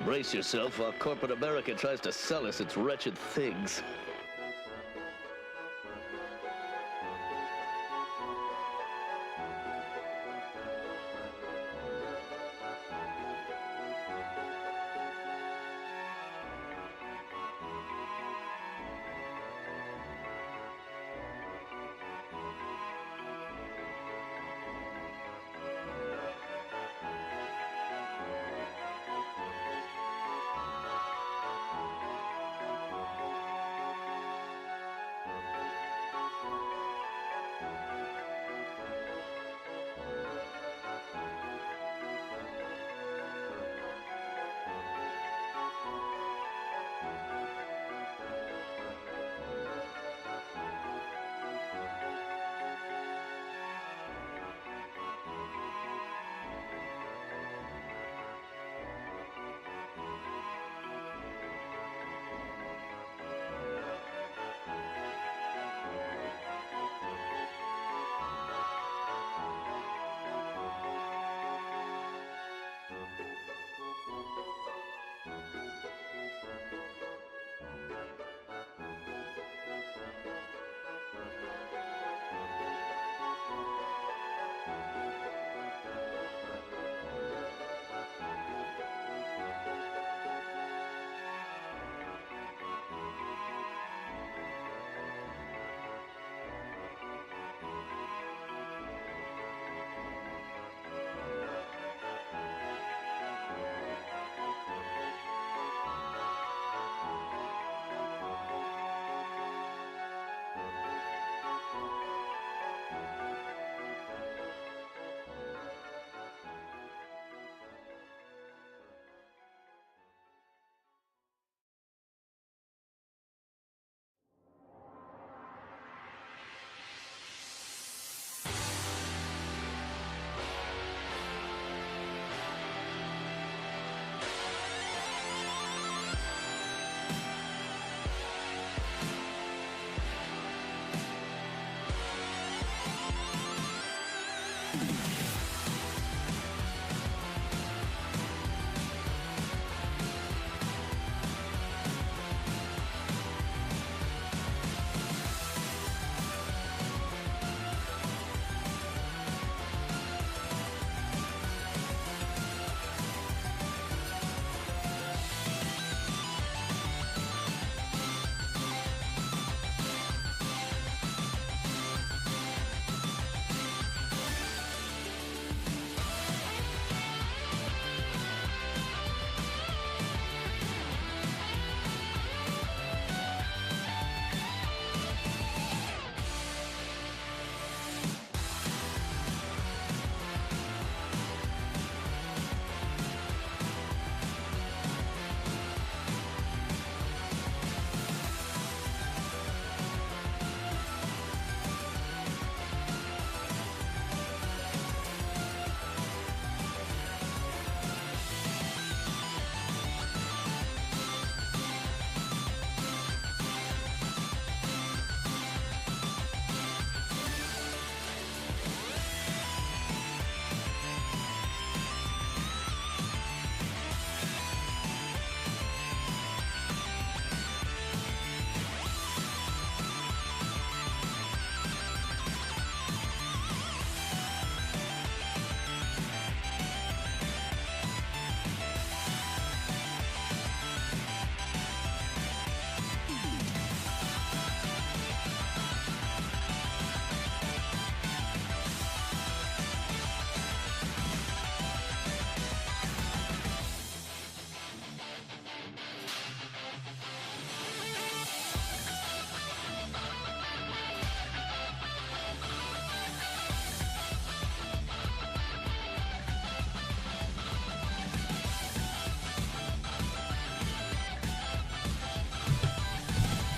Brace yourself while corporate America tries to sell us its wretched things.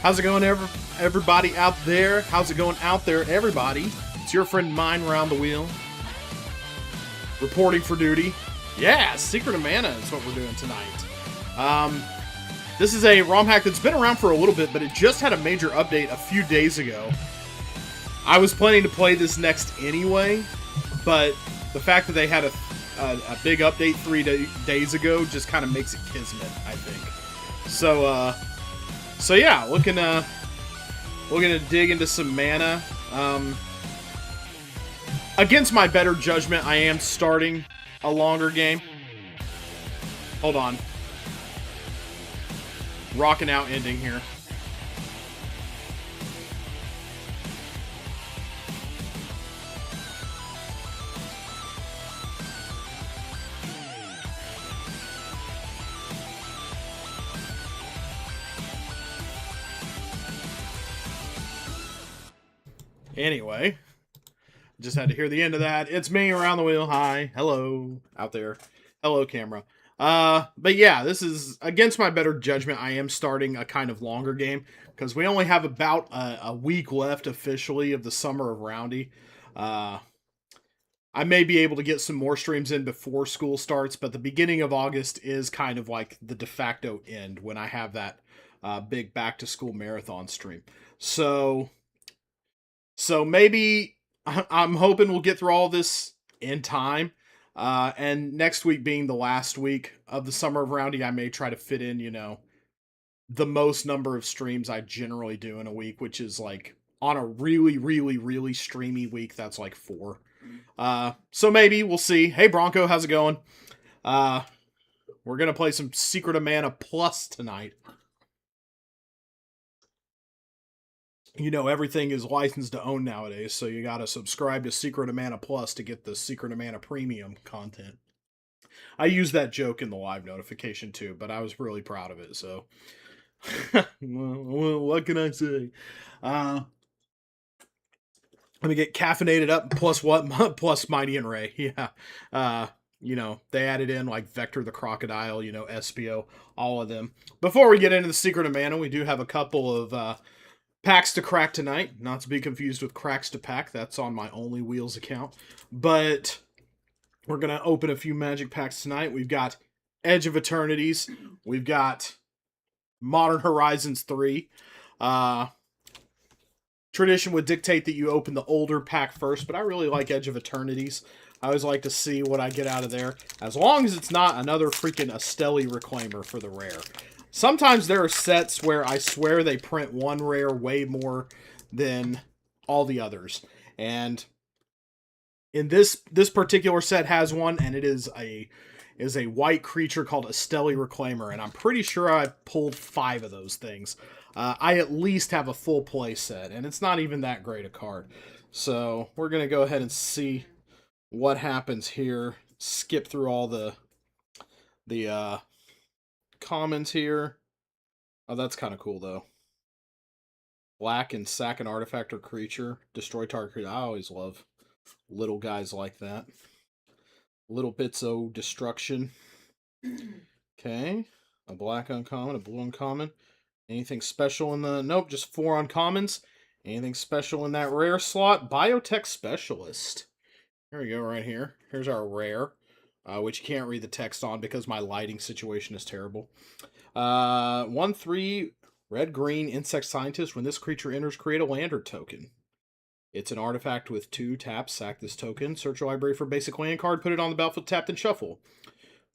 How's it going, everybody out there? How's it going out there, everybody? It's your friend mine, Round the Wheel, reporting for duty. Yeah, Secret of Mana is what we're doing tonight. This is a ROM hack that's been around for a little bit, but it just had a major update a few days ago. I was planning to play this next anyway, but the fact that they had a big update 3 days ago just kind of makes it kismet, I think. So yeah, looking to dig into some mana. Against my better judgment, I am starting a longer game. Hold on. Rocking out ending here. Anyway, just had to hear the end of that. It's me around the wheel. Hi. Hello out there. Hello, camera. But yeah, this is against my better judgment. I am starting a kind of longer game because we only have about a week left officially of the summer of Roundy. I may be able to get some more streams in before school starts, but the beginning of August is kind of like the de facto end when I have that big back to school marathon stream. So maybe I'm hoping we'll get through all this in time. And next week being the last week of the summer of Roundy, I may try to fit in, the most number of streams I generally do in a week, which is like on a really, really, really streamy week, that's like 4. So maybe we'll see. Hey Bronco, how's it going? We're gonna play some Secret of Mana Plus tonight. Everything is licensed to own nowadays, so you gotta subscribe to Secret of Mana Plus to get the Secret of Mana Premium content. I used that joke in the live notification too, but I was really proud of it, so... well, what can I say? Let me get caffeinated up, plus what? Plus Mighty and Ray, yeah. They added in, like, Vector the Crocodile, SPO, all of them. Before we get into the Secret of Mana, we do have a couple of... packs to crack tonight, not to be confused with cracks to pack. That's on my Only Wheels account. But we're going to open a few Magic packs tonight. We've got Edge of Eternities. We've got Modern Horizons 3. Tradition would dictate that you open the older pack first, but I really like Edge of Eternities. I always like to see what I get out of there, as long as it's not another freaking Esteli Reclaimer for the rare. Sometimes there are sets where I swear they print one rare way more than all the others. And in this particular set has one, and it is a white creature called Esteli Reclaimer, and I'm pretty sure I pulled 5 of those things. I at least have a full play set, and it's not even that great a card. So we're going to go ahead and see what happens here. Skip through all the commons here. Oh, that's kind of cool, though. Black and sack an artifact or creature. Destroy target creature. I always love little guys like that. Little bits of destruction. Okay. A black uncommon, a blue uncommon. Anything special in the... Nope, just 4 uncommons. Anything special in that rare slot? Biotech Specialist. There we go, right here. Here's our rare. Which you can't read the text on because my lighting situation is terrible. 1/3 red-green insect scientist. When this creature enters, create a lander token. It's an artifact with 2 taps. Sack this token. Search your library for basic land card. Put it on the battlefield, tapped, and shuffle.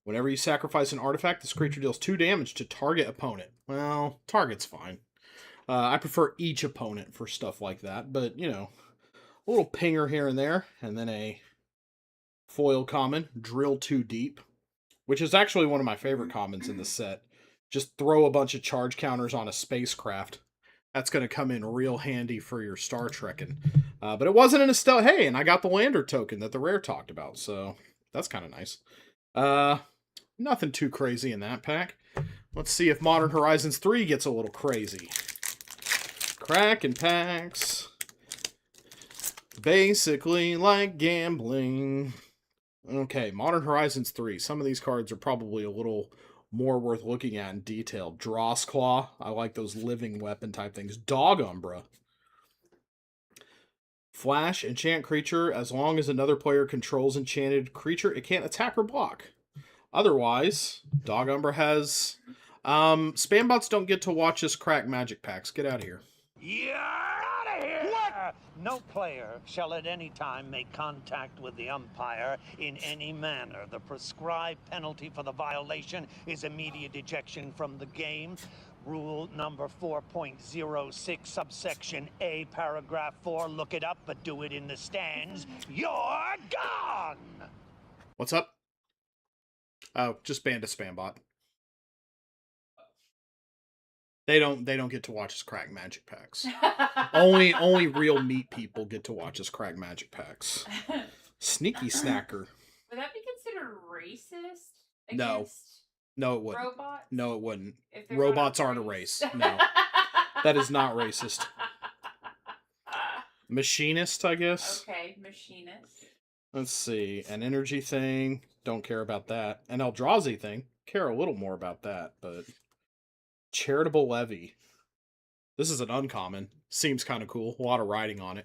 Whenever you sacrifice an artifact, this creature deals 2 damage to target opponent. Well, target's fine. I prefer each opponent for stuff like that, but, a little pinger here and there, and then a foil common, Drill 2 Deep, which is actually one of my favorite commons in the set. Just throw a bunch of charge counters on a spacecraft. That's going to come in real handy for your Star Trekking. But it wasn't in a stealth. Hey, and I got the lander token that the rare talked about, so that's kind of nice. Nothing too crazy in that pack. Let's see if Modern Horizons 3 gets a little crazy. Cracking packs. Basically like gambling. Okay, Modern Horizons 3. Some of these cards are probably a little more worth looking at in detail. Dross Claw. I like those living weapon type things. Dog Umbra. Flash, enchant creature. As long as another player controls enchanted creature, it can't attack or block. Otherwise, Dog Umbra has... spam bots don't get to watch us crack magic packs. Get out of here. You're out of here! What No player shall at any time make contact with the umpire in any manner. The prescribed penalty for the violation is immediate ejection from the game. Rule number 4.06, subsection A, paragraph 4. Look it up, but do it in the stands. You're gone! What's up? Oh, just banned a spam bot. They don't get to watch us crack magic packs. only real meat people get to watch us crack magic packs. Sneaky snacker. Would that be considered racist? No. No, it wouldn't. Robots? No, it wouldn't. Robots aren't a race. No. That is not racist. Machinist, I guess. Okay, machinist. Let's see. An energy thing. Don't care about that. An Eldrazi thing. Care a little more about that, but... Charitable levy. This is an uncommon. Seems kind of cool. A lot of writing on it.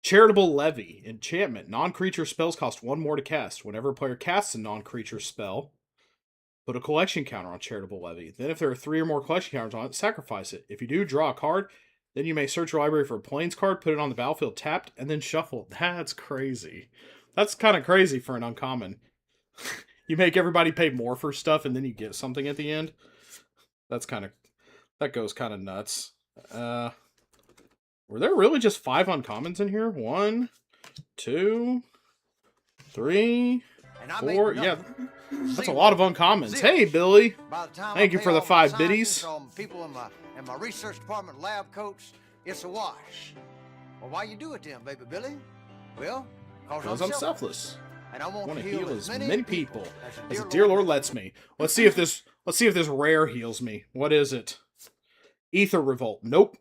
Charitable levy. Enchantment. Non-creature spells cost 1 more to cast. Whenever a player casts a non-creature spell, put a collection counter on charitable levy. Then if there are 3 or more collection counters on it, sacrifice it. If you do, draw a card. Then you may search your library for a plains card, put it on the battlefield tapped, and then shuffle. That's crazy. That's kind of crazy for an uncommon. You make everybody pay more for stuff, and then you get something at the end. That goes kind of nuts. Were there really just 5 uncommons in here? 1, 2, 3, 4. Yeah, that's a lot of uncommons. Hey, Billy. Thank you for the 5 biddies. People in my research department lab coats, it's a wash. Well, why you do it then, baby Billy? Well, because I'm selfless. And I want to to heal as many people as the the dear Lord lets me. Let's see if this rare heals me. What is it? Ether Revolt. Nope.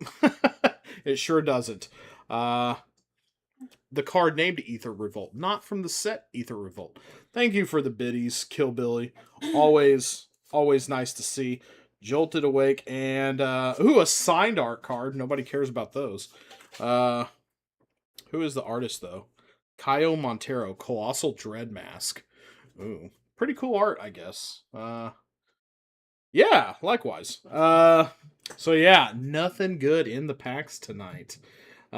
It sure doesn't. The card named Ether Revolt, not from the set Ether Revolt. Thank you for the biddies, Kill Billy. Always nice to see. Jolted Awake and a signed art card. Nobody cares about those. Who is the artist though? Caio Montero, Colossal Dread Mask. Ooh, pretty cool art, I guess. Yeah, likewise. So yeah, nothing good in the packs tonight. You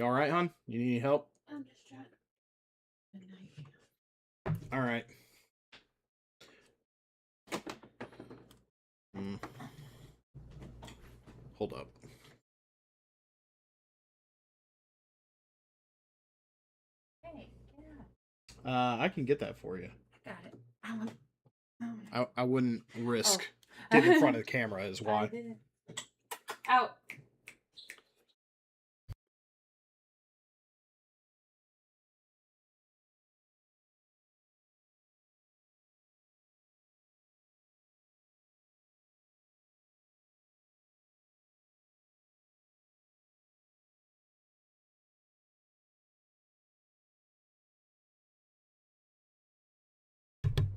all right, hon? You need any help? I'm just trying to... All right. Hold up. Hey, yeah. I can get that for you. I got it. I wouldn't risk getting in front of the camera is why. Out.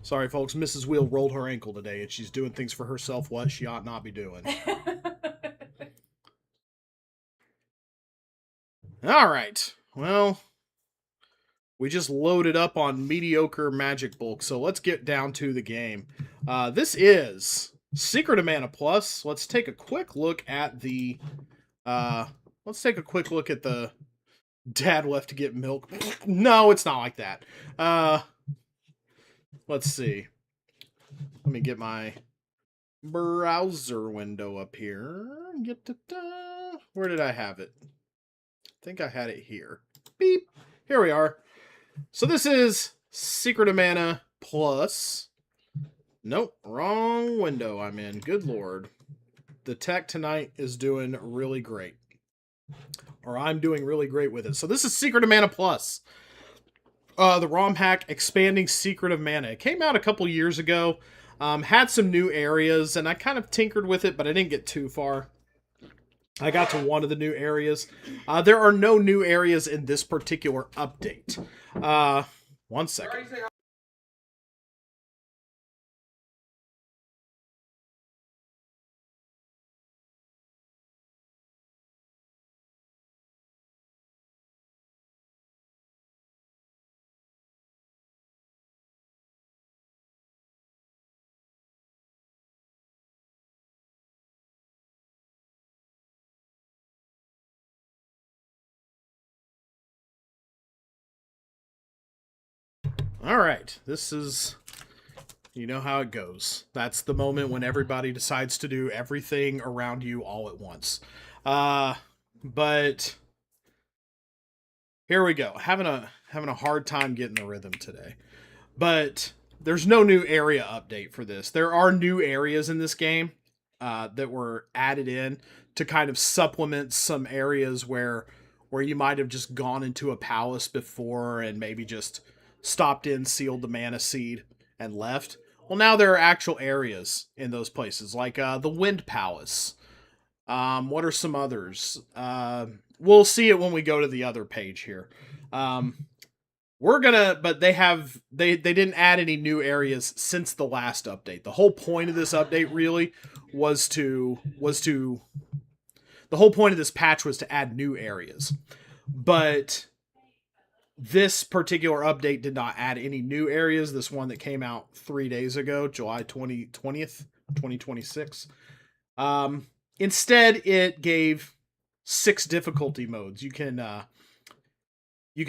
Sorry, folks. Mrs. Wheel rolled her ankle today, and she's doing things for herself what she ought not be doing. All right. Well, we just loaded up on mediocre Magic Bulk, so let's get down to the game. This is Secret of Mana Plus. Let's take a quick look at the... Dad left to get milk. No, it's not like that. Let's see. Let me get my browser window up here. Where did I have it? I think I had it here. Beep. Here we are. So this is Secret of Mana Plus. Nope, wrong window I'm in. Good lord. The tech tonight is doing really great. Or I'm doing really great with it. So this is Secret of Mana Plus. The ROM hack expanding Secret of Mana. It came out a couple years ago. Had some new areas, and I kind of tinkered with it, but I didn't get too far. I got to one of the new areas. There are no new areas in this particular update. 1 second. All right. This is, you know how it goes. That's the moment when everybody decides to do everything around you all at once. But here we go. Having a hard time getting the rhythm today. But there's no new area update for this. There are new areas in this game that were added in to kind of supplement some areas where you might have just gone into a palace before and maybe just stopped in, sealed the mana seed, and left. Well, now there are actual areas in those places, like the Wind Palace. What are some others? We'll see it when we go to the other page here. But they didn't add any new areas since the last update. The whole point of this update really the whole point of this patch was to add new areas. But this particular update did not add any new areas. This one that came out 3 days ago, July 20th, 2026. Instead, it gave 6 difficulty modes. You can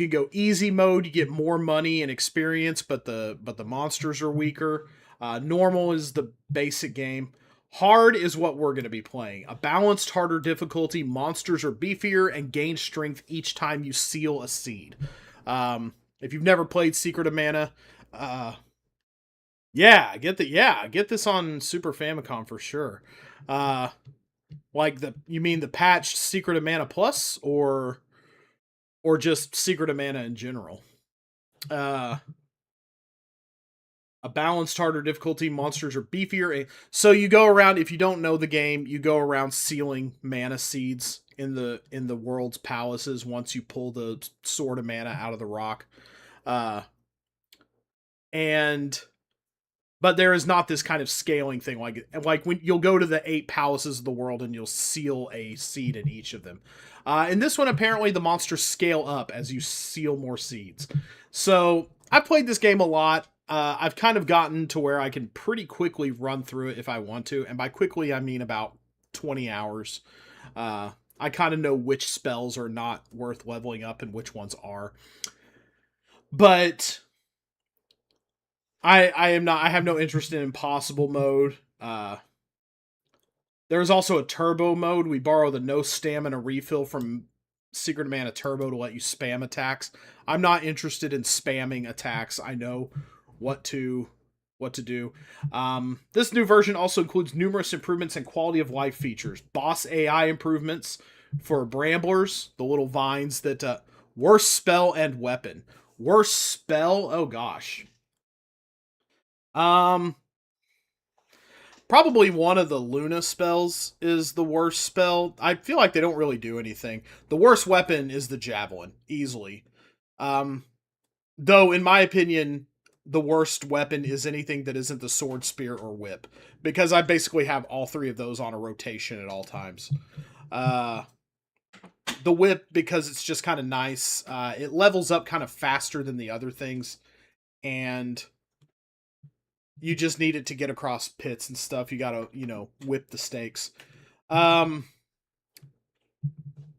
go easy mode, you get more money and experience, but the monsters are weaker. Normal is the basic game. Hard is what we're going to be playing. A balanced, harder difficulty. Monsters are beefier and gain strength each time you seal a seed. If you've never played Secret of Mana, get this on Super Famicom for sure. You mean the patched Secret of Mana Plus, or just Secret of Mana in general? A balanced, harder difficulty. Monsters are beefier. So you go around, if you don't know the game, you go around sealing mana seeds in the world's palaces once you pull the Sword of Mana out of the rock. But there is not this kind of scaling thing like when you'll go to the 8 palaces of the world and you'll seal a seed in each of them. In this one, apparently the monsters scale up as you seal more seeds. So I've played this game a lot. I've kind of gotten to where I can pretty quickly run through it if I want to. And by quickly, I mean about 20 hours. I kind of know which spells are not worth leveling up and which ones are. But I have no interest in impossible mode. There's also a turbo mode. We borrow the no stamina refill from Secret of Mana Turbo to let you spam attacks. I'm not interested in spamming attacks. I know what to do. This new version also includes numerous improvements and quality of life features. Boss AI improvements for Bramblers, the little vines that worse spell and weapon. Worse spell? Oh gosh. Probably one of the Luna spells is the worst spell. I feel like they don't really do anything. The worst weapon is the Javelin, easily. Though, in my opinion, the worst weapon is anything that isn't the sword, spear, or whip. Because I basically have all 3 of those on a rotation at all times. The whip, because it's just kind of nice. It levels up kind of faster than the other things. And you just need it to get across pits and stuff. You gotta, whip the stakes.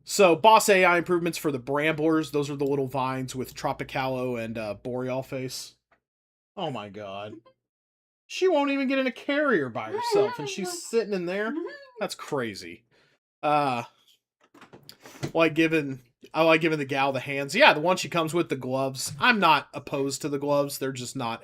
So, boss AI improvements for the Bramblers. Those are the little vines with Tropicalo and Boreal Face. Oh my god. She won't even get in a carrier by herself, and she's sitting in there? That's crazy. I like giving the gal the hands. Yeah, the one she comes with, the gloves. I'm not opposed to the gloves. They're just not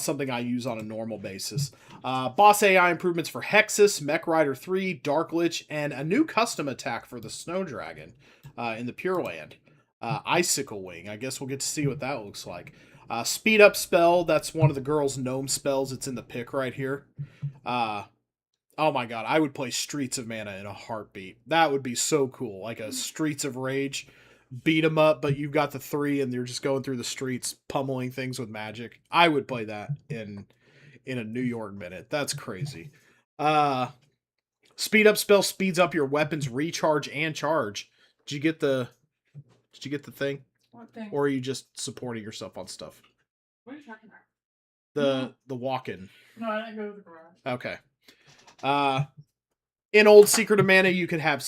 something I use on a normal basis. Boss AI improvements for Hexus, Mech Rider 3, Dark Lich, and a new custom attack for the Snow Dragon in the Pure Land. Icicle Wing. I guess we'll get to see what that looks like. Speed up spell. That's one of the girl's gnome spells. It's in the pick right here. Oh my god, I would play Streets of Mana in a heartbeat. That would be so cool. Like a Streets of Rage. Beat 'em up, but you've got the 3 and you're just going through the streets pummeling things with magic. I would play that in a New York minute. That's crazy. Speed up spell speeds up your weapons recharge and charge. Did you get the thing? What thing? Or are you just supporting yourself on stuff? What are you talking about? The walk-in. No, I didn't go to the garage. Okay. In old Secret of Mana, you could have up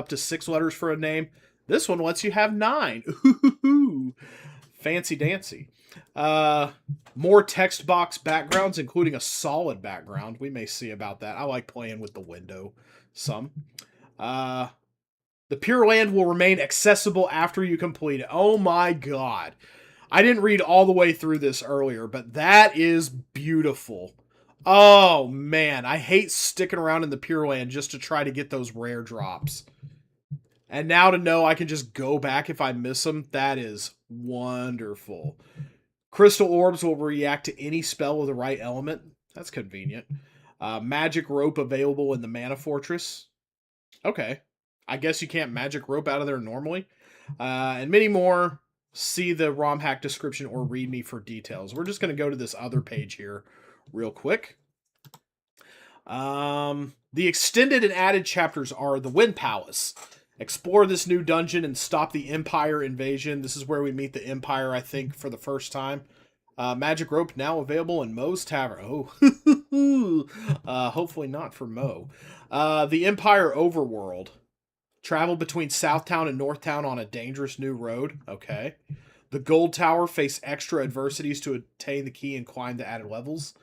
to 6 letters for a name. This one lets you have 9. Ooh, Fancy dancy. More text box backgrounds, including a solid background. We may see about that. I like playing with the window some. The Pure Land will remain accessible after you complete it. Oh my god. I didn't read all the way through this earlier, but that is beautiful. Oh man, I hate sticking around in the Pure Land just to try to get those rare drops. And now to know I can just go back if I miss them, that is wonderful. Crystal orbs will react to any spell with the right element. That's convenient. Magic rope available in the Mana Fortress. Okay. I guess you can't magic rope out of there normally. And many more. See the ROM hack description or read me for details. We're just going to go to this other page here real quick. The extended and added chapters are the Wind Palace. Explore this new dungeon and stop the Empire invasion. This is where we meet the Empire, I think, for the first time. Magic rope now available in Moe's Tavern. Oh, hopefully not for Moe. The Empire Overworld. Travel between Southtown and Northtown on a dangerous new road. Okay. The Gold Tower. Face extra adversities to attain the key and climb the added levels.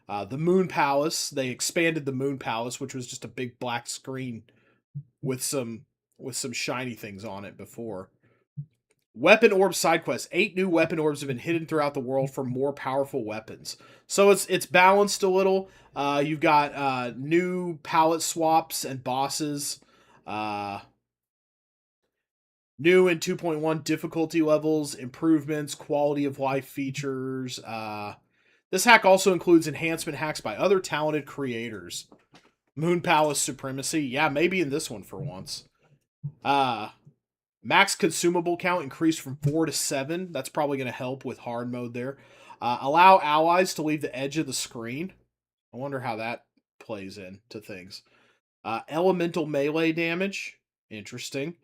The Moon Palace. They expanded the Moon Palace, which was just a big black screen with some shiny things on it before. Weapon Orb side quest. 8 new weapon orbs have been hidden throughout the world for more powerful weapons. So it's balanced a little. You've got new palette swaps and bosses. New in 2.1 difficulty levels, improvements, quality of life features. This hack also includes enhancement hacks by other talented creators. Moon Palace Supremacy. Yeah, maybe in this one for once. Max consumable count increased from 4 to 7. That's probably going to help with hard mode there. Allow allies to leave the edge of the screen. I wonder how that plays into things. Elemental melee damage. Interesting.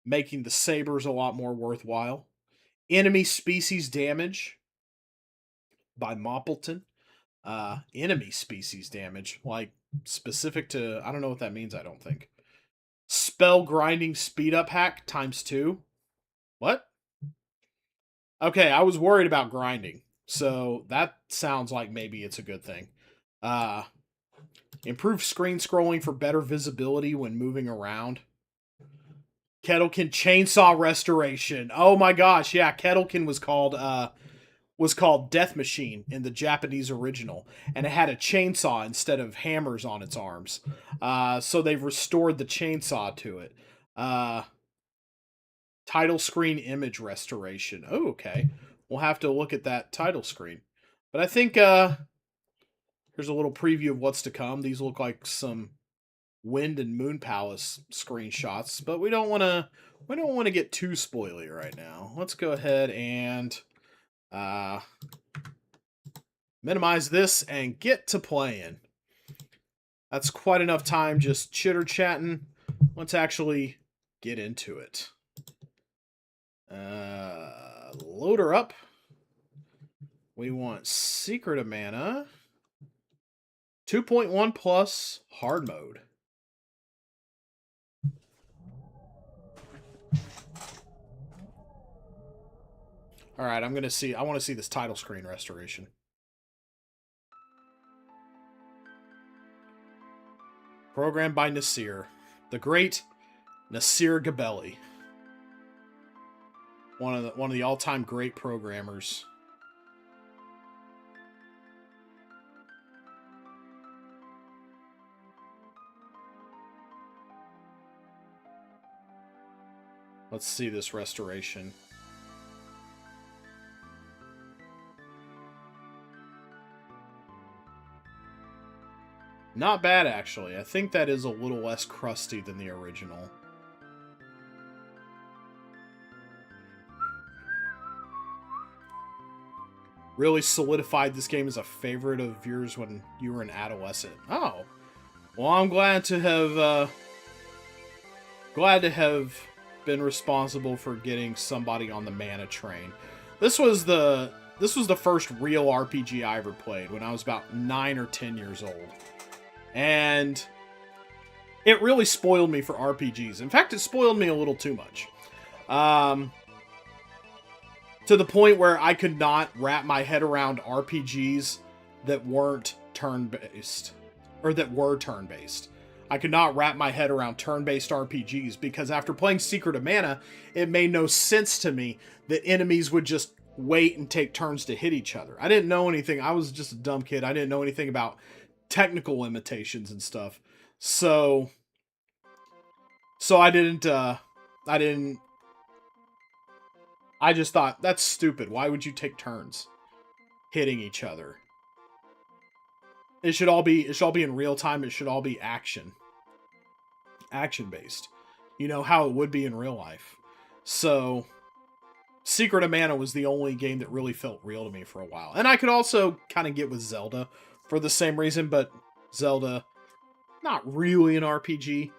Making the sabers a lot more worthwhile. Enemy species damage by Moppleton. Enemy species damage. Like, specific to... I don't know what that means, I don't think. Spell grinding speed up hack ×2. What? Okay, I was worried about grinding. So, that sounds like maybe it's a good thing. Improve screen scrolling for better visibility when moving around. Kettlekin chainsaw restoration. Oh my gosh, yeah, Kettlekin was called Death Machine in the Japanese original, and it had a chainsaw instead of hammers on its arms. So they've restored the chainsaw to it. Title screen image restoration. Oh, okay. We'll have to look at that title screen. But I think here's a little preview of what's to come. These look like some Wind and Moon Palace screenshots, but we don't want to get too spoily right now. Let's go ahead and minimize this and get to playing. That's quite enough time just chitter chatting. Let's actually get into it. Load her up. We want Secret of Mana. 2.1 plus hard mode. All right, I want to see this title screen restoration. Programmed by Nasir, the great Nasir Gabelli. One of the all-time great programmers. Let's see this restoration. Not bad, actually. I think that is a little less crusty than the original. Really solidified this game as a favorite of yours when you were an adolescent. Oh. Well, I'm glad to have been responsible for getting somebody on the mana train. This was the first real RPG I ever played when I was about 9 or 10 years old. And it really spoiled me for RPGs. In fact, it spoiled me a little too much. To the point where I could not wrap my head around RPGs that weren't turn-based. Or that were turn-based. I could not wrap my head around turn-based RPGs because after playing Secret of Mana, it made no sense to me that enemies would just wait and take turns to hit each other. I didn't know anything. I was just a dumb kid. I didn't know anything about technical limitations and stuff. So I just thought, that's stupid. Why would you take turns hitting each other? It should all be in real time. It should all be action based. You know how it would be in real life. So Secret of Mana was the only game that really felt real to me for a while. And I could also kind of get with Zelda for the same reason, but Zelda, not really an RPG,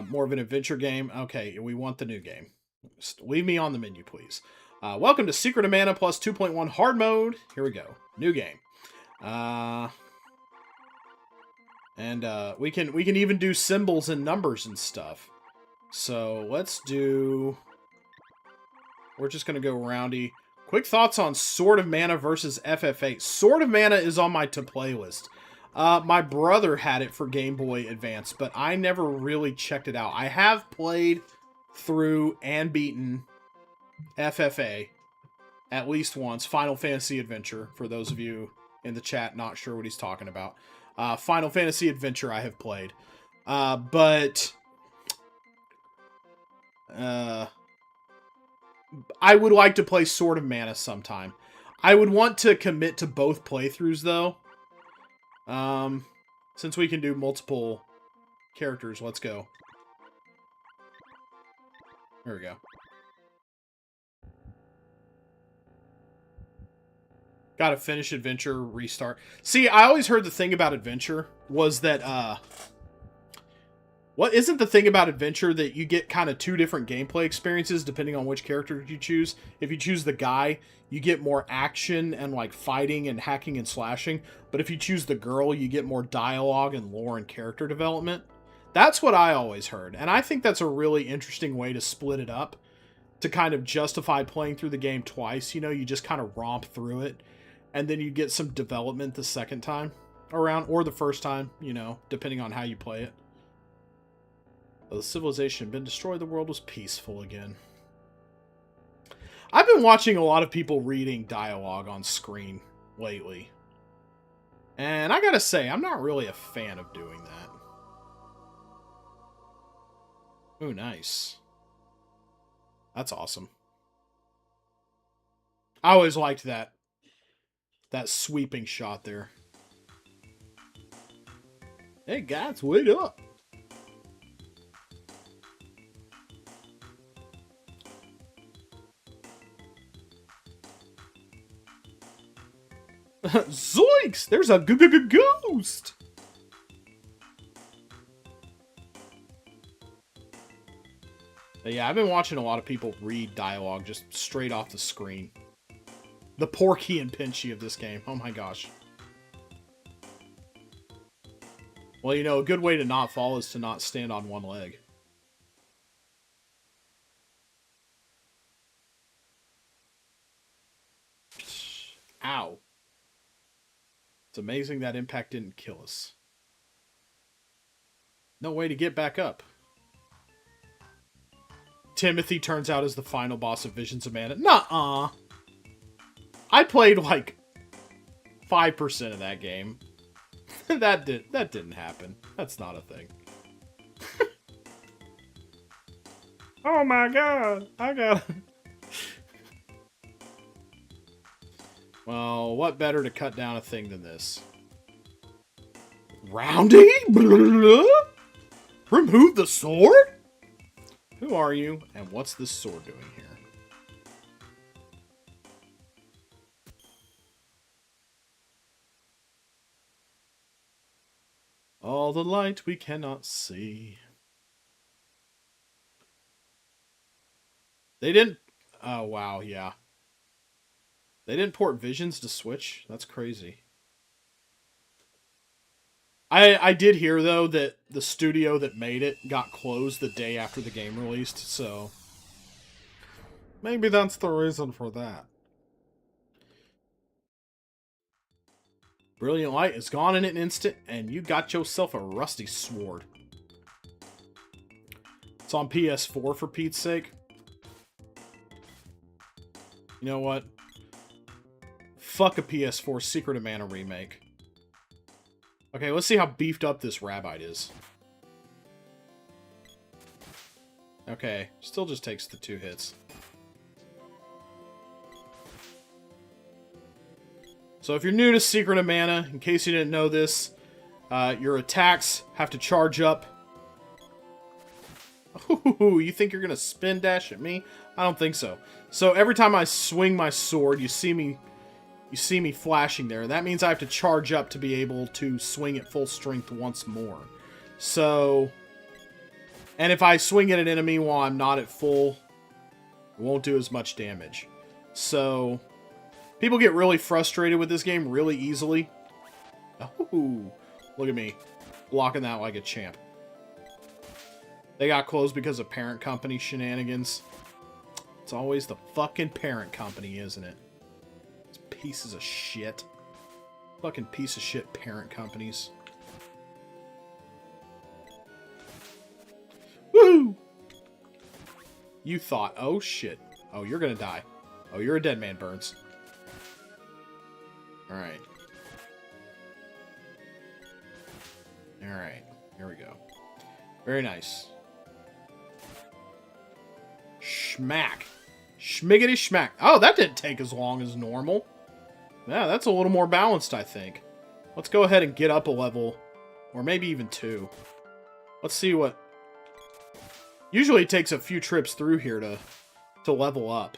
more of an adventure game. Okay, we want the new game. Leave me on the menu, please. Welcome to Secret of Mana plus 2.1 hard mode. Here we go. New game. And we can even do symbols and numbers and stuff. So let's do... We're just going to go roundy. Quick thoughts on Sword of Mana versus FF8. Sword of Mana is on my to-play list. My brother had it for Game Boy Advance, but I never really checked it out. I have played through and beaten FFA at least once. Final Fantasy Adventure, for those of you in the chat not sure what he's talking about. Final Fantasy Adventure I have played. But I would like to play Sword of Mana sometime. I would want to commit to both playthroughs, though. Since we can do multiple characters, let's go. There we go. Gotta finish Adventure, restart. See, I always heard the thing about Adventure was that, what isn't the thing about Adventure that you get kind of two different gameplay experiences depending on which character you choose? If you choose the guy, you get more action and like fighting and hacking and slashing. But if you choose the girl, you get more dialogue and lore and character development. That's what I always heard. And I think that's a really interesting way to split it up. To kind of justify playing through the game twice. You know, you just kind of romp through it. And then you get some development the second time around. Or the first time, you know, depending on how you play it. The civilization had been destroyed, the world was peaceful again. I've been watching a lot of people reading dialogue on screen lately. And I gotta say, I'm not really a fan of doing that. Ooh, nice. That's awesome. I always liked that sweeping shot there. Hey guys, wait up! Zoinks! There's a ghost! But yeah, I've been watching a lot of people read dialogue just straight off the screen. The Porky and Pinchy of this game. Oh my gosh. Well, you know, a good way to not fall is to not stand on one leg. Ow. It's amazing that impact didn't kill us. No way to get back up. Timothy turns out as the final boss of Visions of Mana. Nuh-uh. I played like 5% of that game. That didn't happen. That's not a thing. Oh my god. I got... Well, what better to cut down a thing than this? Roundy? Remove the sword? Who are you, and what's this sword doing here? All the light we cannot see. They didn't... Oh, wow, yeah. They didn't port Visions to Switch? That's crazy. I did hear, though, that the studio that made it got closed the day after the game released, so... Maybe that's the reason for that. Brilliant light is gone in an instant, and you got yourself a rusty sword. It's on PS4 for Pete's sake. You know what? Fuck a PS4 Secret of Mana remake. Okay, let's see how beefed up this Rabite is. Okay, still just takes the 2 hits. So if you're new to Secret of Mana, in case you didn't know this, your attacks have to charge up. Ooh, you think you're gonna spin dash at me? I don't think so. So every time I swing my sword, you see me flashing there. That means I have to charge up to be able to swing at full strength once more. So, and if I swing at an enemy while I'm not at full, it won't do as much damage. So, people get really frustrated with this game really easily. Ooh, look at me, blocking that like a champ. They got closed because of parent company shenanigans. It's always the fucking parent company, isn't it? It's pieces of shit. Fucking piece of shit parent companies. Woo! You thought, oh shit. Oh, you're gonna die. Oh, you're a dead man, Burns. Alright. Alright, here we go. Very nice. Schmack. Schmiggity schmack. Oh, that didn't take as long as normal. Yeah, that's a little more balanced, I think. Let's go ahead and get up a level. Or maybe even 2. Let's see what... Usually it takes a few trips through here to level up.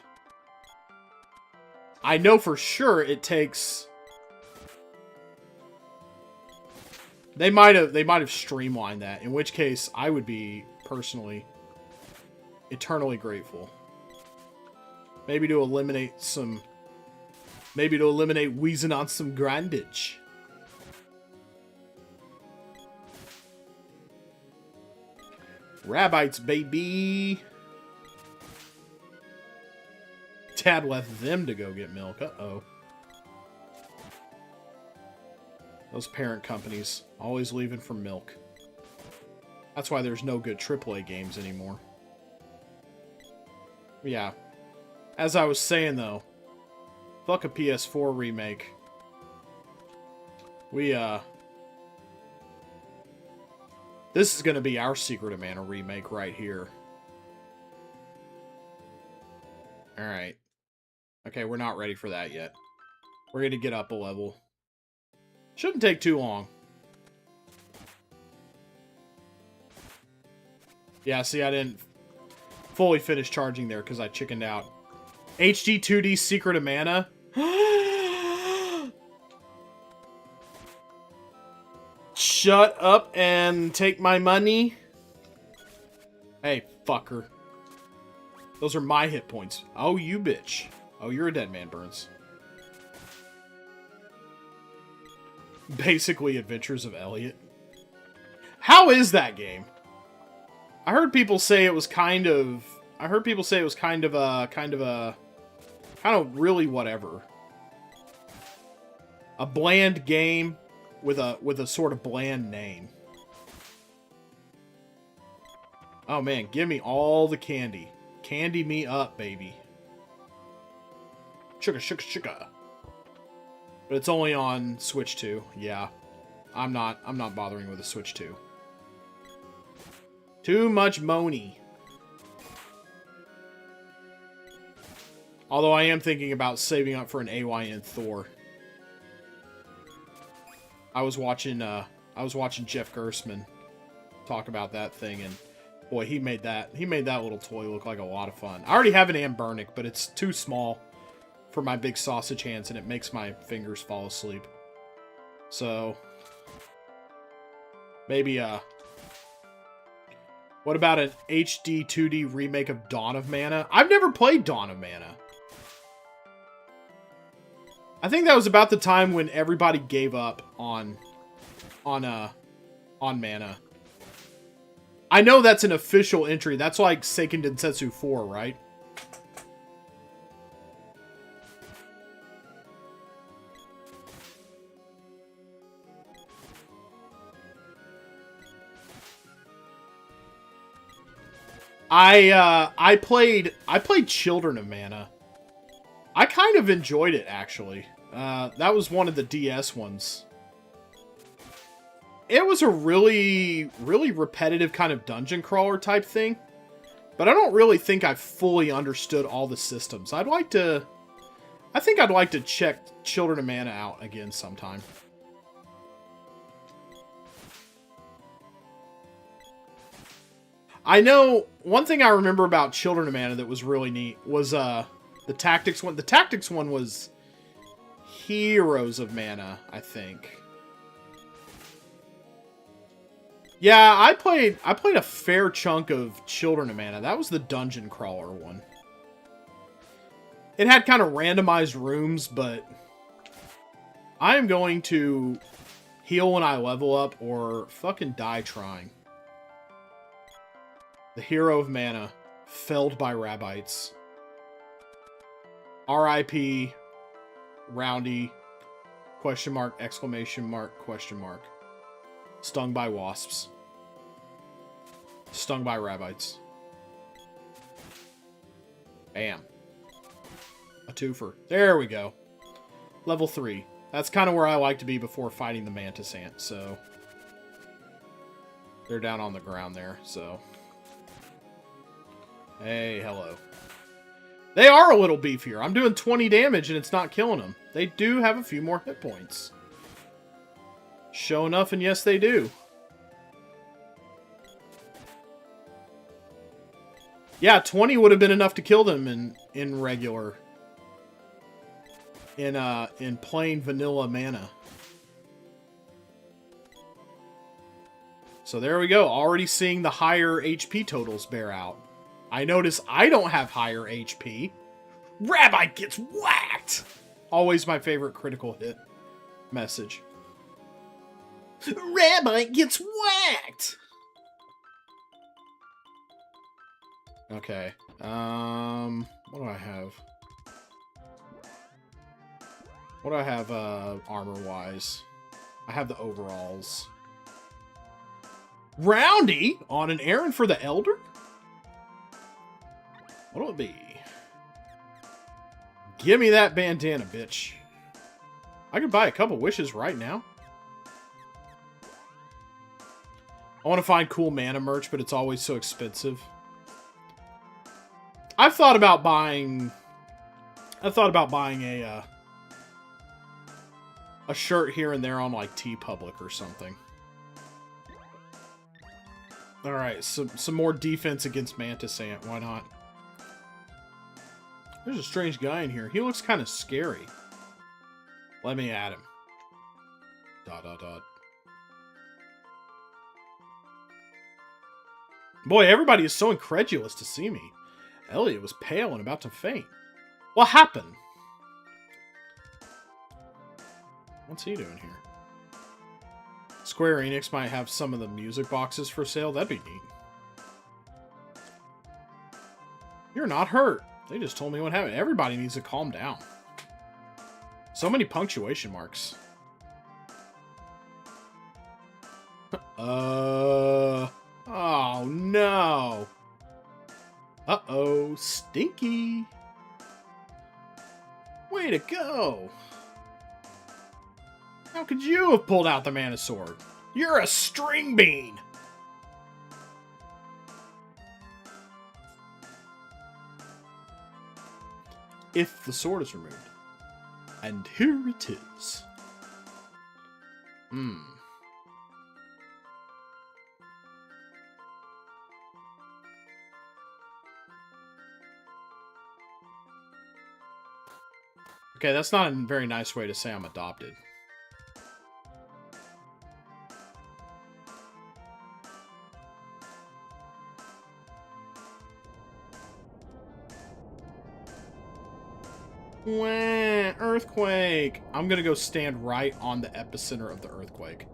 I know for sure it takes... They might have streamlined that, in which case I would be personally eternally grateful. Maybe to eliminate wheezing on some grindage. Rabites, baby. Dad left them to go get milk. Uh-oh. Those parent companies, always leaving for milk. That's why there's no good AAA games anymore. Yeah. As I was saying, though, fuck a PS4 remake. This is gonna be our Secret of Mana remake right here. Alright. Okay, we're not ready for that yet. We're gonna get up a level. Shouldn't take too long. Yeah, see, I didn't fully finish charging there because I chickened out. HD 2D Secret of Mana? Shut up and take my money. Hey, fucker. Those are my hit points. Oh, you bitch. Oh, you're a dead man, Burns. Basically, Adventures of Elliot. How is that game? I heard people say it was kind of really whatever. A bland game with a sort of bland name. Oh man, give me all the candy. Candy me up, baby. Sugar, sugar, sugar. But it's only on Switch 2. Yeah. I'm not bothering with a Switch 2. Too much money. Although I am thinking about saving up for an AYN Thor. I was watching Jeff Gerstmann talk about that thing, and boy, he made that little toy look like a lot of fun. I already have an Ambernic, but it's too small for my big sausage hands, and it makes my fingers fall asleep. So maybe what about an HD 2D remake of Dawn of Mana? I've never played Dawn of Mana. I think that was about the time when everybody gave up on Mana. I know that's an official entry. That's like Seiken Densetsu 4, right? I played Children of Mana. I kind of enjoyed it, actually. That was one of the DS ones. It was a really, really repetitive kind of dungeon crawler type thing. But I don't really think I fully understood all the systems. I think I'd like to check Children of Mana out again sometime. I know one thing I remember about Children of Mana that was really neat was the tactics one. The tactics one was Heroes of Mana, I think. Yeah, I played a fair chunk of Children of Mana. That was the dungeon crawler one. It had kind of randomized rooms, but I am going to heal when I level up or fucking die trying. The Hero of Mana, felled by Rabbites. R.I.P. Roundy, question mark, exclamation mark, question mark. Stung by wasps. Stung by Rabbites. Bam. A twofer. There we go. Level 3. That's kind of where I like to be before fighting the Mantis Ant, so... They're down on the ground there, so... Hey, hello. They are a little beefier. I'm doing 20 damage and it's not killing them. They do have a few more hit points. Show enough, and yes, they do. Yeah, 20 would have been enough to kill them in regular. In plain vanilla Mana. So there we go. Already seeing the higher HP totals bear out. I notice I don't have higher HP. Rabbi gets whacked! Always my favorite critical hit message. Rabbi gets whacked! Okay. What do I have? What do I have, armor-wise? I have the overalls. Roundy? On an errand for the Elder? What'll it be? Give me that bandana, bitch. I could buy a couple wishes right now. I want to find cool mana merch, but it's always so expensive. I've thought about buying a shirt here and there on like TeePublic or something. All right, some more defense against Mantis Ant. Why not? There's a strange guy in here. He looks kind of scary. Let me at him. ... Boy, everybody is so incredulous to see me. Elliot was pale and about to faint. What happened? What's he doing here? Square Enix might have some of the music boxes for sale. That'd be neat. You're not hurt. They just told me what happened. Everybody needs to calm down. So many punctuation marks. Oh no. Uh-oh, Stinky. Way to go. How could you have pulled out the Mana Sword? You're a string bean. If the sword is removed. And here it is. Okay, that's not a very nice way to say I'm adopted. Wah, earthquake. I'm gonna go stand right on the epicenter of the earthquake.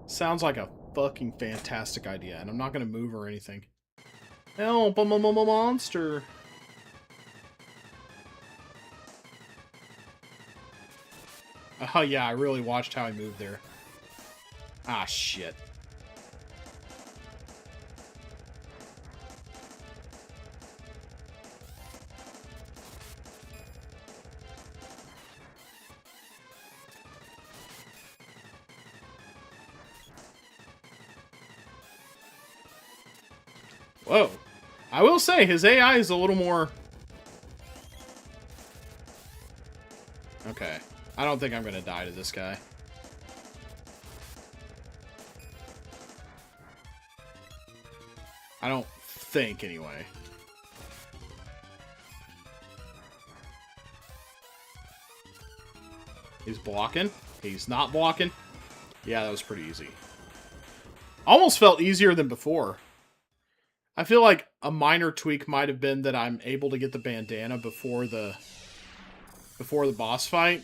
Sounds like a fucking fantastic idea, and I'm not gonna move or anything. Help, I'm a monster. Oh yeah, I really watched how I moved there. Ah, shit. Whoa. I will say, his AI is a little more... Okay. I don't think I'm going to die to this guy. I don't think, anyway. He's blocking. He's not blocking. Yeah, that was pretty easy. Almost felt easier than before. I feel like a minor tweak might have been that I'm able to get the bandana before the boss fight.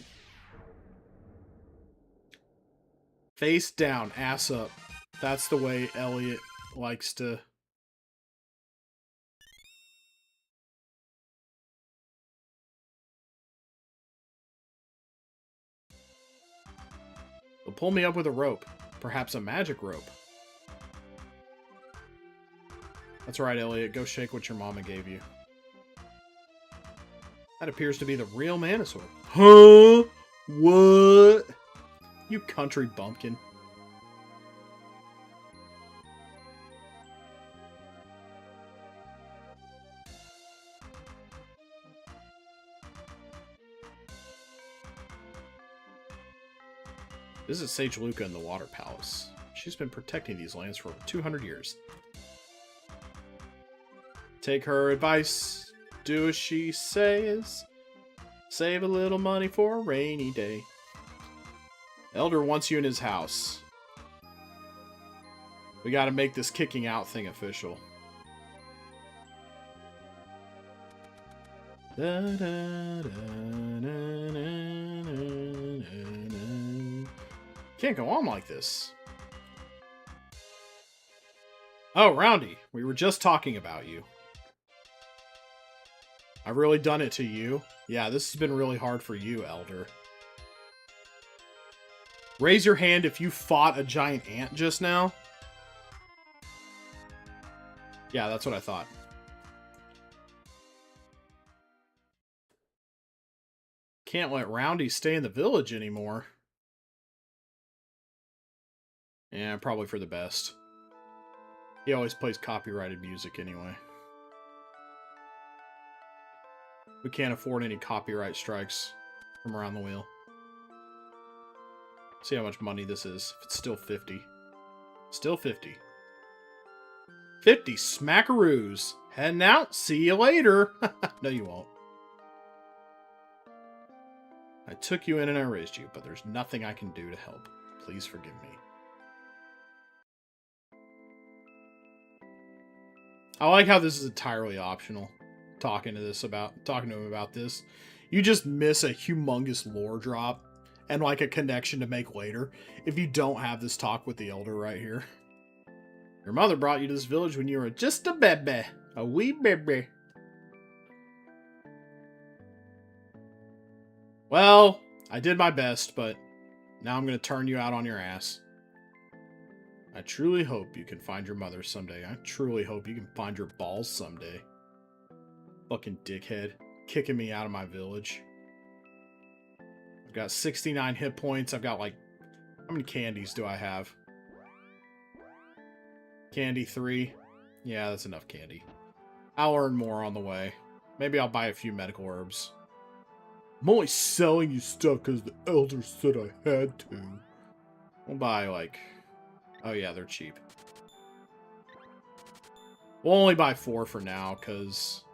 Face down, ass up. That's the way Elliot likes to... They'll pull me up with a rope. Perhaps a magic rope. That's right, Elliot. Go shake what your mama gave you. That appears to be the real Manosaur. Huh? What? You country bumpkin. This is Sage Luca in the Water Palace. She's been protecting these lands for over 200 years. Take her advice. Do as she says. Save a little money for a rainy day. Elder wants you in his house. We gotta make this kicking out thing official. Can't go on like this. Oh, Roundy, we were just talking about you. I've really done it to you. Yeah, this has been really hard for you, Elder. Raise your hand if you fought a giant ant just now. Yeah, that's what I thought. Can't let Roundy stay in the village anymore. Yeah, probably for the best. He always plays copyrighted music anyway. We can't afford any copyright strikes from Around the Wheel. See how much money this is. If it's still 50. Still 50. 50 smackaroos. Heading out. See you later. No, you won't. I took you in and I raised you, but there's nothing I can do to help. Please forgive me. I like how this is entirely optional. Talking to him about this. You just miss a humongous lore drop and like a connection to make later if you don't have this talk with the Elder right here. Your mother brought you to this village when you were just a baby. A wee baby. Well, I did my best, but now I'm going to turn you out on your ass. I truly hope you can find your mother someday. I truly hope you can find your balls someday. Fucking dickhead. Kicking me out of my village. I've got 69 hit points. I've got like... How many candies do I have? Candy 3. Yeah, that's enough candy. I'll earn more on the way. Maybe I'll buy a few medical herbs. I'm only selling you stuff because the Elder said I had to. We'll buy like... Oh yeah, they're cheap. We'll only buy 4 for now, because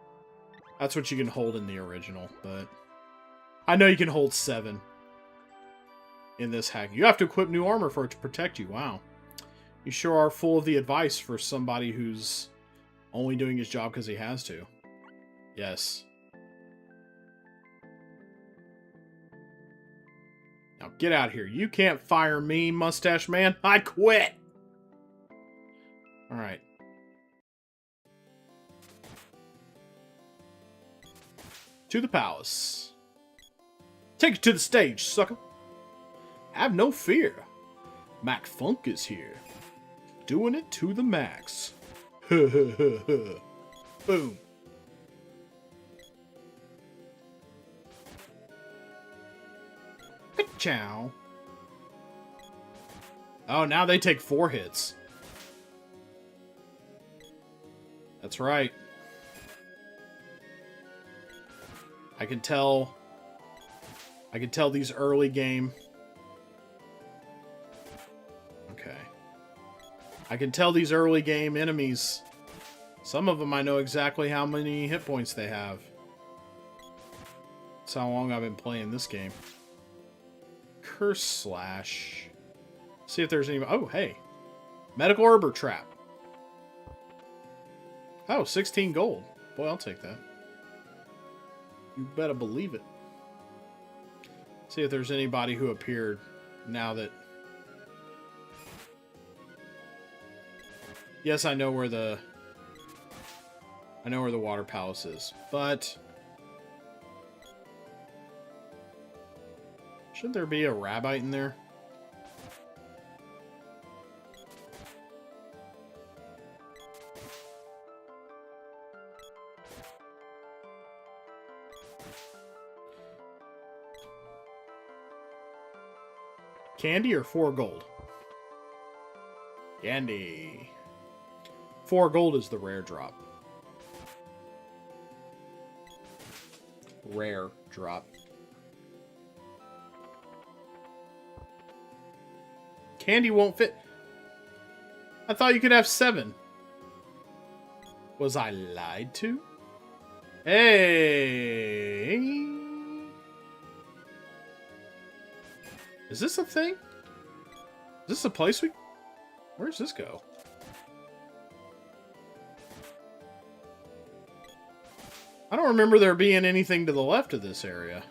that's what you can hold in the original, but I know you can hold 7 in this hack. You have to equip new armor for it to protect you. Wow. You sure are full of the advice for somebody who's only doing his job because he has to. Yes. Now get out of here. You can't fire me, mustache man. I quit. Alright. To the palace. Take it to the stage, sucker. Have no fear. Mac Funk is here. Doing it to the max. Boom. Ciao. Oh, now they take 4 hits. That's right. I can tell these early game. Okay. I can tell these early game enemies. Some of them I know exactly how many hit points they have. That's how long I've been playing this game. Curse Slash. See if there's any... Oh, hey. Medical Arbor Trap. Oh, 16 gold. Boy, I'll take that. You better believe it. See if there's anybody who appeared now that... Yes, I know where the water palace is, but... Should there be a rabbite in there? Candy or 4 gold? Candy. 4 gold is the rare drop. Rare drop. Candy won't fit. I thought you could have 7. Was I lied to? Hey. Is this a thing? Is this a place we... Where's this go? I don't remember there being anything to the left of this area.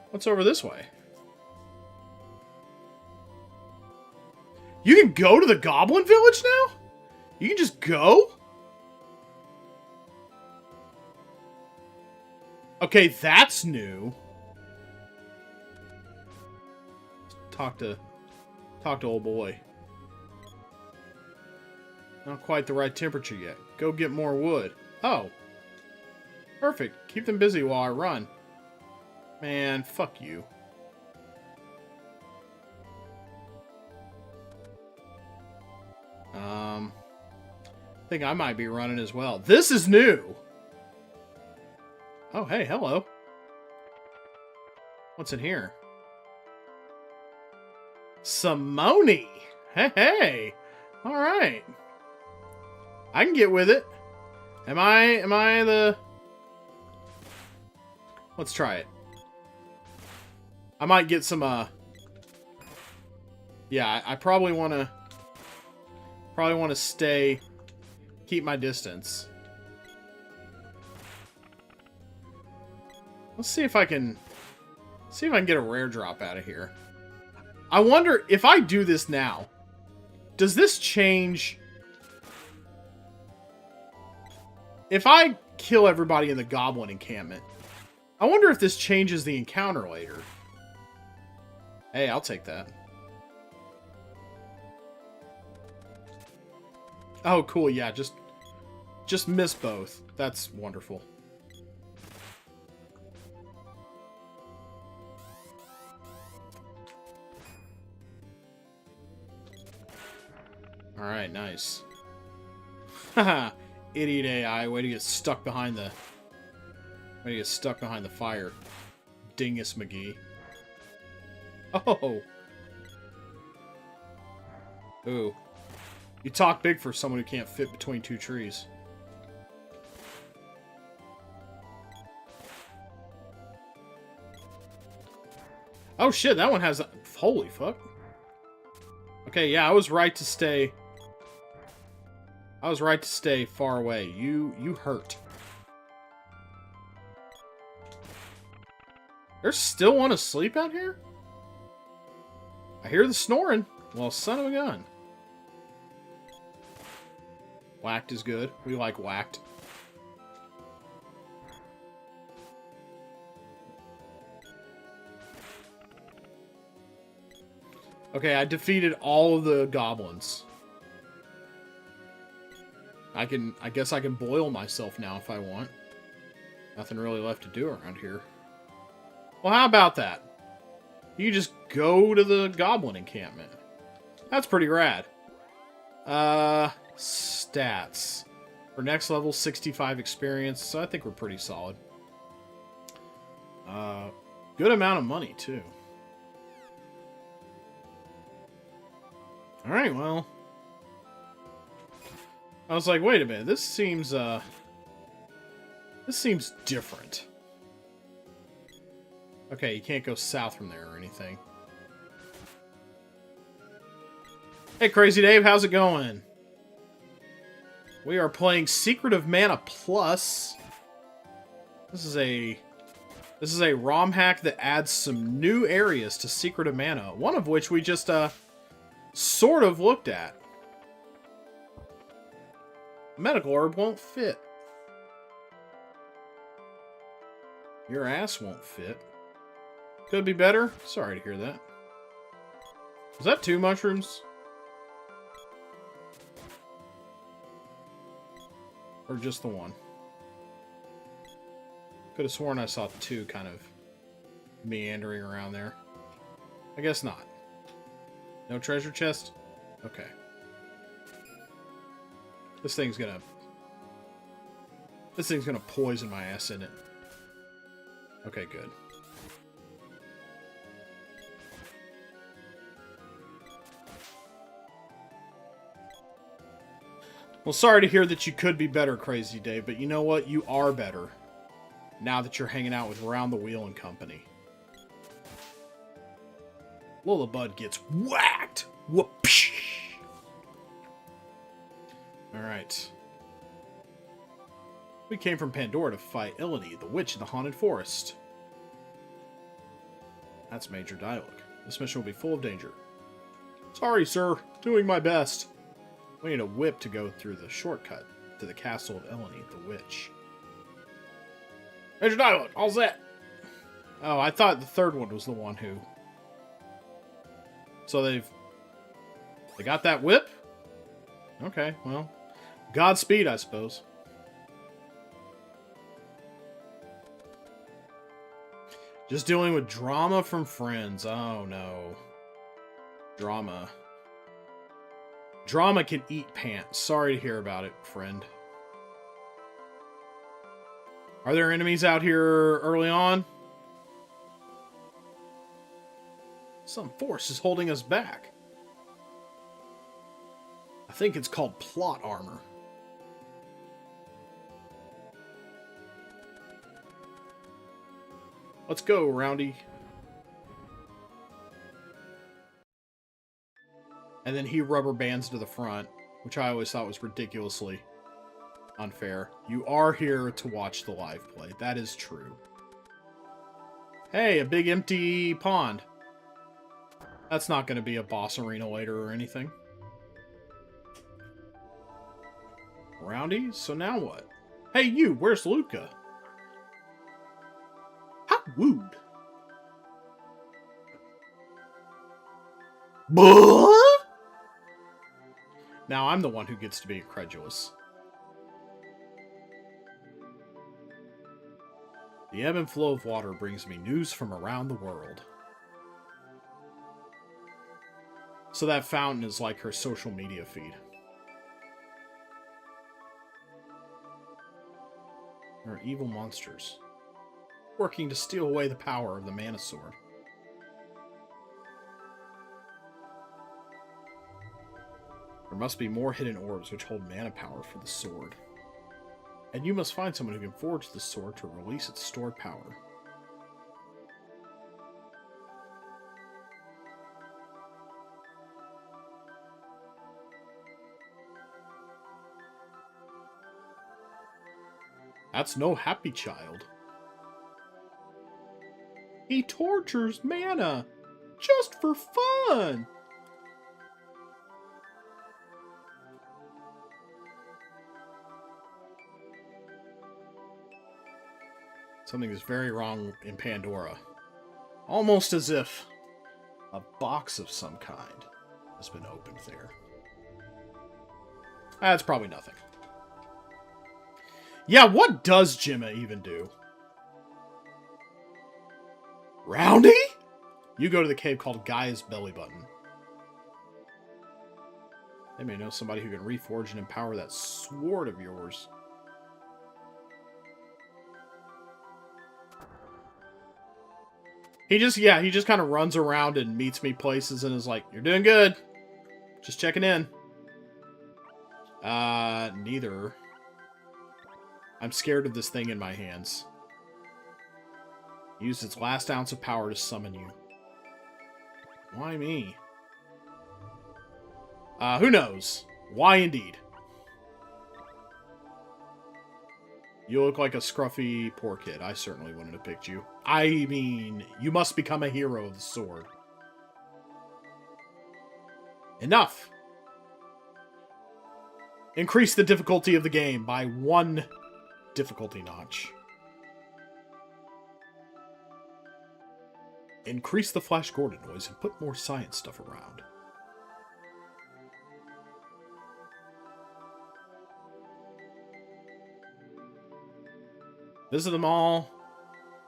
What's over this way? You can go to the Goblin Village now? You can just go? Okay, that's new. Talk to old boy. Not quite the right temperature yet. Go get more wood. Oh. Perfect. Keep them busy while I run. Man, fuck you. I think I might be running as well. This is new! Oh, hey, hello. What's in here? Simone! Hey, hey! Alright. I can get with it. Am I the... Let's try it. I might get some, Yeah, I probably want to stay... Keep my distance. Let's see if I can... See if I can get a rare drop out of here. I wonder, if I do this now, does this change... If I kill everybody in the Goblin encampment, I wonder if this changes the encounter later. Hey, I'll take that. Oh, cool, yeah, just miss both. That's wonderful. Alright, nice. Haha, idiot AI, way to get stuck behind the... Way to get stuck behind the fire. Dingus McGee. Oh! Ooh. You talk big for someone who can't fit between 2 trees. Oh shit, that one has... Holy fuck. Okay, yeah, I was right to stay... I was right to stay far away. You hurt. There's still one asleep out here? I hear the snoring. Well, son of a gun. Whacked is good. We like whacked. Okay, I defeated all of the goblins. I guess I can boil myself now if I want. Nothing really left to do around here. Well, how about that? You just go to the goblin encampment. That's pretty rad. Stats. For next level, 65 experience, so I think we're pretty solid. Good amount of money, too. Alright, well. I was like, wait a minute, this seems different. Okay, you can't go south from there or anything. Hey, Crazy Dave, how's it going? We are playing Secret of Mana Plus. This is a ROM hack that adds some new areas to Secret of Mana, one of which we just sort of looked at. Medical herb won't fit. Your ass won't fit. Could be better. Sorry to hear that. Was that 2 mushrooms? Or just the one? Could have sworn I saw 2 kind of meandering around there. I guess not. No treasure chest? Okay. This thing's gonna poison my ass, isn't it? Okay, good. Well, sorry to hear that you could be better, Crazy Dave, but you know what? You are better. Now that you're hanging out with Round the Wheel and company. Lola Bud gets whacked! Whoopsh! Alright. We came from Pandora to fight Elodie, the witch in the haunted forest. That's major dialogue. This mission will be full of danger. Sorry, sir. Doing my best. We need a whip to go through the shortcut to the castle of Elodie, the witch. Major dialogue! All set! Oh, I thought the third one was the one who... So they got that whip? Okay, well... Godspeed, I suppose. Just dealing with drama from friends. Oh, no. Drama. Drama can eat pants. Sorry to hear about it, friend. Are there enemies out here early on? Some force is holding us back. I think it's called plot armor. Let's go, Roundy. And then he rubber bands to the front, which I always thought was ridiculously unfair. You are here to watch the live play. That is true. Hey, a big empty pond. That's not going to be a boss arena later or anything. Roundy? So now what? Hey, you! Where's Luca? Hot wooed. Buh? Now I'm the one who gets to be incredulous. The ebb and flow of water brings me news from around the world. So that fountain is like her social media feed. There are evil monsters working to steal away the power of the Mana Sword. There must be more hidden orbs which hold mana power for the sword. And you must find someone who can forge the sword to release its stored power. That's no happy child. He tortures mana just for fun. Something is very wrong in Pandora. Almost as if a box of some kind has been opened there. That's probably nothing. Yeah, what does Jimma even do? Roundy? You go to the cave called Gaia's Belly Button. They may know somebody who can reforge and empower that sword of yours. He just kind of runs around and meets me places and is like, "You're doing good. Just checking in." Neither. I'm scared of this thing in my hands. Use its last ounce of power to summon you. Why me? Who knows? Why indeed? You look like a scruffy poor kid. I certainly wouldn't have picked you. I mean, you must become a hero of the sword. Enough! Increase the difficulty of the game by 1 difficulty notch. Increase the Flash Gordon noise and put more science stuff around. Visit them all.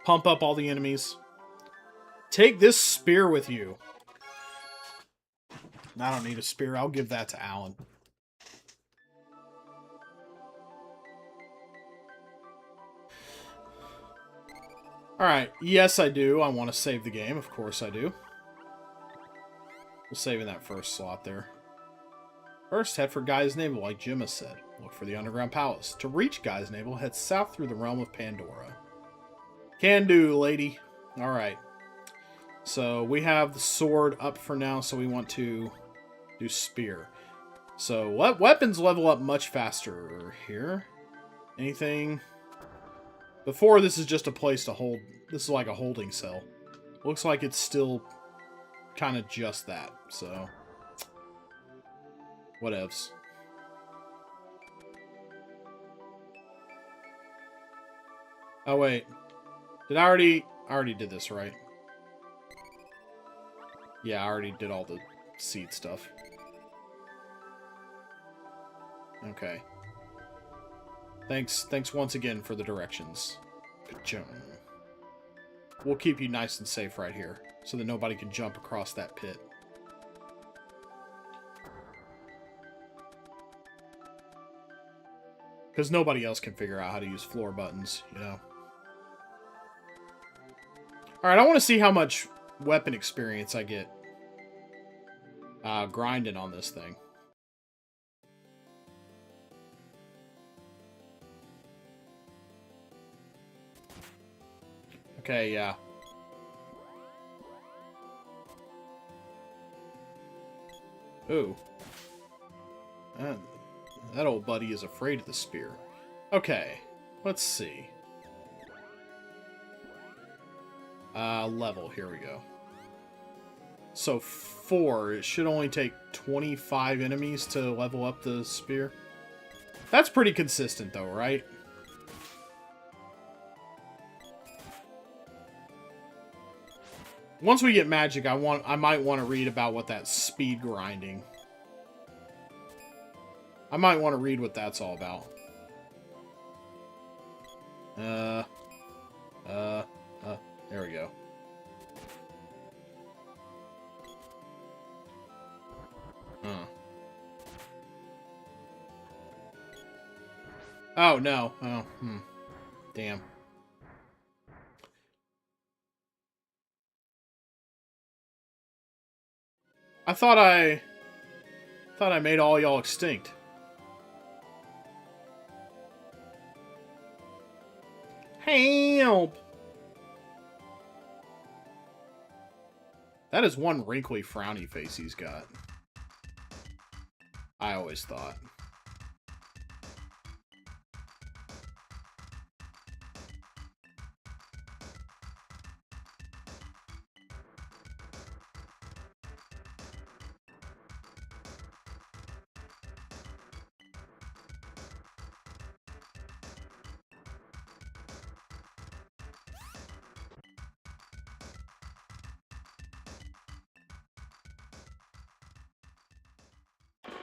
Pump up all the enemies. Take this spear with you. I don't need a spear. I'll give that to Alan. Alright, yes I do. I want to save the game. Of course I do. We'll save in that first slot there. First, head for Guy's Navel, like Gemma said. Look for the Underground Palace. To reach Guy's Navel, head south through the realm of Pandora. Can do, lady. Alright. So, we have the sword up for now, so we want to do spear. So, weapons level up much faster here. Anything? Before, this is just a place to hold. This is like a holding cell. Looks like it's still kind of just that, so whatevs. Oh wait, did I already did this, right? Yeah, I already did all the seed stuff. Okay. Thanks once again for the directions. We'll keep you nice and safe right here, so that nobody can jump across that pit. Because nobody else can figure out how to use floor buttons, you know. Alright, I want to see how much weapon experience I get grinding on this thing. Okay, yeah. Ooh. That old buddy is afraid of the spear. Okay, let's see. Level, here we go. So 4, it should only take 25 enemies to level up the spear. That's pretty consistent though, right? Once we get magic, I might want to read about what that speed grinding. I might want to read what that's all about. There we go. Oh, no. Oh, damn. I thought I made all y'all extinct. Help! That is one wrinkly, frowny face he's got. I always thought.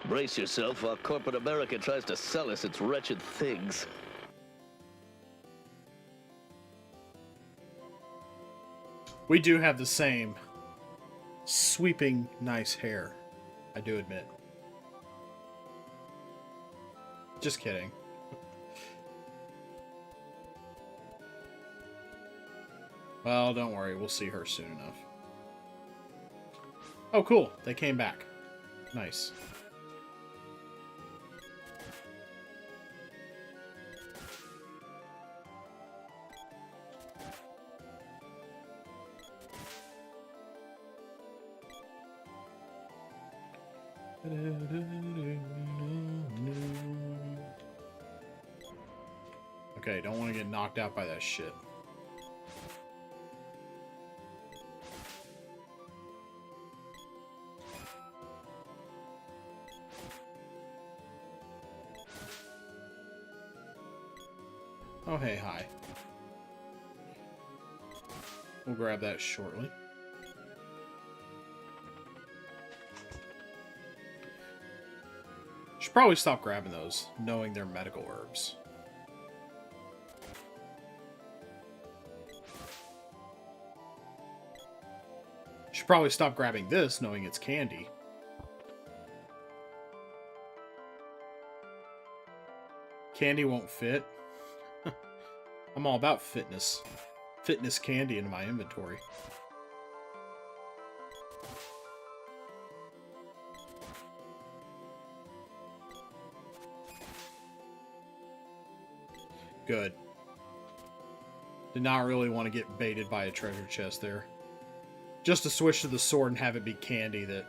Brace yourself while corporate America tries to sell us its wretched things. We do have the same sweeping, nice hair, I do admit. Just kidding. Well, don't worry. We'll see her soon enough. Oh, cool. They came back. Nice. Okay, don't want to get knocked out by that shit. Oh, hey, hi. We'll grab that shortly. Should probably stop grabbing those, knowing they're medical herbs. Should probably stop grabbing this, knowing it's candy. Candy won't fit. I'm all about fitness. Fitness candy in my inventory. Good. Did not really want to get baited by a treasure chest there. Just to switch to the sword and have it be candy that...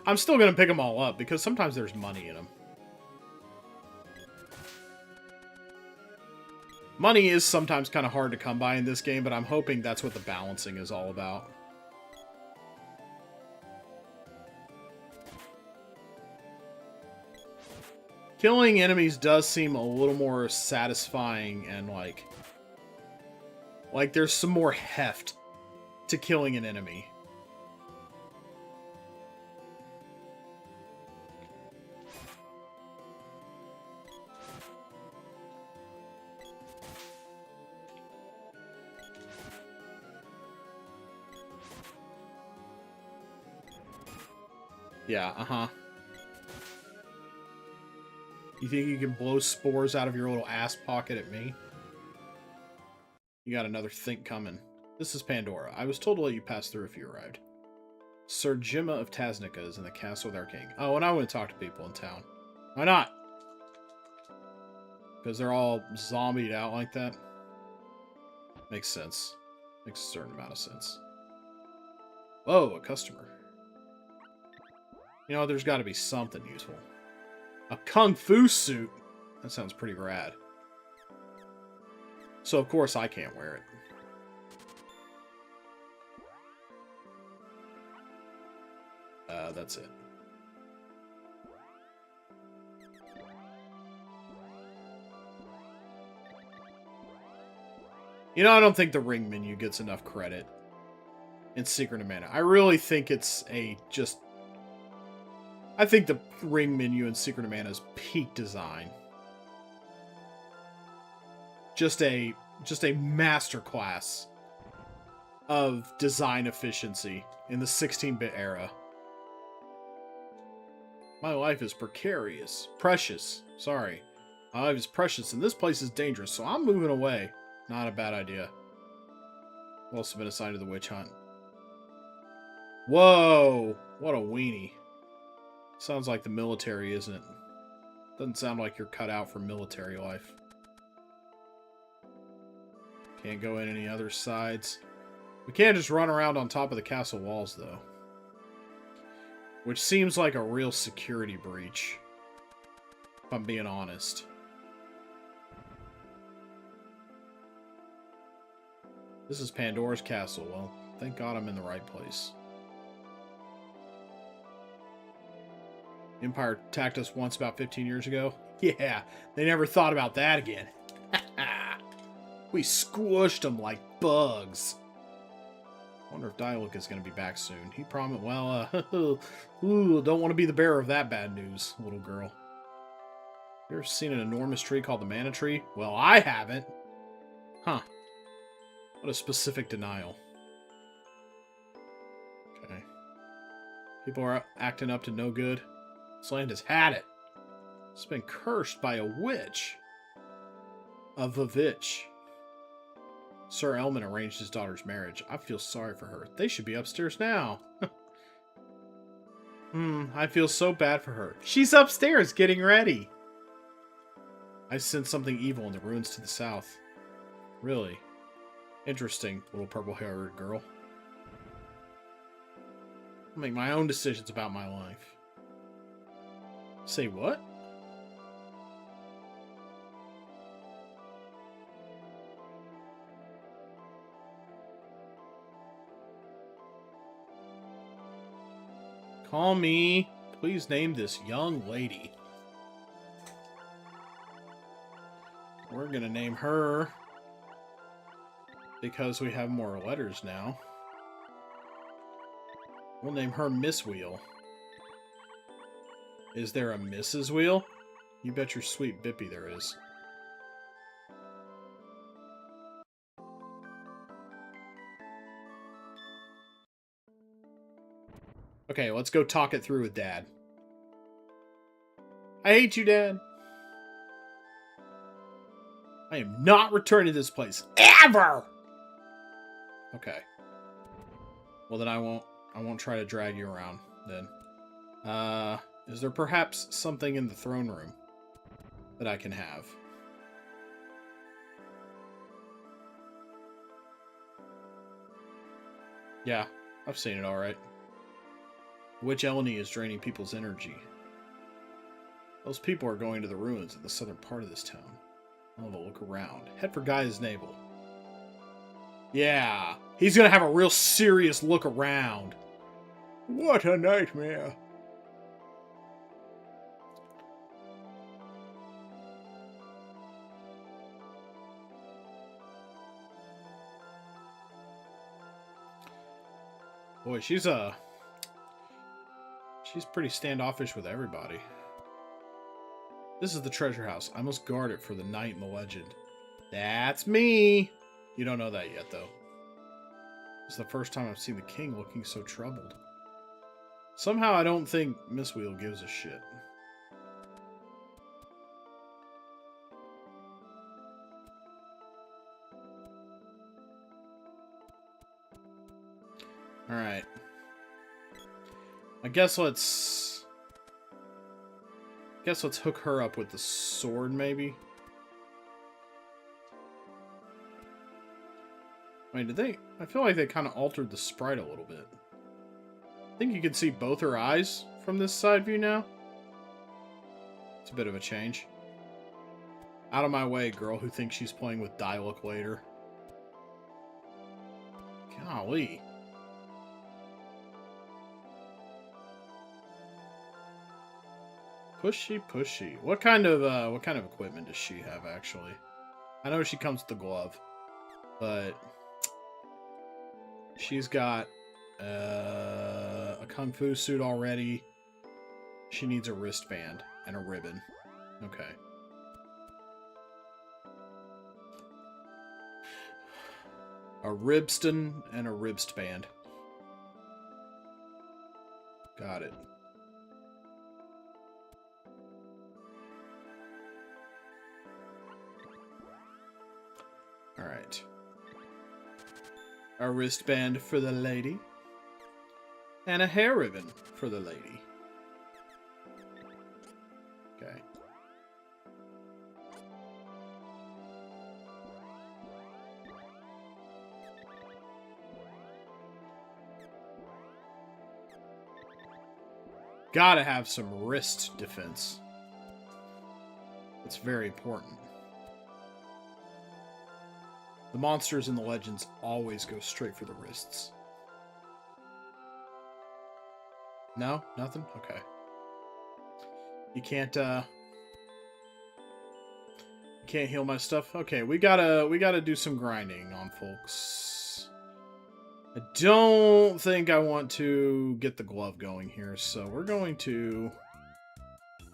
I'm still going to pick them all up, because sometimes there's money in them. Money is sometimes kind of hard to come by in this game, but I'm hoping that's what the balancing is all about. Killing enemies does seem a little more satisfying and like there's some more heft to killing an enemy. Yeah, uh-huh. You think you can blow spores out of your little ass pocket at me? You got another think coming. This is Pandora. I was told to let you pass through if you arrived. Sir Jimma of Tasnica is in the castle with our king. Oh, and I want to talk to people in town. Why not? Because they're all zombied out like that? Makes sense. Makes a certain amount of sense. Whoa, a customer. You know, there's got to be something useful. A kung fu suit? That sounds pretty rad. So, of course, I can't wear it. That's it. You know, I don't think the ring menu gets enough credit in Secret of Mana. I really think it's I think the ring menu in Secret of Mana is peak design. Just a masterclass of design efficiency in the 16-bit era. My life is precious. Sorry. My life is precious, and this place is dangerous, so I'm moving away. Not a bad idea. I've also been assigned to the witch hunt. Whoa! What a weenie. Sounds like the military, isn't it? Doesn't sound like you're cut out for military life. Can't go in any other sides. We can't just run around on top of the castle walls, though. Which seems like a real security breach, if I'm being honest. This is Pandora's castle. Well, thank God I'm in the right place. Empire attacked us once about 15 years ago. Yeah, they never thought about that again. We squished them like bugs. Wonder if Dialog is going to be back soon. He promised, well, ooh, don't want to be the bearer of that bad news, little girl. You ever seen an enormous tree called the Mana Tree? Well, I haven't. Huh. What a specific denial. Okay. People are acting up to no good. This land has had it. It's been cursed by a witch. A Vavitch. Sir Elman arranged his daughter's marriage. I feel sorry for her. They should be upstairs now. I feel so bad for her. She's upstairs getting ready. I sense something evil in the ruins to the south. Really? Interesting, little purple-haired girl. I'll make my own decisions about my life. Say what? Call me. Please name this young lady. We're gonna name her because we have more letters now. We'll name her Miss Wheel. Is there a Mrs. Wheel? You bet your sweet Bippy there is. Okay, let's go talk it through with Dad. I hate you, Dad. I am not returning to this place. Ever! Okay. Well, then I won't try to drag you around, then. Is there perhaps something in the throne room that I can have? Yeah, I've seen it alright. Witch Eleni is draining people's energy. Those people are going to the ruins in the southern part of this town. I'll have a look around. Head for Gaia's navel. Yeah, he's gonna have a real serious look around. What a nightmare. Boy, she's pretty standoffish with everybody. This is the treasure house. I must guard it for the knight in the legend. That's me! You don't know that yet, though. It's the first time I've seen the king looking so troubled. Somehow I don't think Miss Wheel gives a shit. Alright. I guess let's hook her up with the sword, maybe? Wait, did they... I feel like they kind of altered the sprite a little bit. I think you can see both her eyes from this side view now. It's a bit of a change. Out of my way, girl who thinks she's playing with Dialog later. Golly. Pushy, pushy. What kind of equipment does she have, actually? I know she comes with the glove, but she's got a kung fu suit already. She needs a wristband and a ribbon. Okay. A ribston and a ribstband. Got it. Alright. A wristband for the lady. And a hair ribbon for the lady. Okay. Gotta have some wrist defense. It's very important. The monsters in the legends always go straight for the wrists. No? Nothing? Okay. You can't heal my stuff? Okay, we gotta do some grinding on folks. I don't think I want to get the glove going here, so we're going to...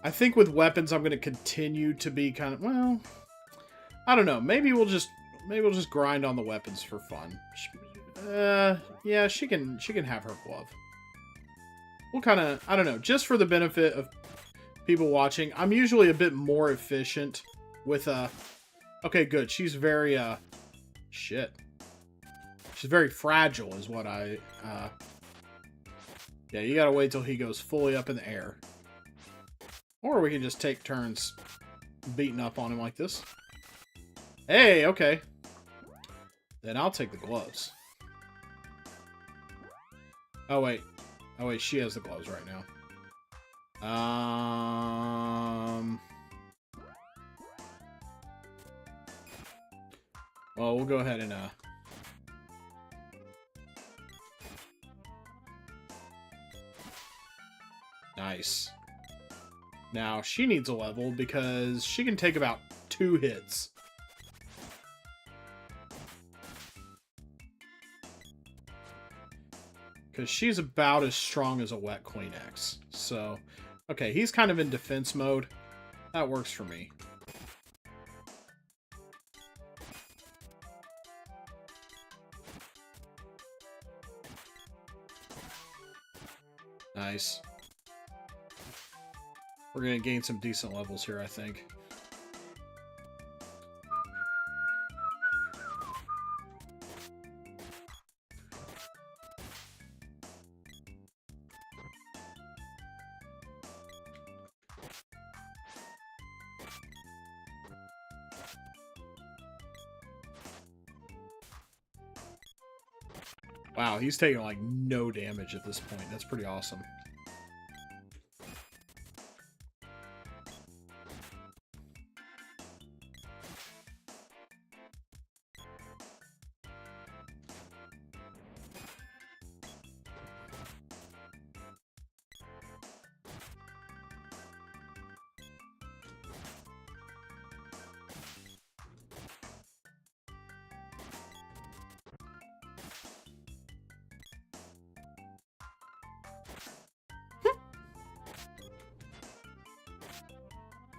I think with weapons I'm gonna continue to be kind of... Well, I don't know. Maybe we'll just grind on the weapons for fun. Yeah, she can have her glove. We'll kind of, I don't know, just for the benefit of people watching, I'm usually a bit more efficient with okay, good. She's very shit. She's very fragile is what I yeah, you gotta wait till he goes fully up in the air. Or we can just take turns beating up on him like this. Hey, okay. Then I'll take the gloves. Oh wait, she has the gloves right now. Well, we'll go ahead and nice. Now she needs a level because she can take about 2 hits. Because she's about as strong as a wet Queen X. So, okay, he's kind of in defense mode. That works for me. Nice. We're going to gain some decent levels here, I think. Wow, he's taking like no damage at this point. That's pretty awesome.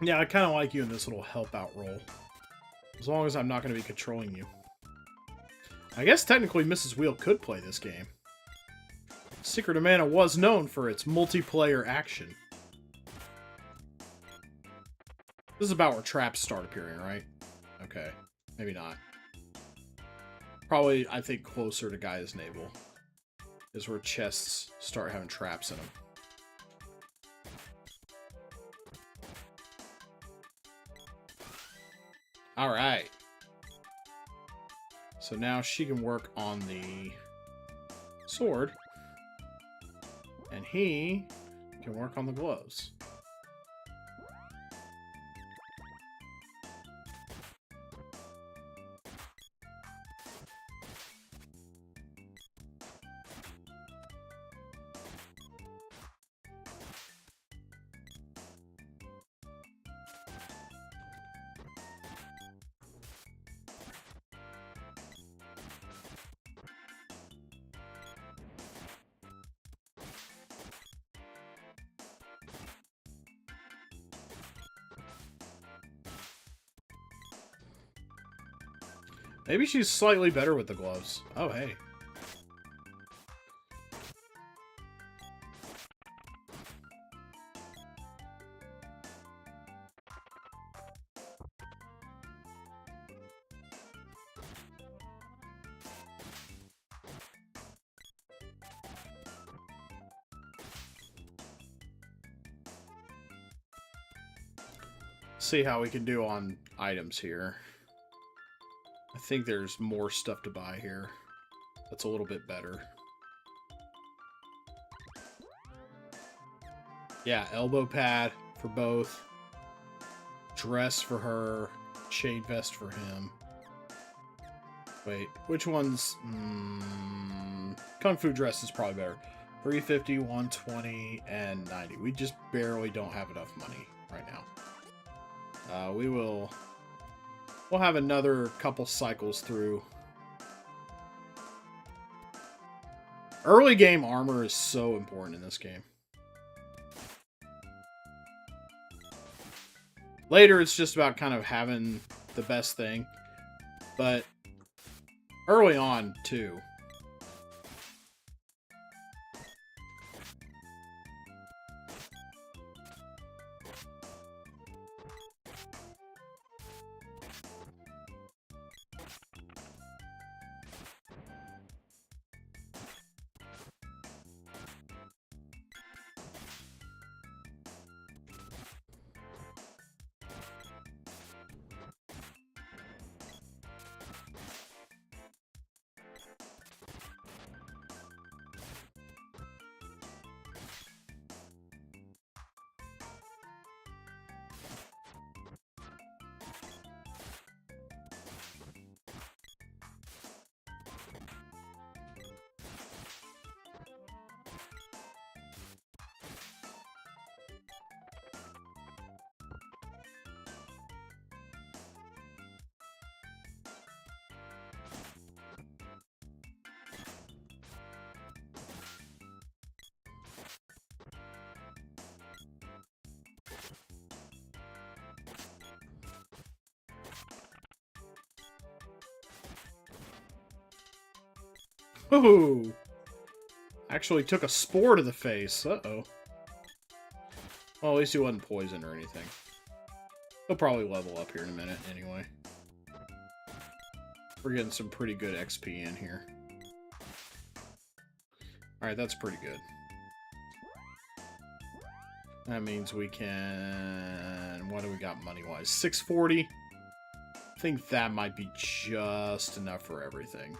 Yeah, I kind of like you in this little help out role. As long as I'm not going to be controlling you. I guess technically Mrs. Wheel could play this game. Secret of Mana was known for its multiplayer action. This is about where traps start appearing, right? Okay. Maybe not. Probably, I think, closer to Gaia's Navel. Is where chests start having traps in them. Alright. So now she can work on the sword. And he can work on the gloves. Maybe she's slightly better with the gloves. Oh, hey. See how we can do on items here. I think there's more stuff to buy here. That's a little bit better. Yeah, elbow pad for both. Dress for her. Chain vest for him. Wait, which one's... Kung Fu dress is probably better. 350, 120, and 90. We just barely don't have enough money right now. We'll have another couple cycles through. Early game armor is so important in this game. Later, it's just about kind of having the best thing. But early on, too. Ooh. Actually took a spore to the face. Uh-oh. Well, at least he wasn't poisoned or anything. He'll probably level up here in a minute anyway. We're getting some pretty good XP in here. Alright, that's pretty good. That means we can... What do we got money-wise? 640. I think that might be just enough for everything.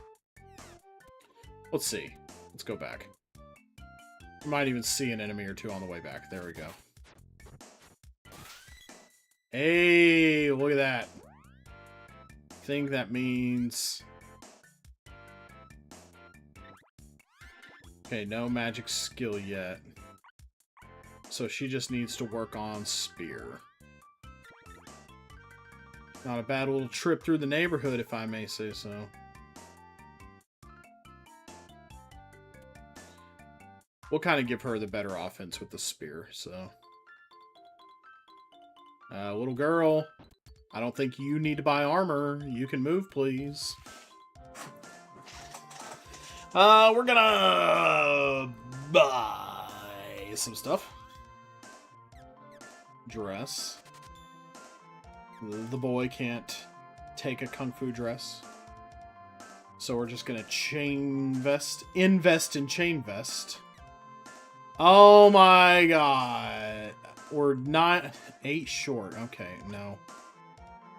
Let's see. Let's go back. We might even see an enemy or two on the way back. There we go. Hey, look at that. I think that means... Okay, no magic skill yet. So she just needs to work on spear. Not a bad little trip through the neighborhood, if I may say so. We'll kind of give her the better offense with the spear, so... little girl, I don't think you need to buy armor. You can move, please. We're gonna buy some stuff. Dress. The boy can't take a kung fu dress. So we're just gonna invest in chain vest. Oh my god. We're not 8 short. Okay, no.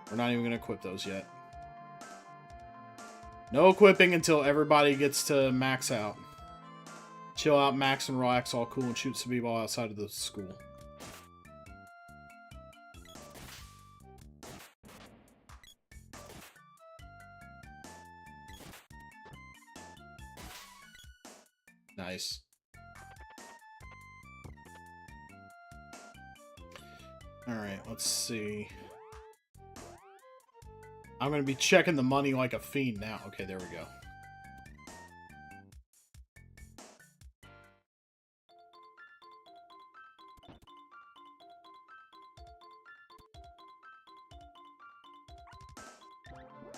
We're not even gonna equip those yet. No equipping until everybody gets to max out. Chill out, max, and relax, all cool, and shoot Sabiball outside of the school. Nice. Alright, let's see. I'm going to be checking the money like a fiend now. Okay, there we go.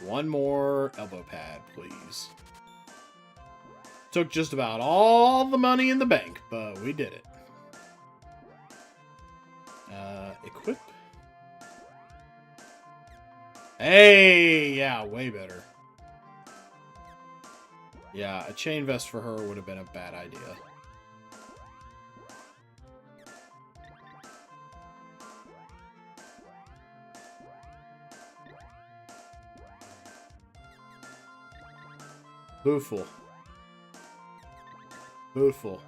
One more elbow pad, please. Took just about all the money in the bank, but we did it. Equip. Hey, yeah, way better. Yeah, a chain vest for her would have been a bad idea. Booful. Booful.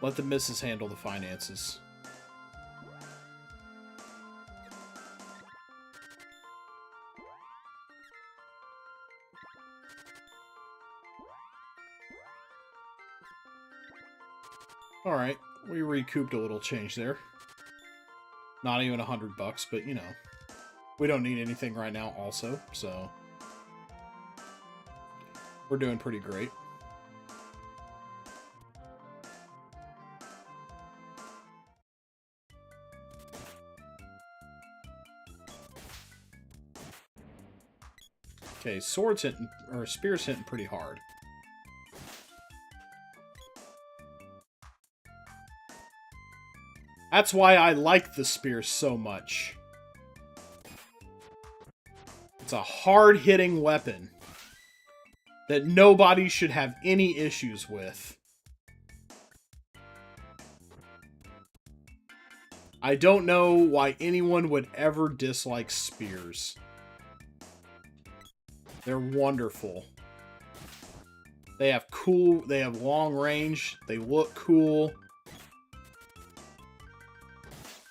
Let the missus handle the finances. Alright, we recouped a little change there. Not even $100, but you know. We don't need anything right now also, so... We're doing pretty great. Okay, swords hitting, or spears hitting pretty hard. That's why I like the spear so much. It's a hard-hitting weapon that nobody should have any issues with. I don't know why anyone would ever dislike spears. They're wonderful. They have long range, they look cool.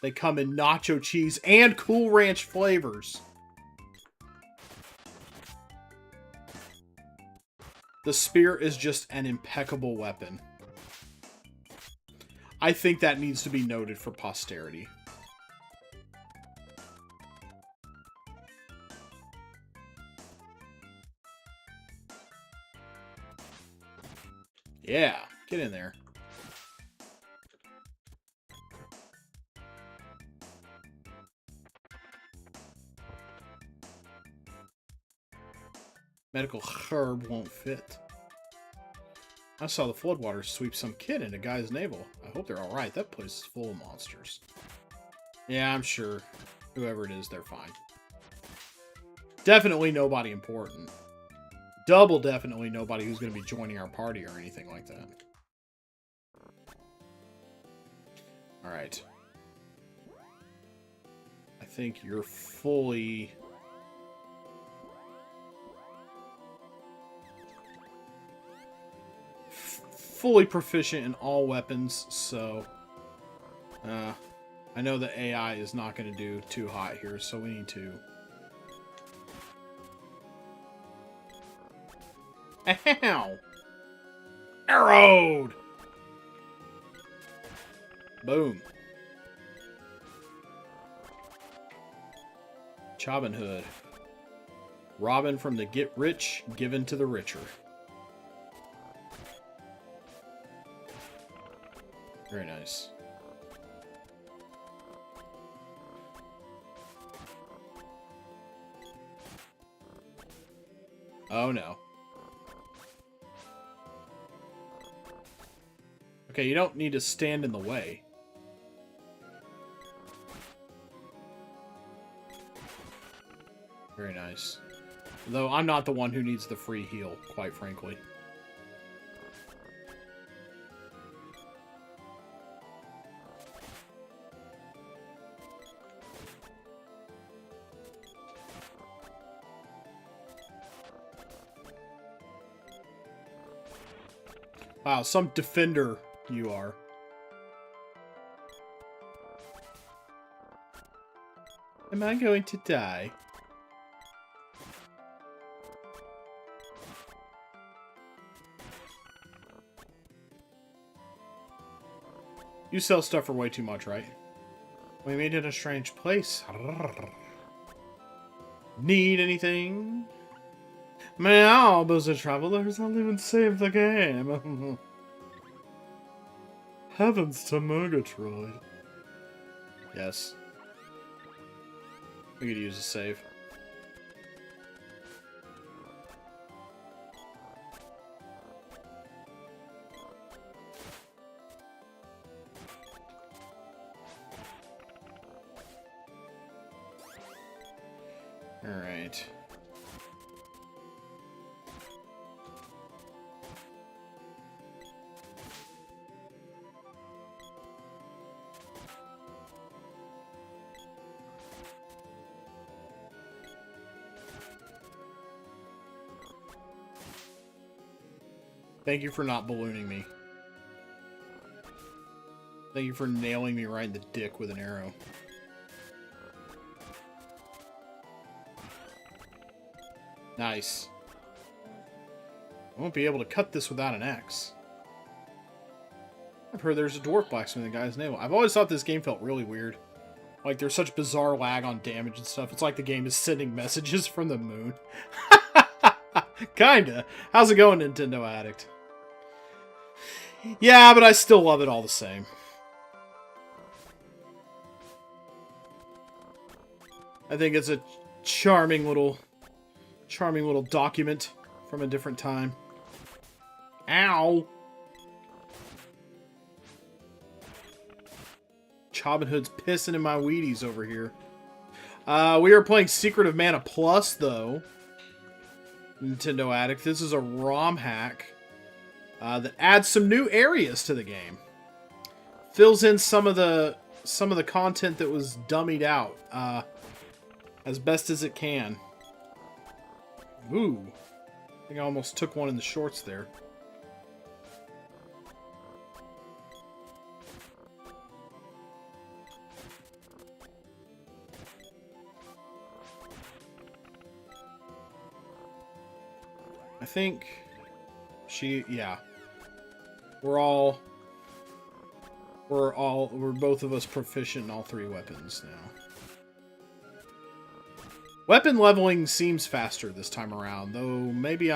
They come in nacho cheese and Cool Ranch flavors. The spear is just an impeccable weapon. I think that needs to be noted for posterity. Yeah, get in there. Medical herb won't fit. I saw the floodwaters sweep some kid into guy's navel. I hope they're alright. That place is full of monsters. Yeah, I'm sure. Whoever it is, they're fine. Definitely nobody important. Double definitely nobody who's going to be joining our party or anything like that. Alright. I think you're fully... fully proficient in all weapons, so... I know the AI is not going to do too hot here, so we need to... Ow! Arrowed! Boom. Robin Hood. Robin from the get rich, given to the richer. Very nice. Oh no. Okay, you don't need to stand in the way. Very nice. Though I'm not the one who needs the free heal, quite frankly. Wow, some defender you are. Am I going to die? You sell stuff for way too much, right? We made it in a strange place. Need anything? Meow, busy travelers, I'll even save the game. Heavens to Murgatroyd. Yes. We could use a save. Alright. Thank you for not ballooning me. Thank you for nailing me right in the dick with an arrow. Nice. I won't be able to cut this without an axe. I've heard there's a dwarf blacksmith in the guy's navel. I've always thought this game felt really weird. Like, there's such bizarre lag on damage and stuff. It's like the game is sending messages from the moon. Kinda. How's it going, Nintendo Addict? Yeah, but I still love it all the same. I think it's a charming little document from a different time. Ow! Robin Hood's pissing in my Wheaties over here. We are playing Secret of Mana Plus, though. Nintendo Addict. This is a ROM hack that adds some new areas to the game. Fills in some of the content that was dummied out as best as it can. Ooh. I think I almost took one in the shorts there. I think yeah. We're both of us proficient in all three weapons now. Weapon leveling seems faster this time around, though maybe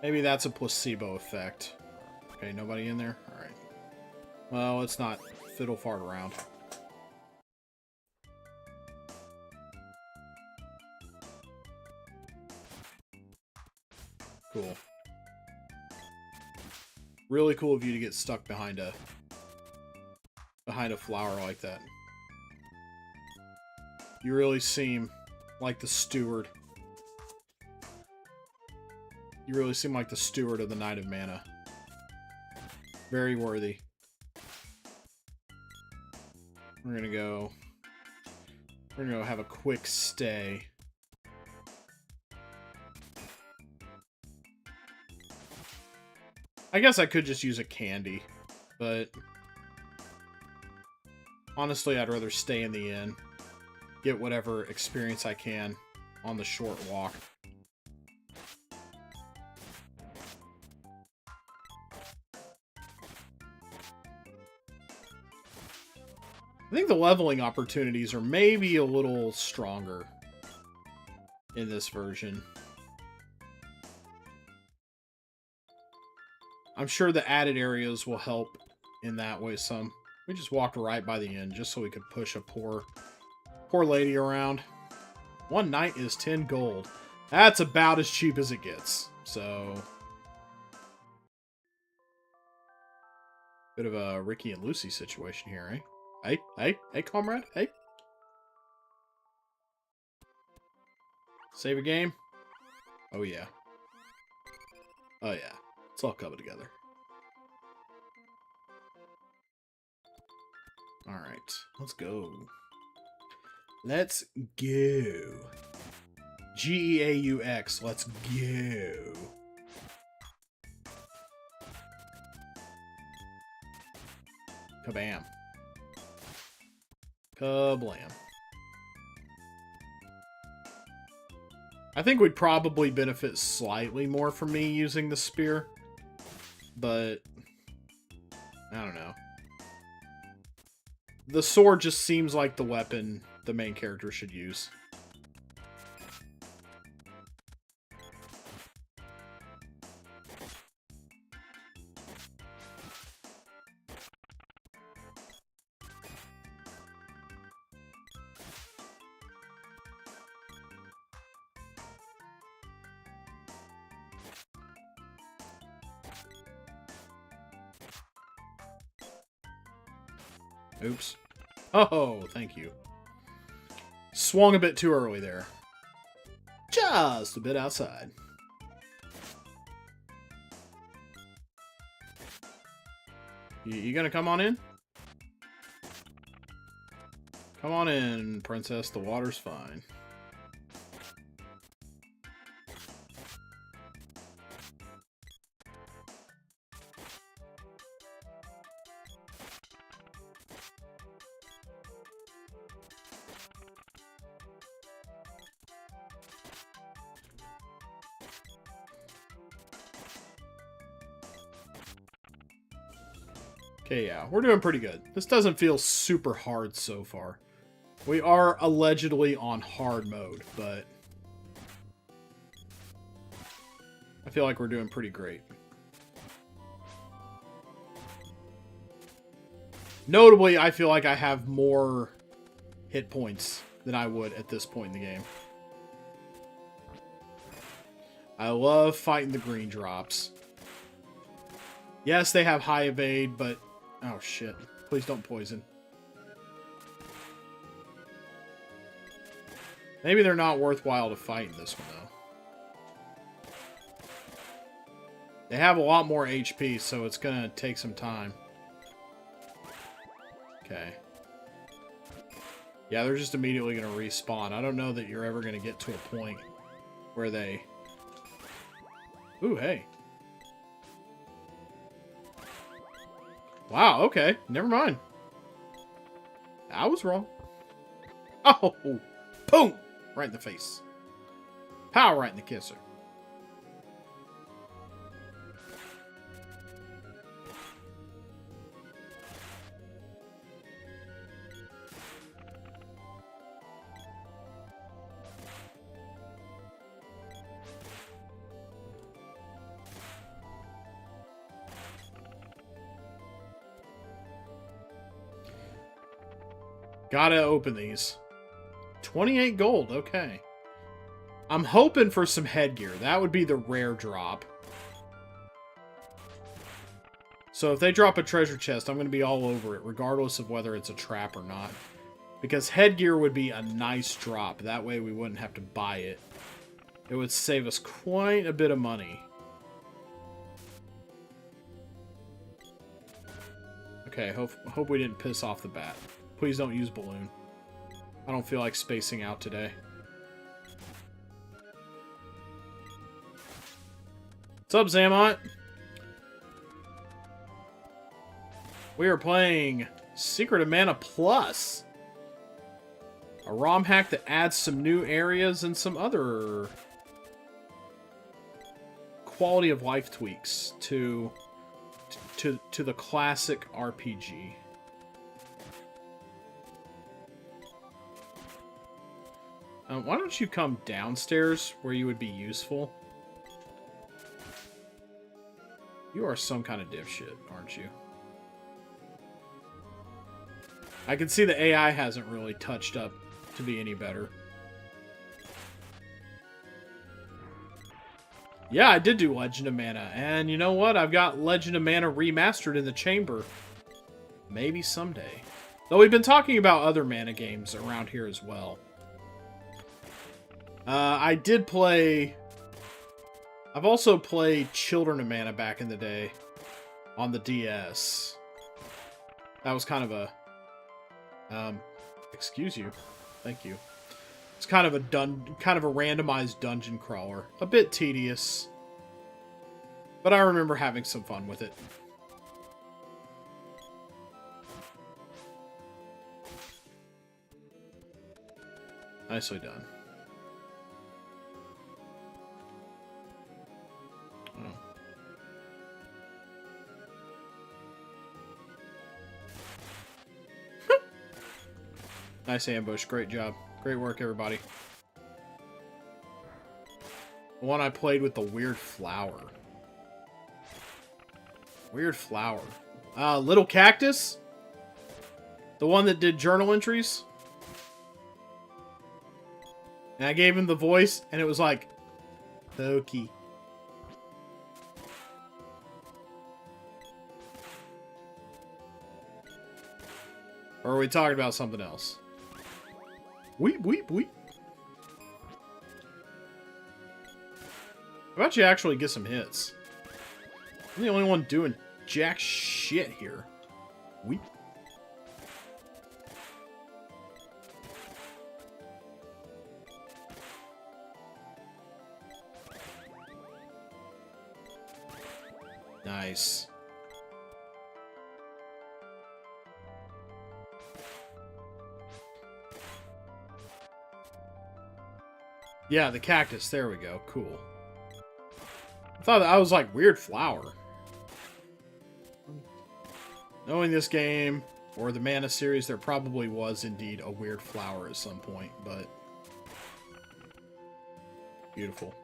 maybe that's a placebo effect. Okay, nobody in there? Alright. Well, let's not fiddle fart around. cool. Really cool of you to get stuck behind a flower like that. You really seem like the steward. You really seem like the steward of the Knight of Mana. Very worthy. We're gonna go have a quick stay. I guess I could just use a candy, but honestly, I'd rather stay in the inn. Get whatever experience I can on the short walk. I think the leveling opportunities are maybe a little stronger in this version. I'm sure the added areas will help in that way some. We just walked right by the inn just so we could push a poor lady around. One night is 10 gold. That's about as cheap as it gets. So, bit of a Ricky and Lucy situation here, eh? Hey, comrade, hey. Save a game? Oh, yeah. Oh, yeah. It's all coming together. Alright, let's go. Let's go. Geaux, let's go. Kabam. Kablam. I think we'd probably benefit slightly more from me using the spear, but I don't know. The sword just seems like the weapon the main character should use. Oops. Oh, thank you. Swung a bit too early there. Just a bit outside. You gonna come on in? Come on in, princess. The water's fine. Okay, yeah, we're doing pretty good. This doesn't feel super hard so far. We are allegedly on hard mode, but I feel like we're doing pretty great. Notably, I feel like I have more hit points than I would at this point in the game. I love fighting the green drops. Yes, they have high evade, but oh shit. Please don't poison. Maybe they're not worthwhile to fight in this one, though. They have a lot more HP, so it's gonna take some time. Okay. Yeah, they're just immediately gonna respawn. I don't know that you're ever gonna get to a point where they... Ooh, hey. Wow, okay. Never mind. I was wrong. Oh! Boom! Right in the face. Pow! Right in the kisser. Gotta open these. 28 gold, okay. I'm hoping for some headgear. That would be the rare drop. So if they drop a treasure chest, I'm going to be all over it, regardless of whether it's a trap or not. Because headgear would be a nice drop. That way we wouldn't have to buy it. It would save us quite a bit of money. Okay, hope we didn't piss off the bat. Please don't use balloon. I don't feel like spacing out today. What's up, Zamont? We are playing Secret of Mana Plus. A ROM hack that adds some new areas and some other quality of life tweaks to the classic RPG. Why don't you come downstairs where you would be useful? You are some kind of dipshit, aren't you? I can see the AI hasn't really touched up to be any better. Yeah, I did do Legend of Mana, and you know what? I've got Legend of Mana remastered in the chamber. Maybe someday. Though we've been talking about other Mana games around here as well. I did play... I've also played Children of Mana back in the day on the DS. That was kind of a... excuse you. Thank you. It's kind of a randomized dungeon crawler. A bit tedious. But I remember having some fun with it. Nicely done. Oh. Nice ambush. Great job. Great work, everybody. The one I played with the weird flower. Weird flower. Little Cactus? The one that did journal entries? And I gave him the voice, and it was like, Pokey. Or are we talking about something else? Weep, weep, weep. How about you actually get some hits? I'm the only one doing jack shit here. Weep. Nice. Yeah, the cactus. There we go. Cool. I thought I was like, weird flower. Knowing this game, or the Mana series, there probably was indeed a weird flower at some point, but... Beautiful.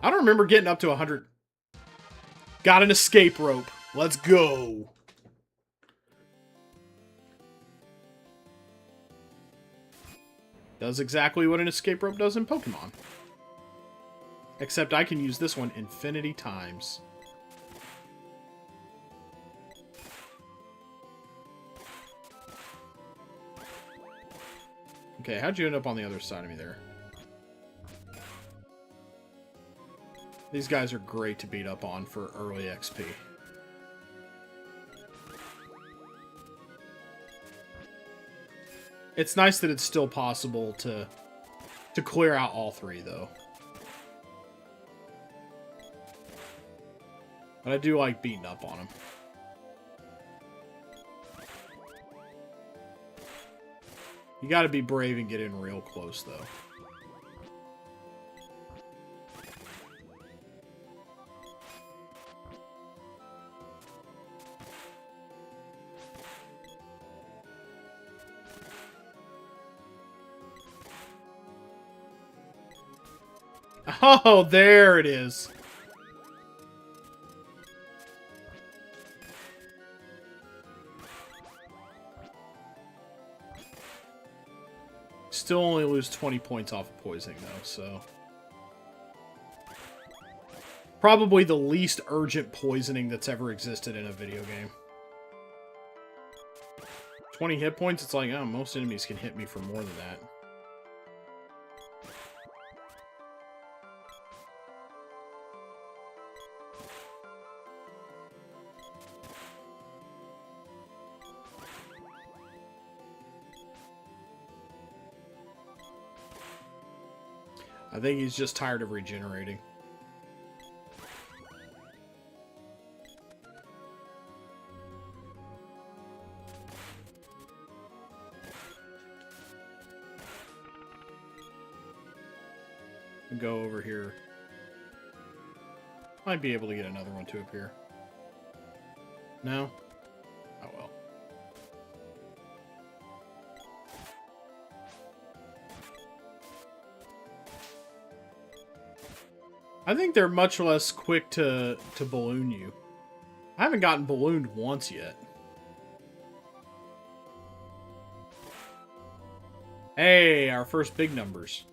I don't remember getting up to 100. Got an escape rope. Let's go. Does exactly what an escape rope does in Pokemon. Except I can use this one infinity times. Okay, how'd you end up on the other side of me there? These guys are great to beat up on for early XP. It's nice that it's still possible to clear out all three, though. But I do like beating up on them. You gotta be brave and get in real close, though. Oh, there it is. Still only lose 20 points off of poisoning, though, so... Probably the least urgent poisoning that's ever existed in a video game. 20 hit points, it's like, oh, most enemies can hit me for more than that. I think he's just tired of regenerating. Go over here. Might be able to get another one to appear. No? Oh well. I think they're much less quick to balloon you. I haven't gotten ballooned once yet. Hey, our first big numbers.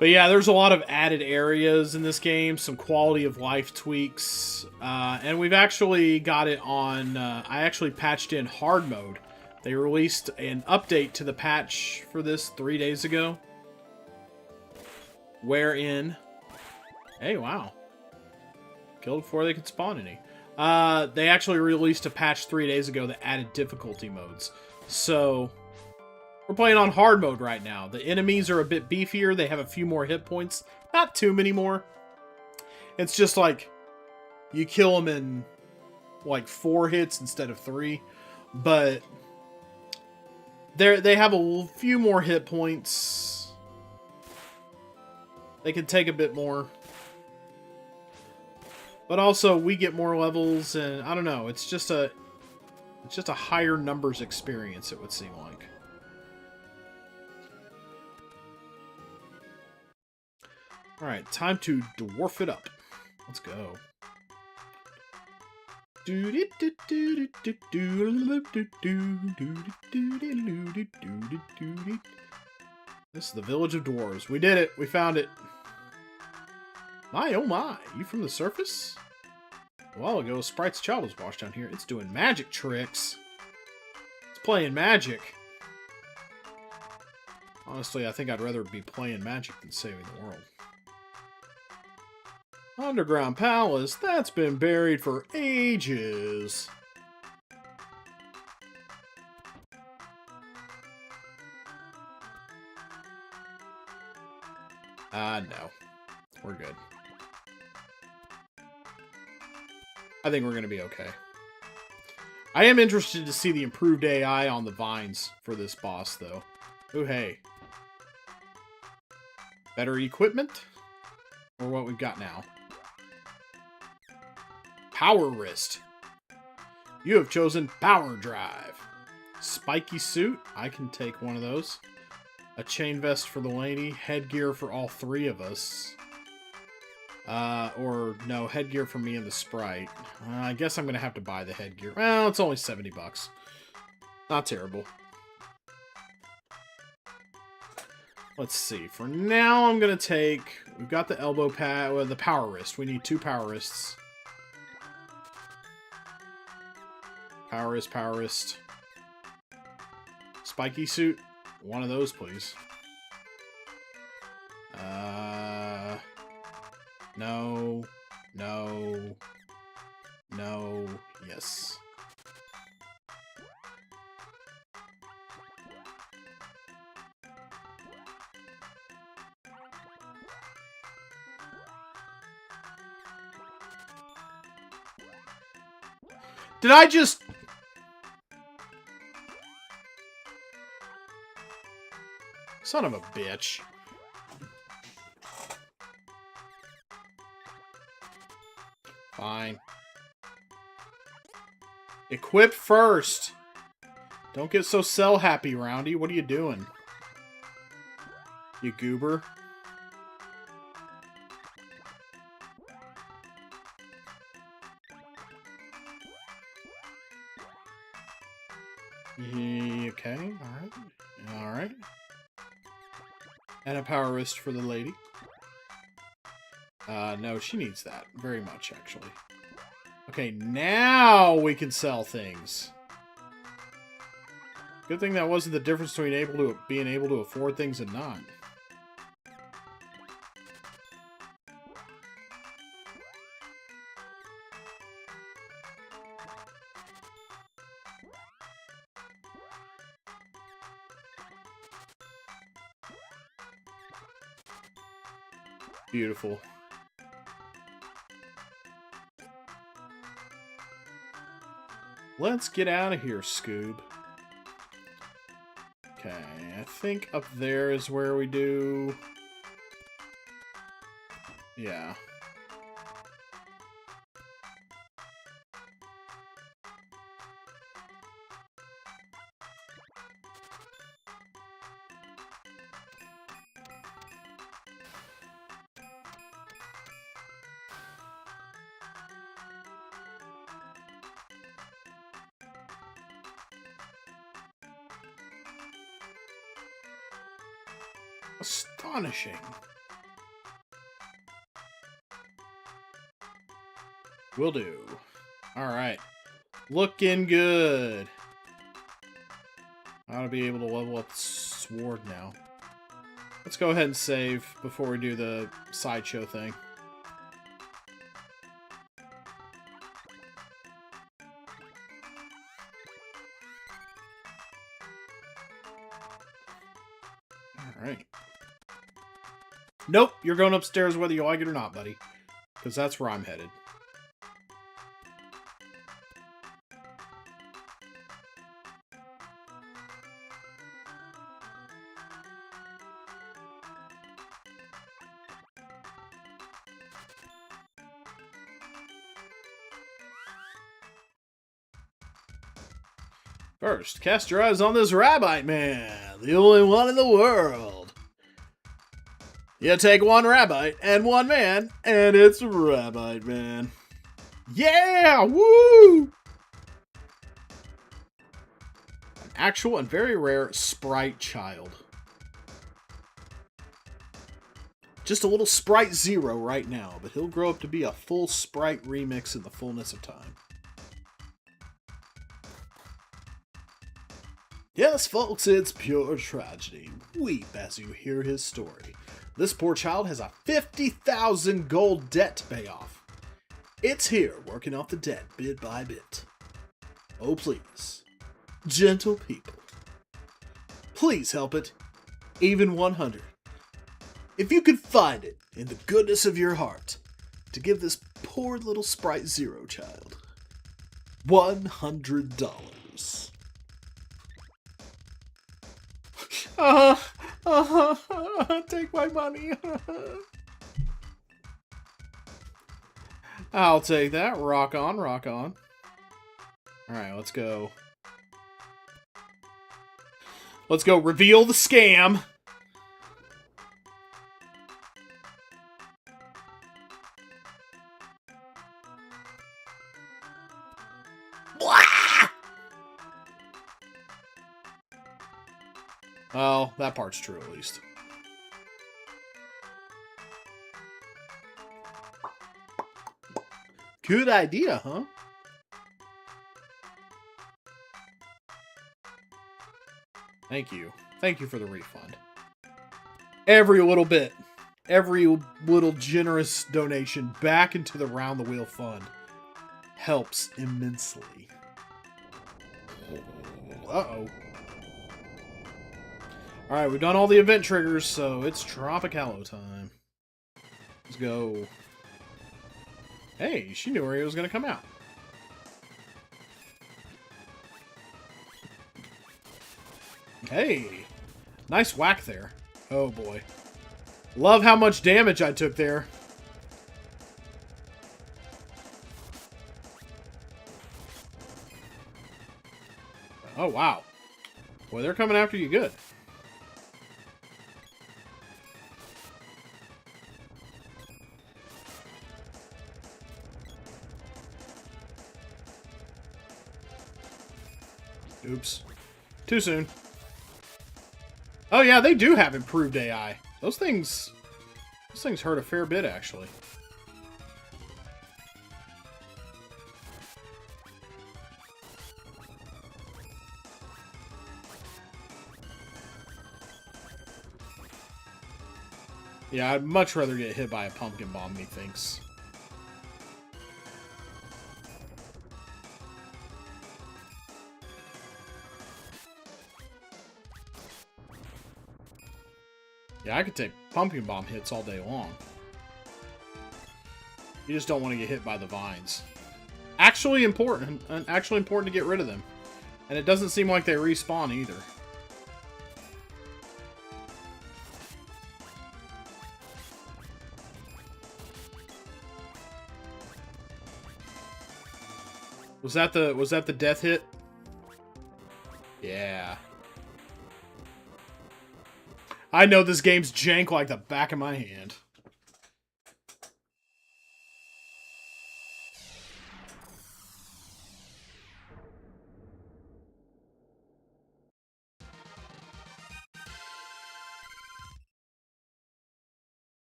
But yeah, there's a lot of added areas in this game, some quality of life tweaks, and we've actually got it on, I actually patched in hard mode. They released an update to the patch for this 3 days ago, wherein, hey, wow, killed before they could spawn any. They actually released a patch 3 days ago that added difficulty modes. So we're playing on hard mode right now. The enemies are a bit beefier. They have a few more hit points. Not too many more. It's just like you kill them in like 4 hits instead of 3. But they have a few more hit points. They can take a bit more. But also we get more levels, and I don't know, it's just a higher numbers experience, it would seem like. Alright, time to dwarf it up. Let's go. This is the village of dwarves. We did it. We found it. My, oh my. You from the surface? A while ago, Sprite's child was washed down here. It's doing magic tricks. It's playing magic. Honestly, I think I'd rather be playing magic than saving the world. Underground palace, that's been buried for ages. No. We're good. I think we're going to be okay. I am interested to see the improved AI on the vines for this boss, though. Ooh, hey. Better equipment? Or what we've got now? Power wrist. You have chosen power drive. Spiky suit. I can take one of those. A chain vest for the lady. Headgear for all 3 of us. Or no, headgear for me and the sprite. I guess I'm going to have to buy the headgear. Well, it's only 70 bucks. Not terrible. Let's see. For now, I'm going to take... We've got the elbow pad, well, the power wrist. We need 2 power wrists. Power wrist, power wrist. Spiky suit. One of those, please. No. No. No. Yes. Did I just... Son of a bitch. Fine. Equip first. Don't get so cell happy, Roundy. What are you doing? You goober. Okay, alright. Alright. And a power wrist for the lady. No, she needs that. Very much, actually. Okay, now we can sell things. Good thing that wasn't the difference between being able to afford things and not. Beautiful. Let's get out of here, Scoob. Okay, I think up there is where we do... Yeah. Astonishing. Will do. Alright. Looking good. I ought to be able to level up the sword now. Let's go ahead and save before we do the sideshow thing. Alright. Nope, you're going upstairs whether you like it or not, buddy. Because that's where I'm headed. First, cast your eyes on this Rabbite Man, the only one in the world. You take one Rabbite and one man, and it's Rabbite Man. Yeah! Woo! An actual and very rare sprite child. Just a little Sprite Zero right now, but he'll grow up to be a full Sprite remix in the fullness of time. Yes, folks, it's pure tragedy. Weep as you hear his story. This poor child has a 50,000 gold debt to pay off. It's here, working off the debt bit by bit. Oh, please, gentle people, please help it, even 100. If you could find it in the goodness of your heart to give this poor little Sprite Zero child $100. Take my money. I'll take that. Rock on, rock on. Alright, let's go. Let's go reveal the scam. Well, that part's true at least. Good idea, huh? Thank you. Thank you for the refund. Every little bit, every little generous donation back into the Round the Wheel Fund helps immensely. Uh-oh. Alright, we've done all the event triggers, so it's Tropicalo time. Let's go. Hey, she knew where he was going to come out. Hey, nice whack there. Oh boy. Love how much damage I took there. Oh wow. Boy, they're coming after you good. Oops. Too soon. Oh yeah, they do have improved AI. Those things hurt a fair bit, actually. Yeah, I'd much rather get hit by a pumpkin bomb, methinks. Yeah, I could take pumpkin bomb hits all day long. You just don't want to get hit by the vines. Actually important to get rid of them. And it doesn't seem like they respawn either. Was that the death hit? Yeah. I know this game's jank like the back of my hand.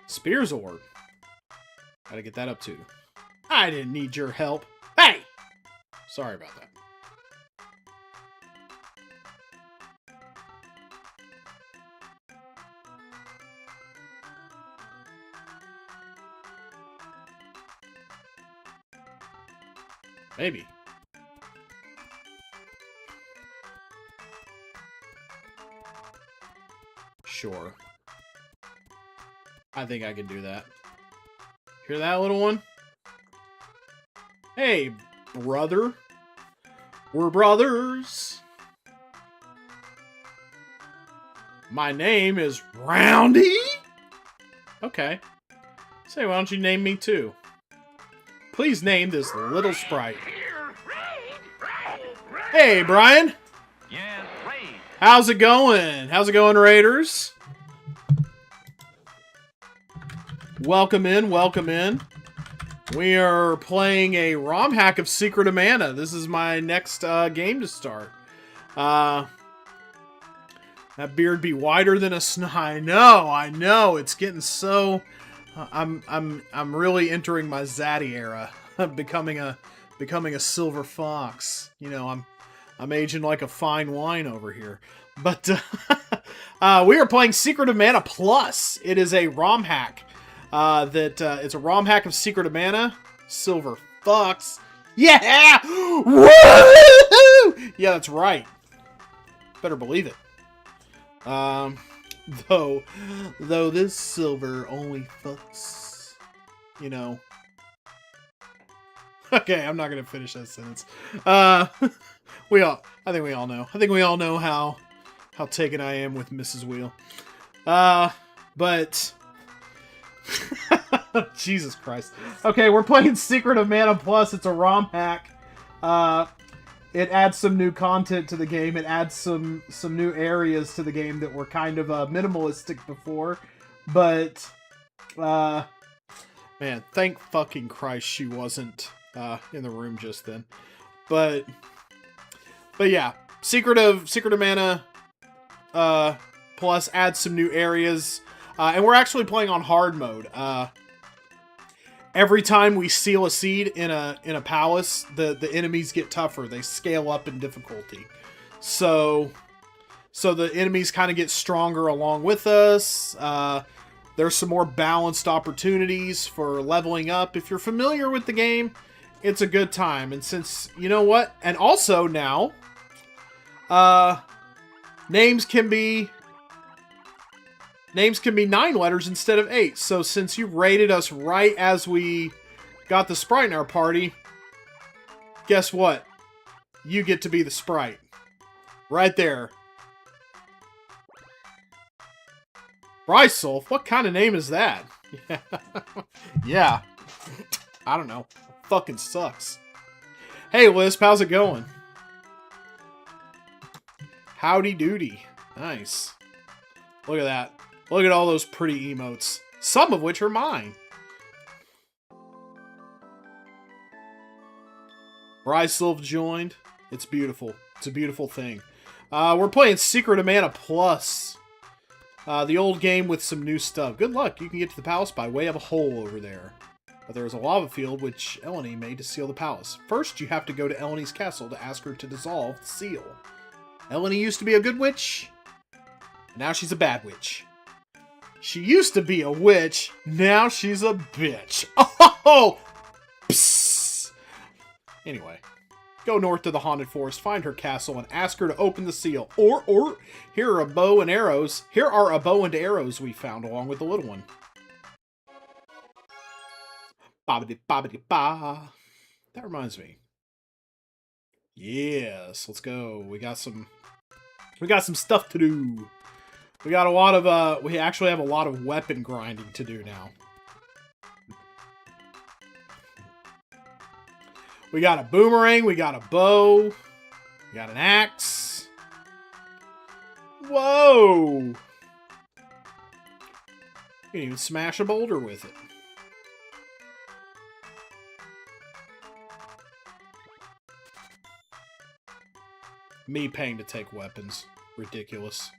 Spears Orb. Gotta get that up too. I didn't need your help. Hey! Sorry about that. Maybe. Sure. I think I can do that. Hear that, little one? Hey, brother. We're brothers. My name is Roundy. Okay. Say, why don't you name me too? Please name this little sprite. Hey, Brian. Yeah, Raid. How's it going? How's it going, Raiders? Welcome in, welcome in. We are playing a ROM hack of Secret of Mana. This is my next game to start. That beard be wider than a snow. I know. It's getting so. I'm really entering my Zaddy era, becoming a silver fox. You know, I'm aging like a fine wine over here. But we are playing Secret of Mana Plus. It is a ROM hack. It's a ROM hack of Secret of Mana. Silver Fox. Yeah! Woo! Yeah, that's right. Better believe it. Though this silver only fucks, you know. Okay, I'm not gonna finish that sentence. I think we all know. I think we all know how taken I am with Mrs. Wheel. But Jesus Christ. Okay, we're playing Secret of Mana Plus. It's a ROM hack. It adds some new content to the game. It adds some new areas to the game that were kind of minimalistic before. But man, thank fucking Christ she wasn't in the room just then. But yeah, Secret of Mana Plus adds some new areas. And we're actually playing on hard mode. Every time we seal a seed in a palace, the enemies get tougher. They scale up in difficulty. So the enemies kind of get stronger along with us. There's some more balanced opportunities for leveling up. If you're familiar with the game, it's a good time. And since, you know what? And also now, names can be 9 letters instead of 8. So since you rated us right as we got the sprite in our party, guess what? You get to be the sprite. Right there. Brysolf? What kind of name is that? Yeah. I don't know. Fucking sucks. Hey, Lisp, how's it going? Howdy doody. Nice. Look at that. Look at all those pretty emotes. Some of which are mine. Brysolf joined. It's beautiful. It's a beautiful thing. We're playing Secret of Mana Plus. The old game with some new stuff. Good luck. You can get to the palace by way of a hole over there. But there is a lava field which Eleni made to seal the palace. First, you have to go to Eleni's castle to ask her to dissolve the seal. Eleni used to be a good witch. Now she's a bad witch. She used to be a witch. Now she's a bitch. Oh! Psst. Anyway. Go north to the haunted forest, find her castle, and ask her to open the seal. Or, here are a bow and arrows. Here are a bow and arrows we found along with the little one. Bobbidi-bobbidi-ba. That reminds me. Yes, let's go. We got some stuff to do. We got a lot of, we actually have a lot of weapon grinding to do now. We got a boomerang, we got a bow, we got an axe. Whoa! You can even smash a boulder with it. Me paying to take weapons. Ridiculous.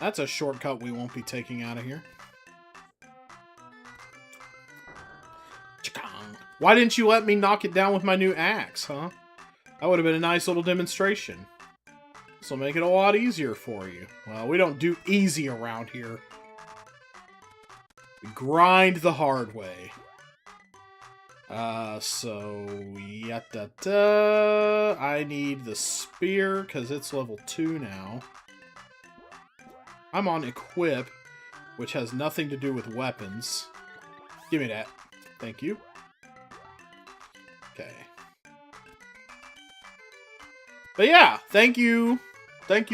That's a shortcut we won't be taking out of here. Why didn't you let me knock it down with my new axe, huh? That would have been a nice little demonstration. This will make it a lot easier for you. Well, we don't do easy around here. We grind the hard way. So... Yatta-da. I need the spear, because it's level 2 now. I'm on equip, which has nothing to do with weapons. Give me that. Thank you. Okay. But yeah, thank you,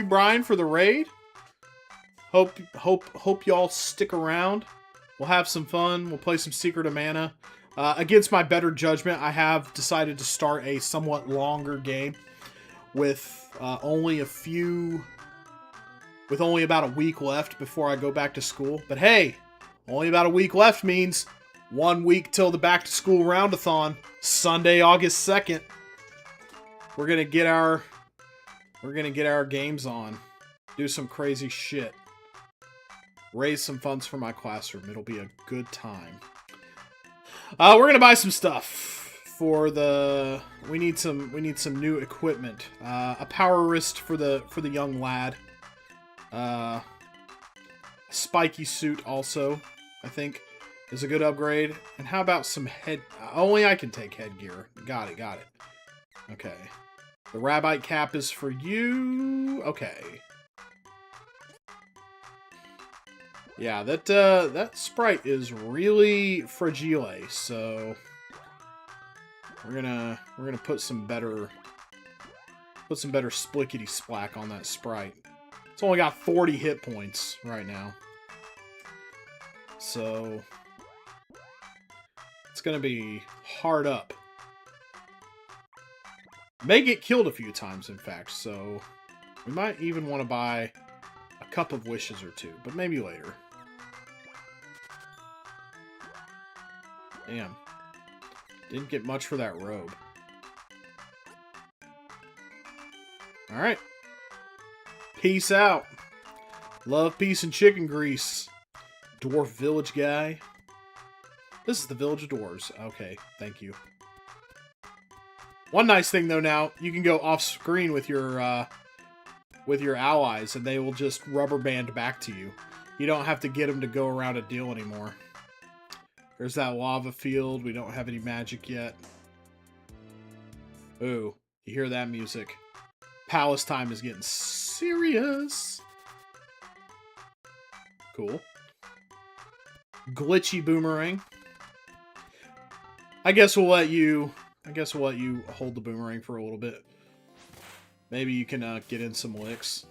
Brian, for the raid. Hope y'all stick around. We'll have some fun. We'll play some Secret of Mana. Against my better judgment, I have decided to start a somewhat longer game with only about a week left before I go back to school. But hey, only about a week left means 1 week till the back to school roundathon, Sunday, August 2nd. We're gonna get our games on, do some crazy shit, raise some funds for my classroom. It'll be a good time. We're gonna buy some stuff for the. We need some new equipment. A power wrist for the young lad. Spiky suit also, I think, is a good upgrade. And how about some head... Only I can take headgear. Got it. Okay. The rabbite cap is for you. Okay. Yeah, that sprite is really fragile, so we're gonna put some better splickety splack on that sprite. It's only got 40 hit points right now. So it's gonna be hard up. May get killed a few times, in fact, so we might even want to buy a cup of wishes or two, but maybe later. Damn. Didn't get much for that robe. Alright. Peace out. Love, peace, and chicken grease. Dwarf village guy. This is the village of dwarves. Okay, thank you. One nice thing, though, now, you can go off-screen with your allies, and they will just rubber band back to you. You don't have to get them to go around a deal anymore. There's that lava field. We don't have any magic yet. Ooh, you hear that music? Palace time is getting serious. Cool. Glitchy boomerang. I guess we'll let you hold the boomerang for a little bit. Maybe you can get in some licks.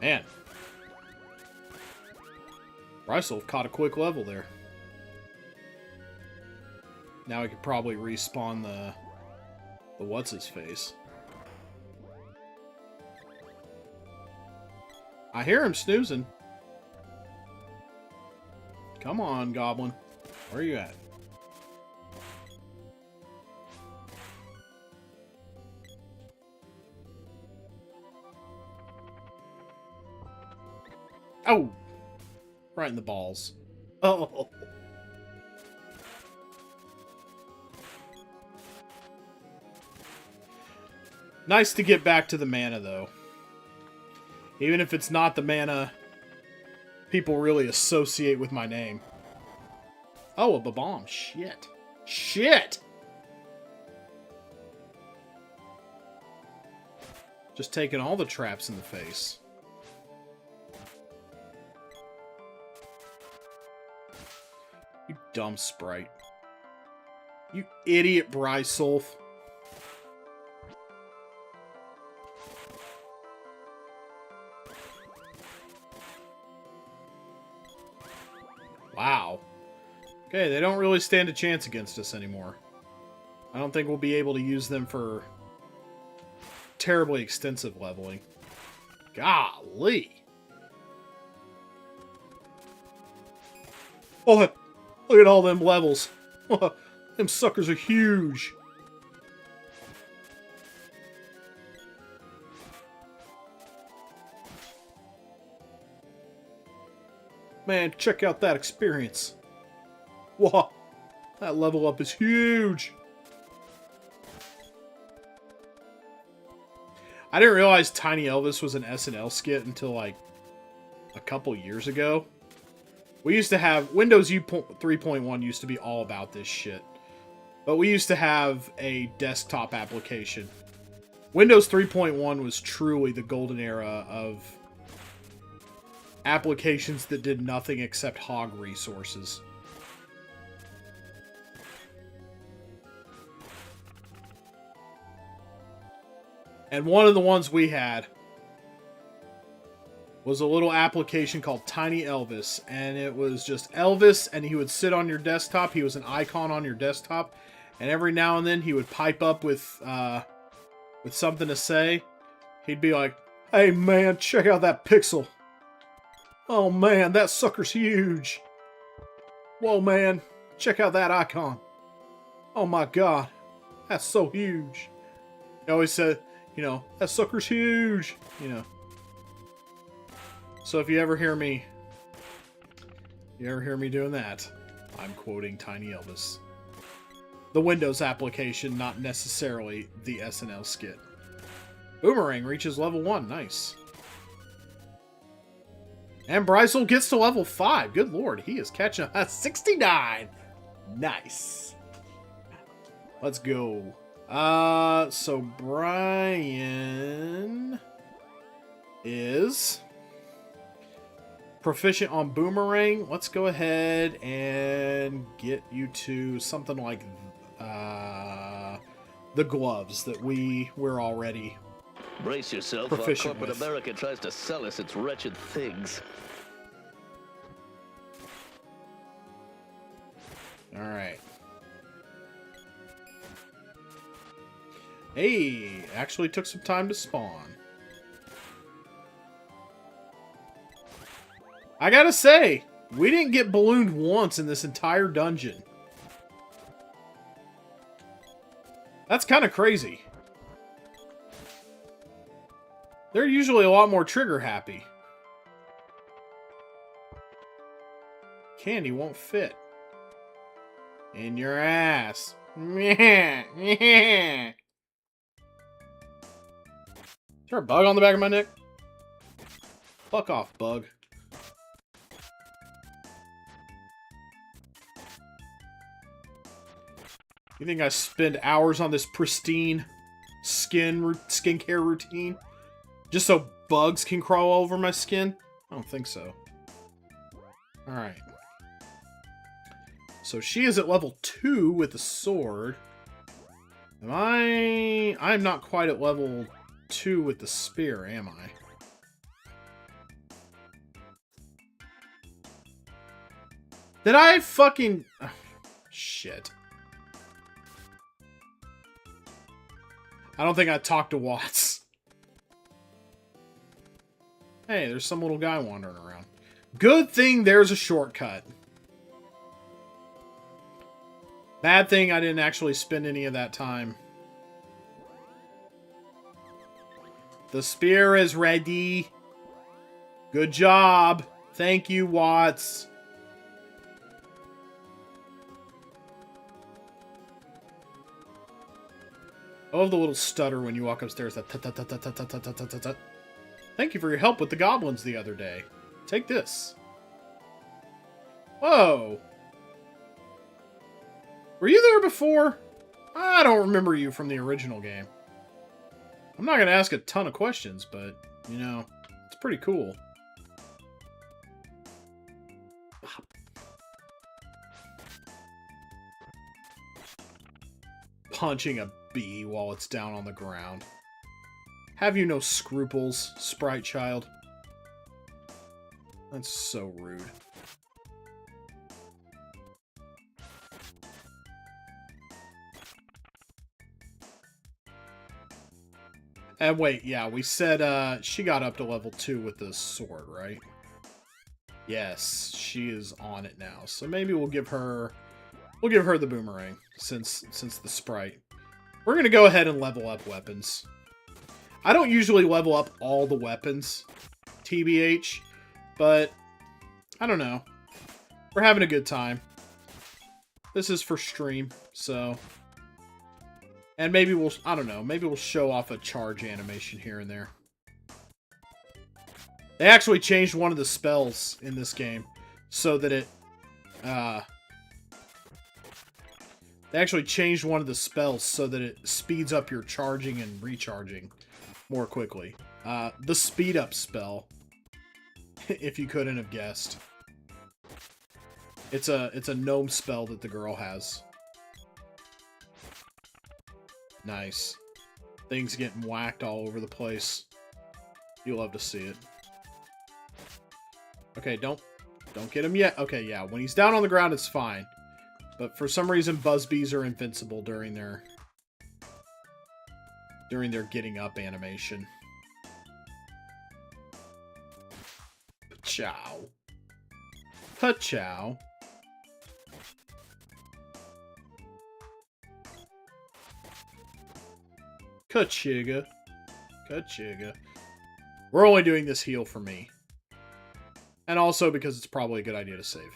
Man. Brysel caught a quick level there. Now we could probably respawn the what's-his-face. I hear him snoozing. Come on, Goblin. Where are you at? Oh! Right in the balls. Oh! Nice to get back to the mana, though. Even if it's not the mana people really associate with my name. Oh, a bomb. Shit. Shit! Just taking all the traps in the face. You dumb sprite. You idiot, Brysol. Wow. Okay, they don't really stand a chance against us anymore. I don't think we'll be able to use them for terribly extensive leveling. Golly. Oh, look at all them levels. Them suckers are huge. Man, check out that experience. Whoa, that level up is huge. I didn't realize Tiny Elvis was an SNL skit until like a couple years ago. We used to have Windows U 3.1 used to be all about this shit. But we used to have a desktop application. Windows 3.1 was truly the golden era of applications that did nothing except hog resources. And one of the ones we had was a little application called Tiny Elvis, and it was just Elvis, and he would sit on your desktop. He was an icon on your desktop, and every now and then he would pipe up with something to say. He'd be like, "Hey man, check out that pixel. Oh man, that sucker's huge. Whoa man, check out that icon. Oh my god, that's so huge." He always said, you know, "That sucker's huge," you know. So if you ever hear me doing that, I'm quoting Tiny Elvis. The Windows application, not necessarily the SNL skit. Boomerang reaches level 1. Nice. And Brysol gets to level 5. Good lord, he is catching up at 69. Nice. Let's go. So Brian is proficient on Boomerang. Let's go ahead and get you to something like the gloves that we're already Brace yourself, proficient corporate with. America tries to sell us its wretched things. Alright. Hey, actually took some time to spawn. I gotta say, we didn't get ballooned once in this entire dungeon. That's kind of crazy. They're usually a lot more trigger happy. Candy won't fit. In your ass. Is there a bug on the back of my neck? Fuck off, bug. You think I spend hours on this pristine skincare routine just so bugs can crawl over my skin? I don't think so. Alright. So she is at level 2 with the sword. I'm not quite at level 2 with the spear, am I? Did I fucking... Oh, shit. I don't think I talked to Watts. Hey, there's some little guy wandering around. Good thing there's a shortcut. Bad thing I didn't actually spend any of that time. The spear is ready. Good job. Thank you, Watts. I love the little stutter when you walk upstairs. That tut, tut, tut, tut, tut, tut, tut, tut, tut, tut. Thank you for your help with the goblins the other day. Take this. Whoa. Were you there before? I don't remember you from the original game. I'm not going to ask a ton of questions, but, you know, it's pretty cool. Punching a bee while it's down on the ground. Have you no scruples, sprite child? That's so rude. And wait, yeah, we said she got up to level 2 with the sword, right? Yes, she is on it now. So maybe we'll give her the boomerang since the sprite. We're going to go ahead and level up weapons. I don't usually level up all the weapons, TBH, but I don't know. We're having a good time. This is for stream, so... And maybe we'll, I don't know, maybe we'll show off a charge animation here and there. They actually changed one of the spells in this game so that it, they actually changed one of the spells so that it speeds up your charging and recharging more quickly. The speed up spell, if you couldn't have guessed. It's a gnome spell that the girl has. Nice. Things getting whacked all over the place. You love to see it. Okay, don't get him yet. Okay, yeah, when he's down on the ground, it's fine. But for some reason, buzzbees are invincible during their getting up animation. Pachow. Pachow. Kachiga. Kachiga. We're only doing this heal for me. And also because it's probably a good idea to save.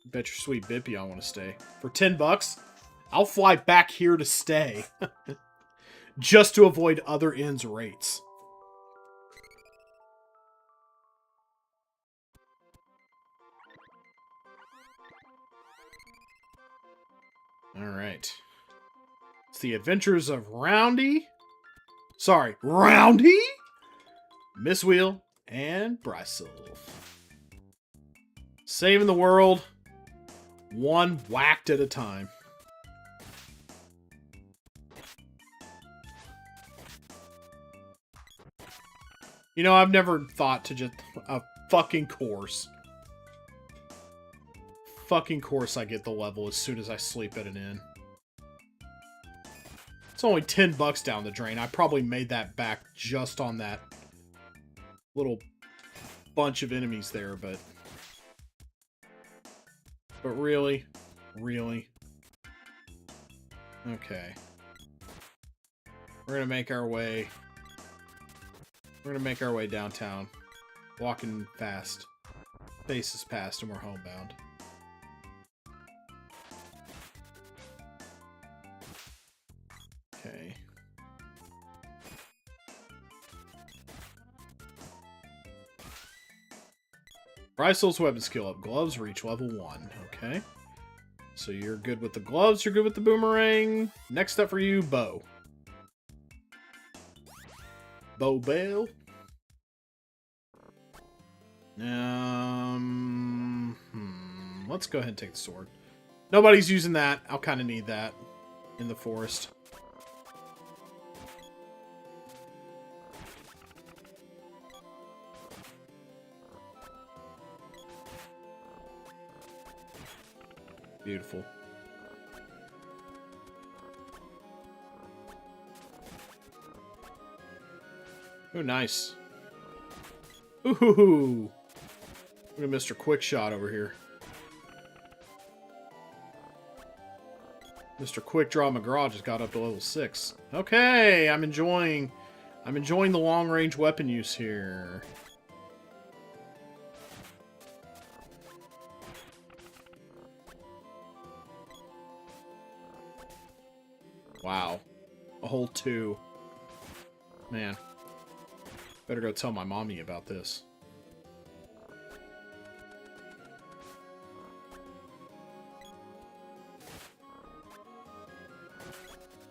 Bet your sweet Bippy I want to stay. For 10 bucks, I'll fly back here to stay. Just to avoid other inns' rates. Alright. It's the adventures of Roundy. Sorry, Roundy? Miss Wheel and Brycel. Saving the world. One whacked at a time. You know, I've never thought to just... A fucking course. Fucking course I get the level as soon as I sleep at an inn. It's only 10 bucks down the drain. I probably made that back just on that little bunch of enemies there, but... But really? Really? Okay. We're gonna make our way... We're gonna make our way downtown. Walking fast. Pace is past and we're homebound. Okay. Brycel's weapon skill up. Gloves reach level 1. Okay. So you're good with the gloves, you're good with the boomerang. Next up for you, bow. Bow bell. Let's go ahead and take the sword. Nobody's using that. I'll kind of need that in the forest. Beautiful. Oh, nice. Ooh. Look at Mr. Quick Shot over here. Mr. Quick Draw McGraw just got up to level 6. Okay, I'm enjoying the long-range weapon use here. Wow. A whole 2. Man. Better go tell my mommy about this.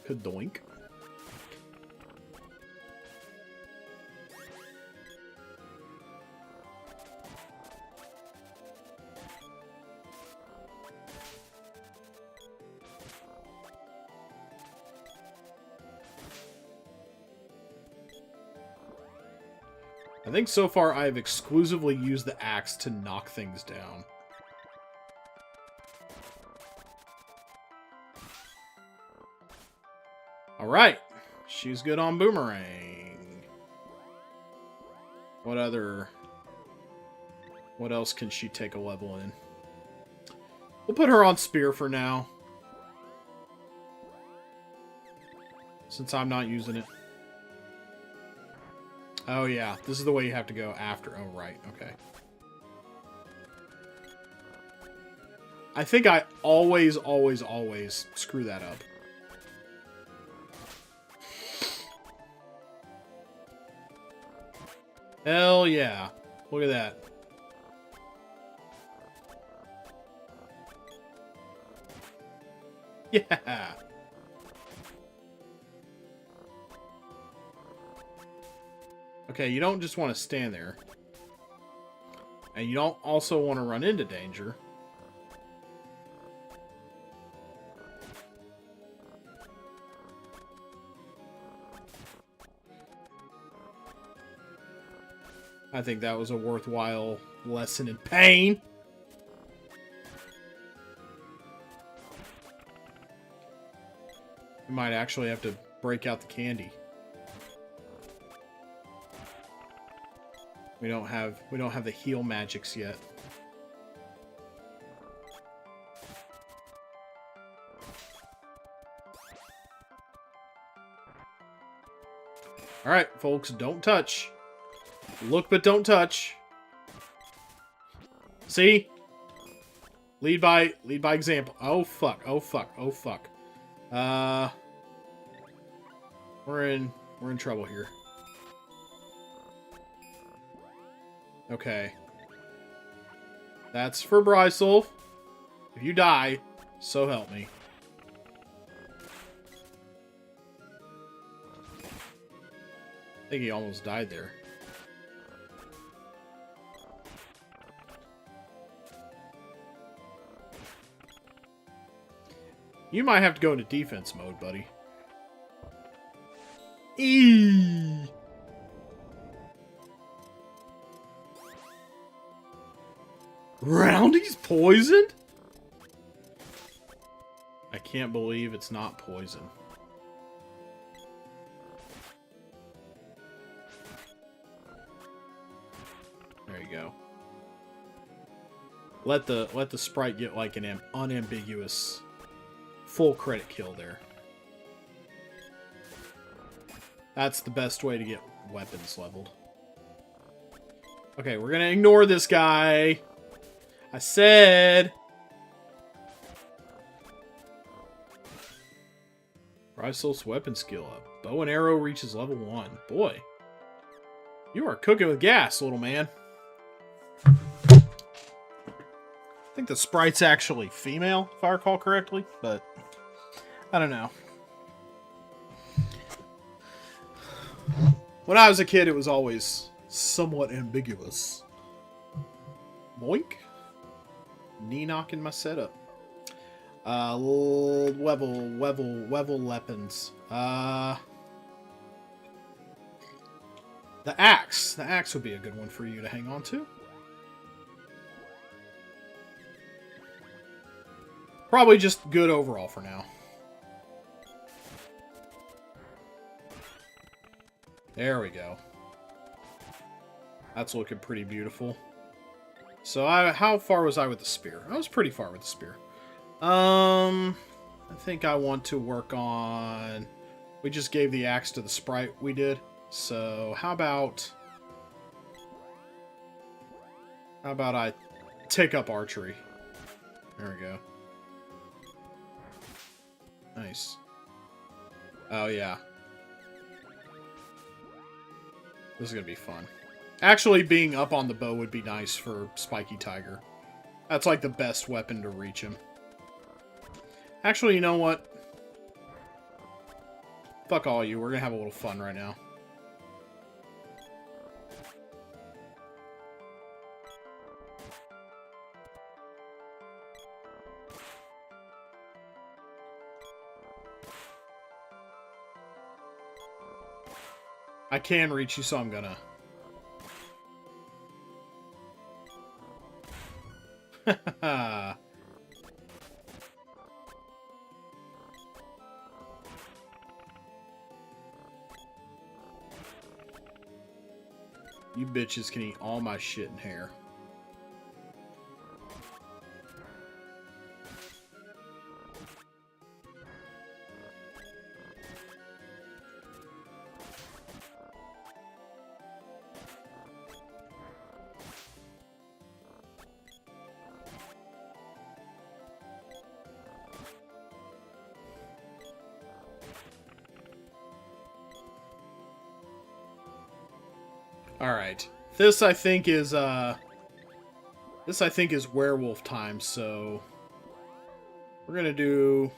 Kadoink. I think so far I have exclusively used the axe to knock things down. Alright. She's good on Boomerang. What else can she take a level in? We'll put her on Spear for now. Since I'm not using it. Oh yeah, this is the way you have to go after. Oh right, okay. I think I always screw that up. Hell yeah. Look at that. Yeah. Okay, you don't just want to stand there. And you don't also want to run into danger. I think that was a worthwhile lesson in pain. We might actually have to break out the candy. We don't have the heal magics yet. All right, folks, don't touch. Look, but don't touch. See? Lead by example. Oh fuck. Oh fuck. Oh fuck. We're in trouble here. Okay. That's for Brysolf. If you die, so help me. I think he almost died there. You might have to go into defense mode, buddy. Eee! Roundy's poisoned? I can't believe it's not poison. There you go. Let the sprite get like an unambiguous full credit kill there. That's the best way to get weapons leveled. Okay, we're gonna ignore this guy. I said... Brysolf's weapon skill up. Bow and arrow reaches level 1. Boy. You are cooking with gas, little man. I think the sprite's actually female, if I recall correctly, but I don't know. When I was a kid, it was always somewhat ambiguous. Boink. Knee knocking my setup. Wevel weapons. The axe. The axe would be a good one for you to hang on to. Probably just good overall for now. There we go. That's looking pretty beautiful. So how far was I with the spear? I was pretty far with the spear. I think I want to work on... We just gave the axe to the sprite we did. So how about I take up archery? There we go. Nice. Oh yeah. This is gonna be fun. Actually, being up on the bow would be nice for Spiky Tiger. That's like the best weapon to reach him. Actually, you know what? Fuck all you. We're gonna have a little fun right now. I can reach you, so I'm gonna. You bitches can eat all my shit and hair. Alright. This I think is werewolf time, so we're gonna do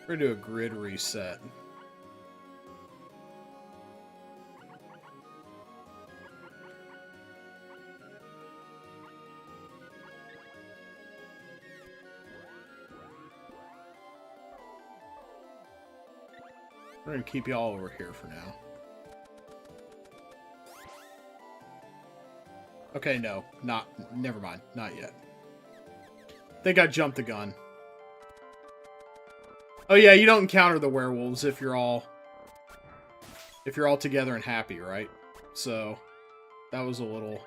a grid reset. We're gonna keep y'all over here for now. Okay, no. Never mind. Not yet. I think I jumped the gun. Oh yeah, you don't encounter the werewolves if you're all together and happy, right? So, that was a little...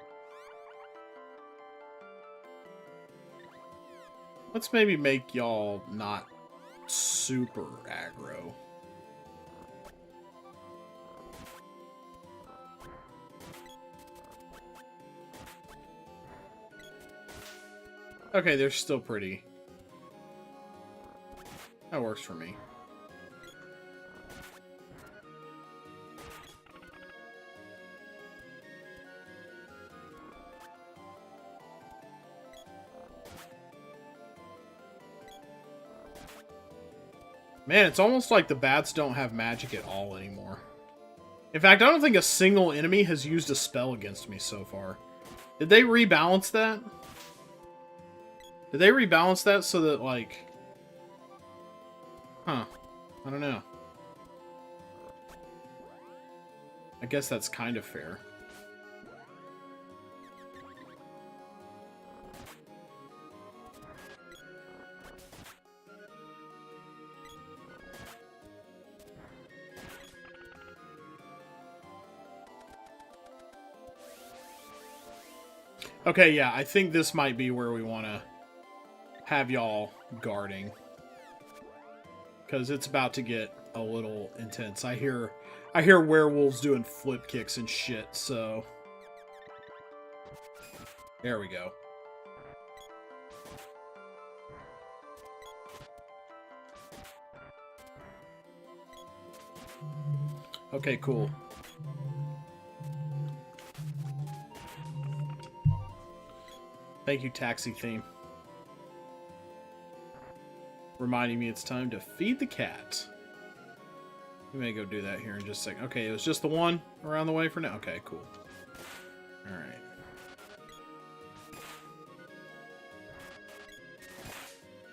Let's maybe make y'all not super aggro. Okay, they're still pretty. That works for me. Man, it's almost like the bats don't have magic at all anymore. In fact, I don't think a single enemy has used a spell against me so far. Did they rebalance that? Did they rebalance that so that, like... Huh. I don't know. I guess that's kind of fair. Okay, yeah, I think this might be where we want to have y'all guarding. Because it's about to get a little intense. I hear werewolves doing flip kicks and shit, so... There we go. Okay, cool. Thank you, Taxi Theme. Reminding me it's time to feed the cat. We may go do that here in just a second. Okay, it was just the one around the way for now. Okay, cool. Alright.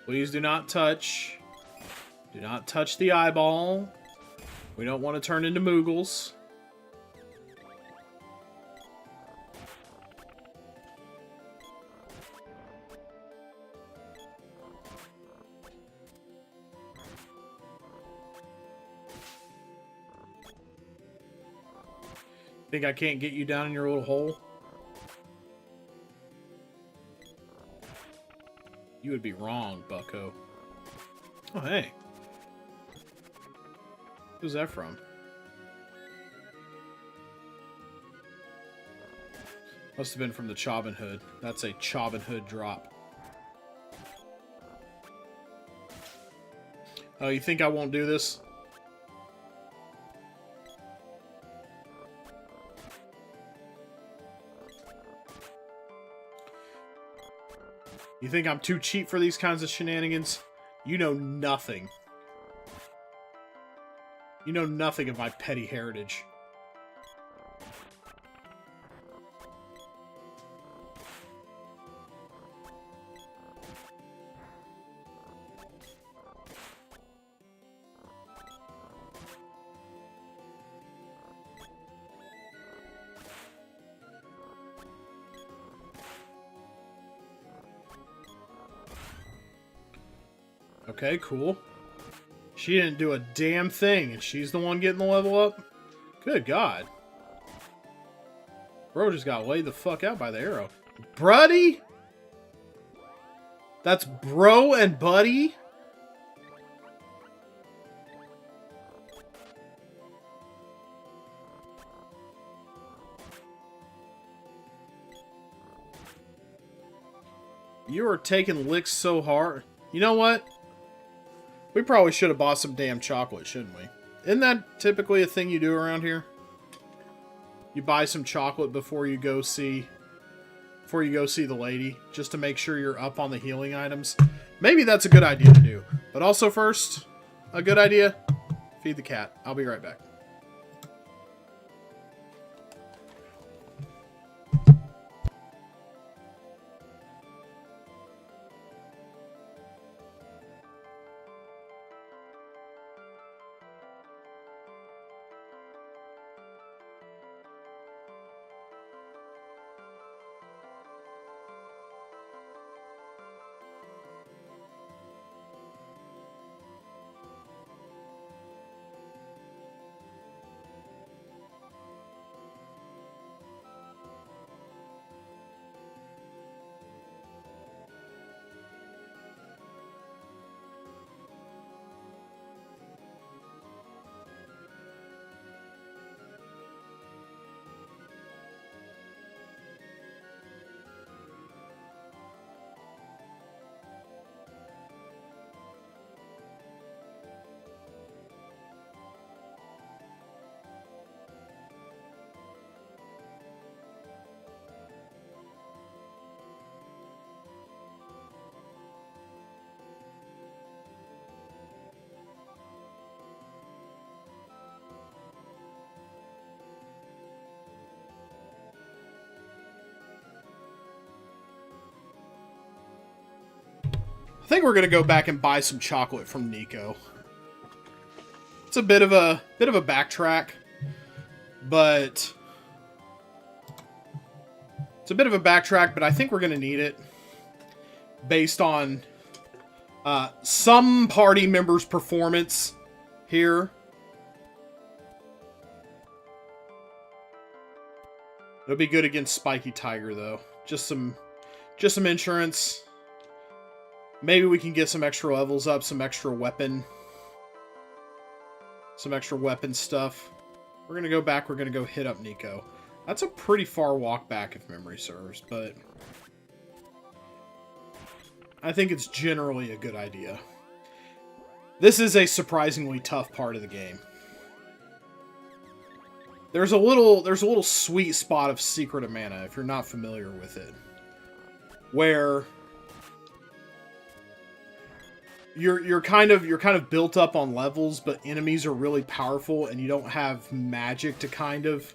Please do not touch. Do not touch the eyeball. We don't want to turn into Moogles. Think I can't get you down in your little hole? You would be wrong, bucko. Oh, hey. Who's that from? Must have been from the Chobbin Hood. That's a Chobbin Hood drop. Oh, you think I won't do this? You think I'm too cheap for these kinds of shenanigans? You know nothing. You know nothing of my petty heritage. Okay, cool. She didn't do a damn thing, and she's the one getting the level up? Good God. Bro just got laid the fuck out by the arrow. Buddy? That's bro and buddy? You are taking licks so hard. You know what? We probably should have bought some damn chocolate, shouldn't we? Isn't that typically a thing you do around here? You buy some chocolate before you go see the lady, just to make sure you're up on the healing items. Maybe that's a good idea to do. But also first, a good idea, feed the cat. I'll be right back. I think we're gonna go back and buy some chocolate from Nico. It's a bit of a backtrack, but I think we're gonna need it based on some party members' performance here. It'll be good against Spiky Tiger though. Just some insurance. Maybe we can get some extra levels up, some extra weapon stuff. We're going to go back. We're going to go hit up Nico. That's a pretty far walk back if memory serves, but I think it's generally a good idea. This is a surprisingly tough part of the game. There's a little sweet spot of Secret of Mana, if you're not familiar with it, where you're kind of built up on levels, but enemies are really powerful, and you don't have magic to kind of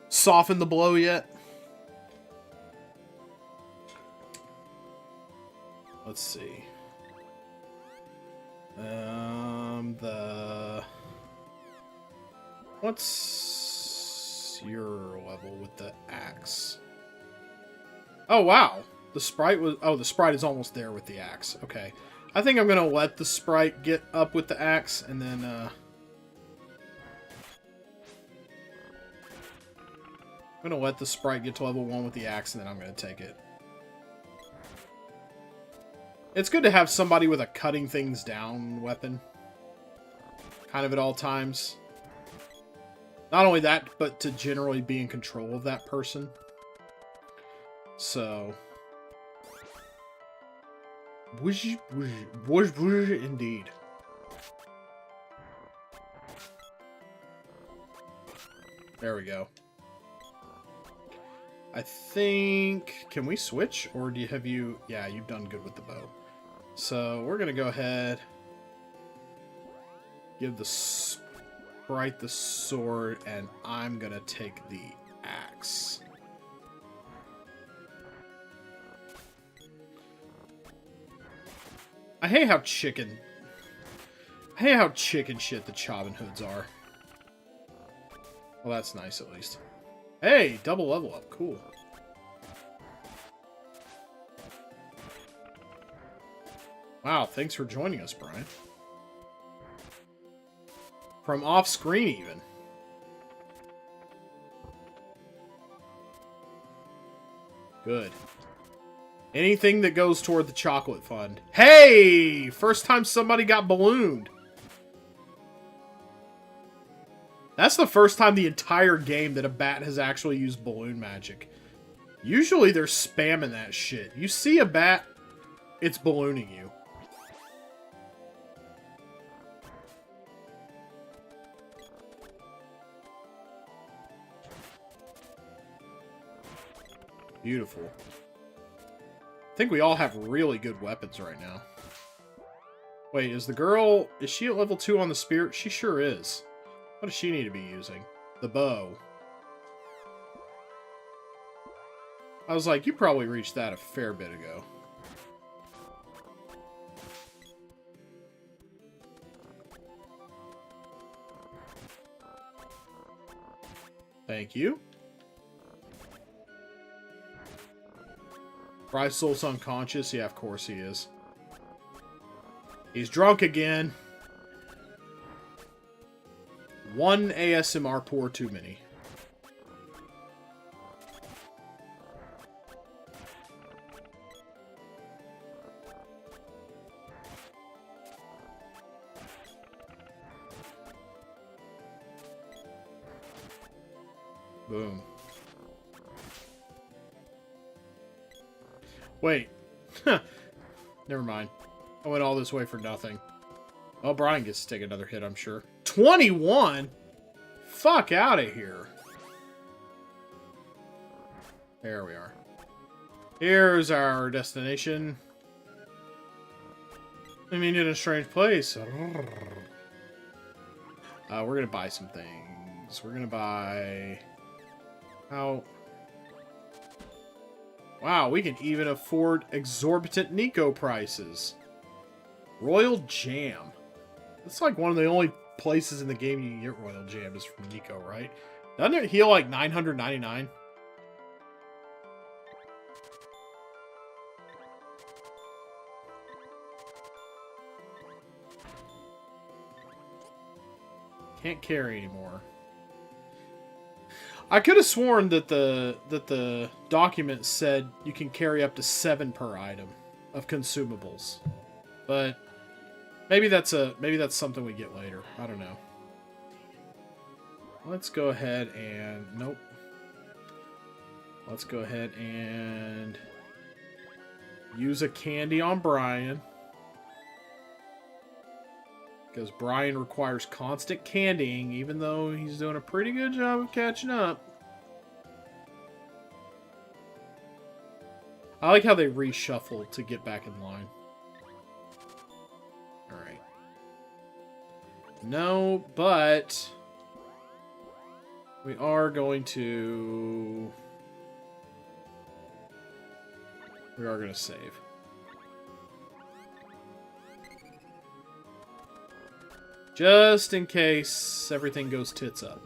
soften the blow yet. Let's see. What's your level with the axe? Oh, wow. The sprite is almost there with the axe. Okay. I think I'm gonna let the sprite get up with the axe, and then I'm gonna let the sprite get to level 1 with the axe, and then I'm gonna take it. It's good to have somebody with a cutting things down weapon, kind of at all times. Not only that, but to generally be in control of that person. So, whoosh, whoosh, whoosh, whoosh, indeed. There we go. I think... Can we switch? Or do you have you... Yeah, you've done good with the bow. So, we're going to go ahead. Give the sprite the sword. And I'm going to take the axe. I hate how chicken shit the Chobbin Hoods are. Well, that's nice at least. Hey, double level up. Cool. Wow, thanks for joining us, Brian. From off screen, even. Good. Anything that goes toward the chocolate fund. Hey! First time somebody got ballooned. That's the first time the entire game that a bat has actually used balloon magic. Usually they're spamming that shit. You see a bat, it's ballooning you. Beautiful. I think we all have really good weapons right now. Wait, is the girl... Is she at level 2 on the spirit? She sure is. What does she need to be using? The bow. I was like, you probably reached that a fair bit ago. Thank you. Bryce Soul's unconscious? Yeah, of course he is. He's drunk again. One ASMR pour too many. Boom. Wait. Never mind. I went all this way for nothing. Oh, Brian gets to take another hit, I'm sure. 21? Fuck out of here. There we are. Here's our destination. I mean, in a strange place. We're gonna buy some things. We're gonna buy... How... Wow, we can even afford exorbitant Nico prices. Royal Jam. That's like one of the only places in the game you can get Royal Jam is from Nico, right? Doesn't it heal like 999? Can't carry anymore. I could have sworn that the document said you can carry up to 7 per item of consumables, but maybe that's something we get later. I don't know. Let's go ahead and nope. Let's go ahead and use a candy on Brian. Because Brian requires constant candying, even though he's doing a pretty good job of catching up. I like how they reshuffle to get back in line. Alright. No, but... we are going to... we are going to save. Just in case everything goes tits up.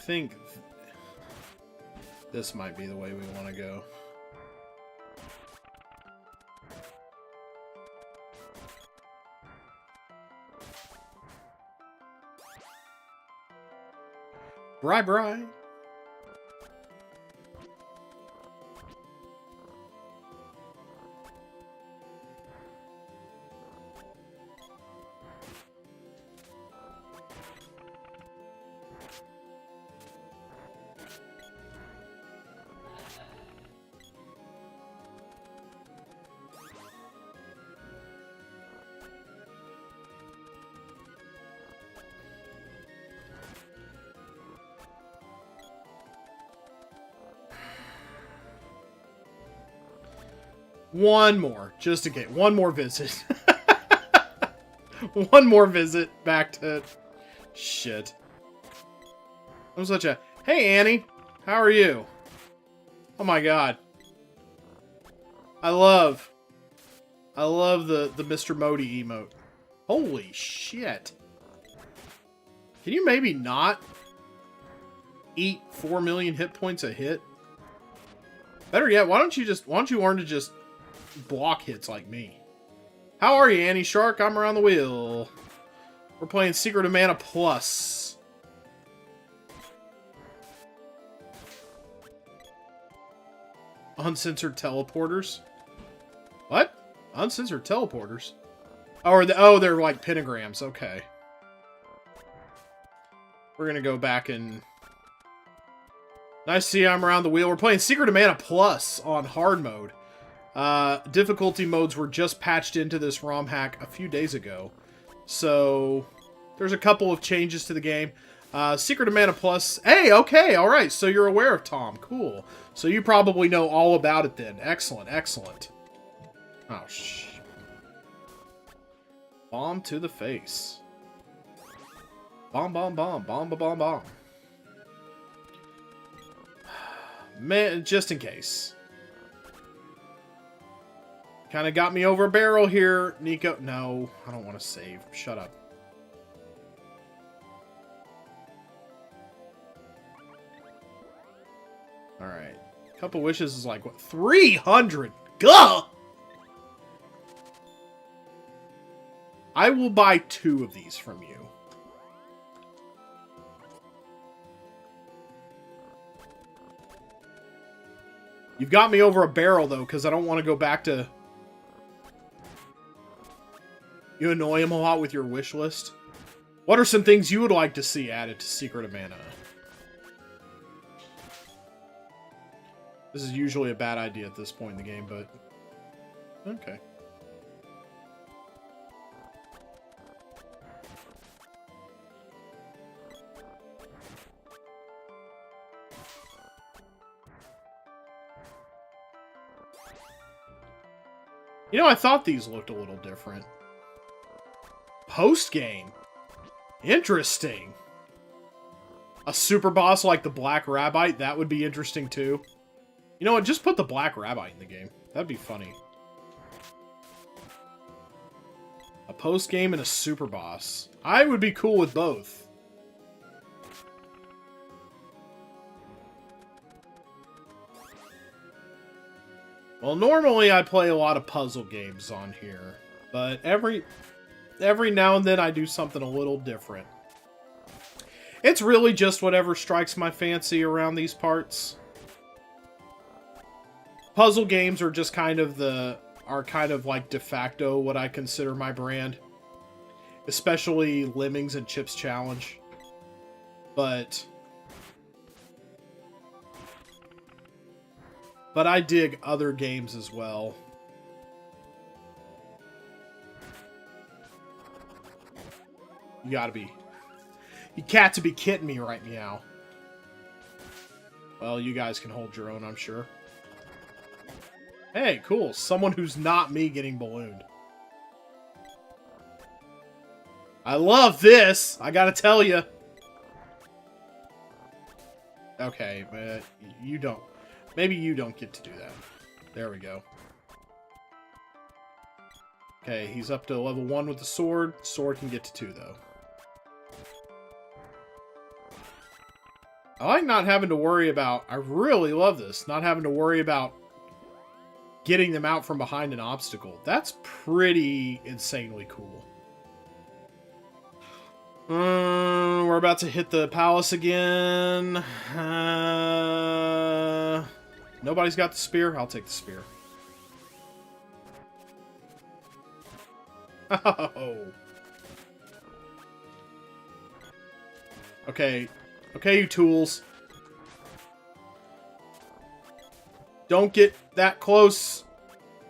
think this might be the way we want to go. Bri. One more, just in case. One more visit. One more visit back to... Shit. I'm such a... Hey, Annie. How are you? Oh my god. I love the Mr. Modi emote. Holy shit. Can you maybe not eat 4 million hit points a hit? Better yet, why don't you learn to just block hits like me? How are you, Annie Shark? I'm around the wheel. We're playing Secret of Mana Plus. Uncensored teleporters? What? Uncensored teleporters? Oh, they're like pentagrams. Okay. We're gonna go back and... Nice to see you. I'm around the wheel. We're playing Secret of Mana Plus on hard mode. Difficulty modes were just patched into this ROM hack a few days ago. So, there's a couple of changes to the game. Secret of Mana Plus... Hey, okay, alright. So you're aware of Tom. Cool. So you probably know all about it then. Excellent, excellent. Oh, shh. Bomb to the face. Bomb, bomb, bomb. Bomb, bomb, bomb, bomb. Man, just in case. Kind of got me over a barrel here, Nico. No, I don't want to save. Shut up. Alright. Couple wishes is like, what? 300? Gah! I will buy 2 of these from you. You've got me over a barrel, though, because I don't want to go back to... You annoy him a lot with your wish list. What are some things you would like to see added to Secret of Mana? This is usually a bad idea at this point in the game, but... Okay. You know, I thought these looked a little different. Post-game. Interesting. A super boss like the Black Rabbite, that would be interesting too. You know what, just put the Black Rabbite in the game. That'd be funny. A post-game and a super boss. I would be cool with both. Well, normally I play a lot of puzzle games on here, but every now and then I do something a little different. It's really just whatever strikes my fancy around these parts. Puzzle games are just kind of like de facto what I consider my brand. Especially Lemmings and Chips Challenge. But I dig other games as well. You gotta be... You cat to be kidding me right now. Well, you guys can hold your own, I'm sure. Hey, cool. Someone who's not me getting ballooned. I love this! I gotta tell you. Okay, but you don't... Maybe you don't get to do that. There we go. Okay, he's up to level 1 with the sword. Sword can get to 2, though. I like not having to worry about... I really love this. Not having to worry about getting them out from behind an obstacle. That's pretty insanely cool. We're about to hit the palace again. Nobody's got the spear. I'll take the spear. Oh. Okay. Okay, you tools. Don't get that close.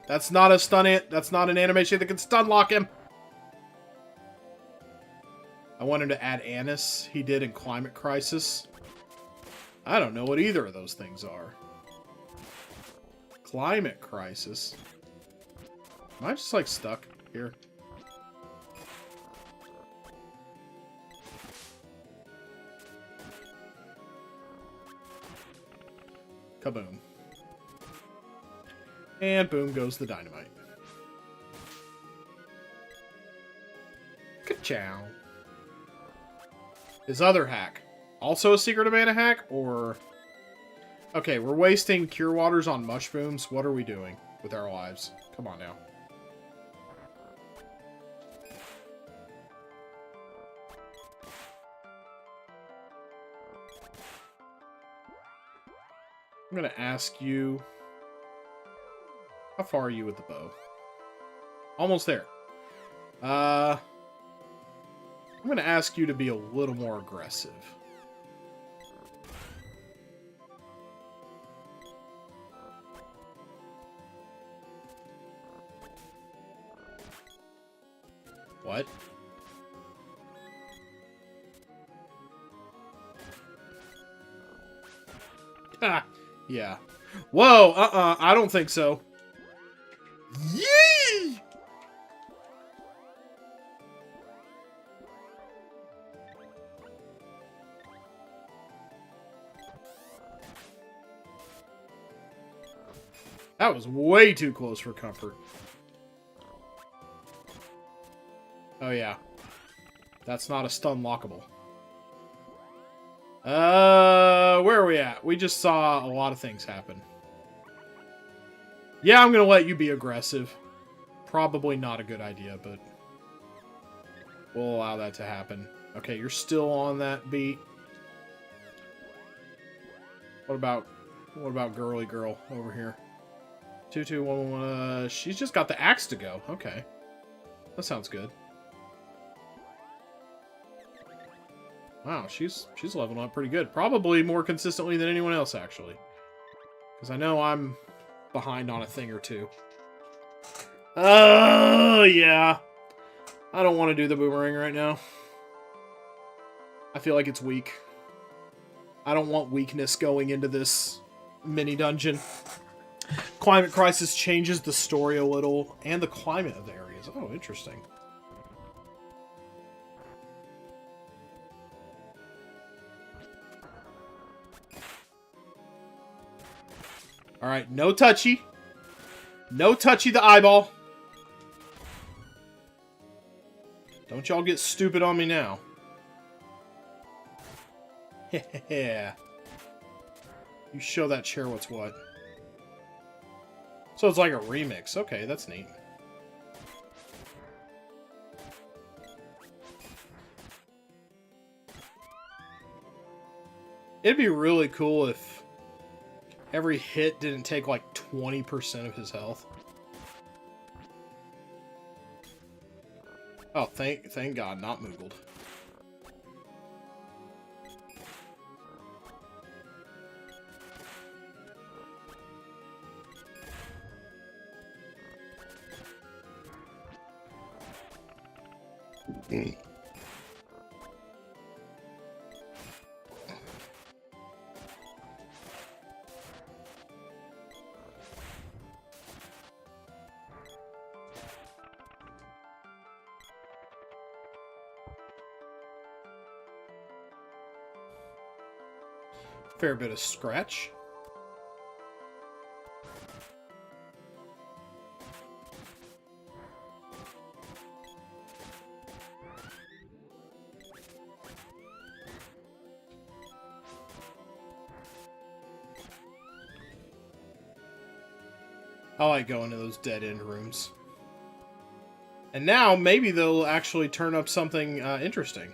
That's not a stun that's not an animation that can stun lock him. I wanted to add Anise. He did in Climate Crisis. I don't know what either of those things are. Climate Crisis. Am I just like stuck here? Kaboom. And boom goes the dynamite. Ka-chow. His other hack. Also a Secret of Mana hack, or... Okay, we're wasting Cure Waters on mushrooms. What are we doing with our lives? Come on now. I'm gonna ask you... How far are you with the bow? Almost there. I'm gonna ask you to be a little more aggressive. What? Ha! Yeah. Whoa! I don't think so. Yee! That was way too close for comfort. Oh, yeah. That's not a stun lockable. Where are we at? We just saw a lot of things happen. Yeah, I'm gonna let you be aggressive. Probably not a good idea, but we'll allow that to happen. Okay, you're still on that beat. What about girly girl over here? 2211. She's just got the axe to go. Okay, that sounds good. Wow, she's leveling up pretty good. Probably more consistently than anyone else, actually. Because I know I'm behind on a thing or two. Oh, yeah. I don't want to do the boomerang right now. I feel like it's weak. I don't want weakness going into this mini dungeon. Climate Crisis changes the story a little, and the climate of the areas. Oh, interesting. Alright, no touchy. No touchy the eyeball. Don't y'all get stupid on me now. Yeah. You show that chair what's what. So it's like a remix. Okay, that's neat. It'd be really cool if every hit didn't take like 20% of his health. Oh, thank God, not Moogled. Fair bit of scratch. I like going to those dead-end rooms. And now, maybe they'll actually turn up something interesting.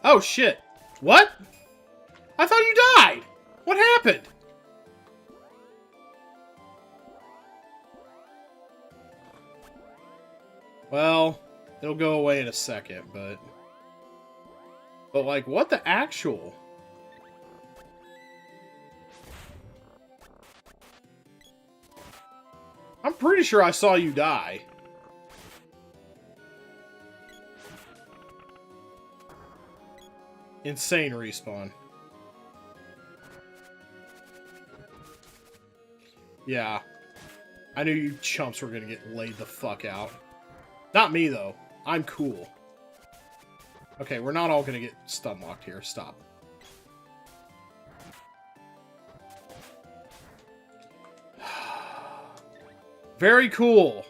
Oh, shit. What? I thought you died! What happened? Well, it'll go away in a second, but... But, like, what the actual... I'm pretty sure I saw you die. Insane respawn. Yeah. I knew you chumps were gonna get laid the fuck out. Not me, though. I'm cool. Okay, we're not all gonna get stun locked here. Stop. Very cool.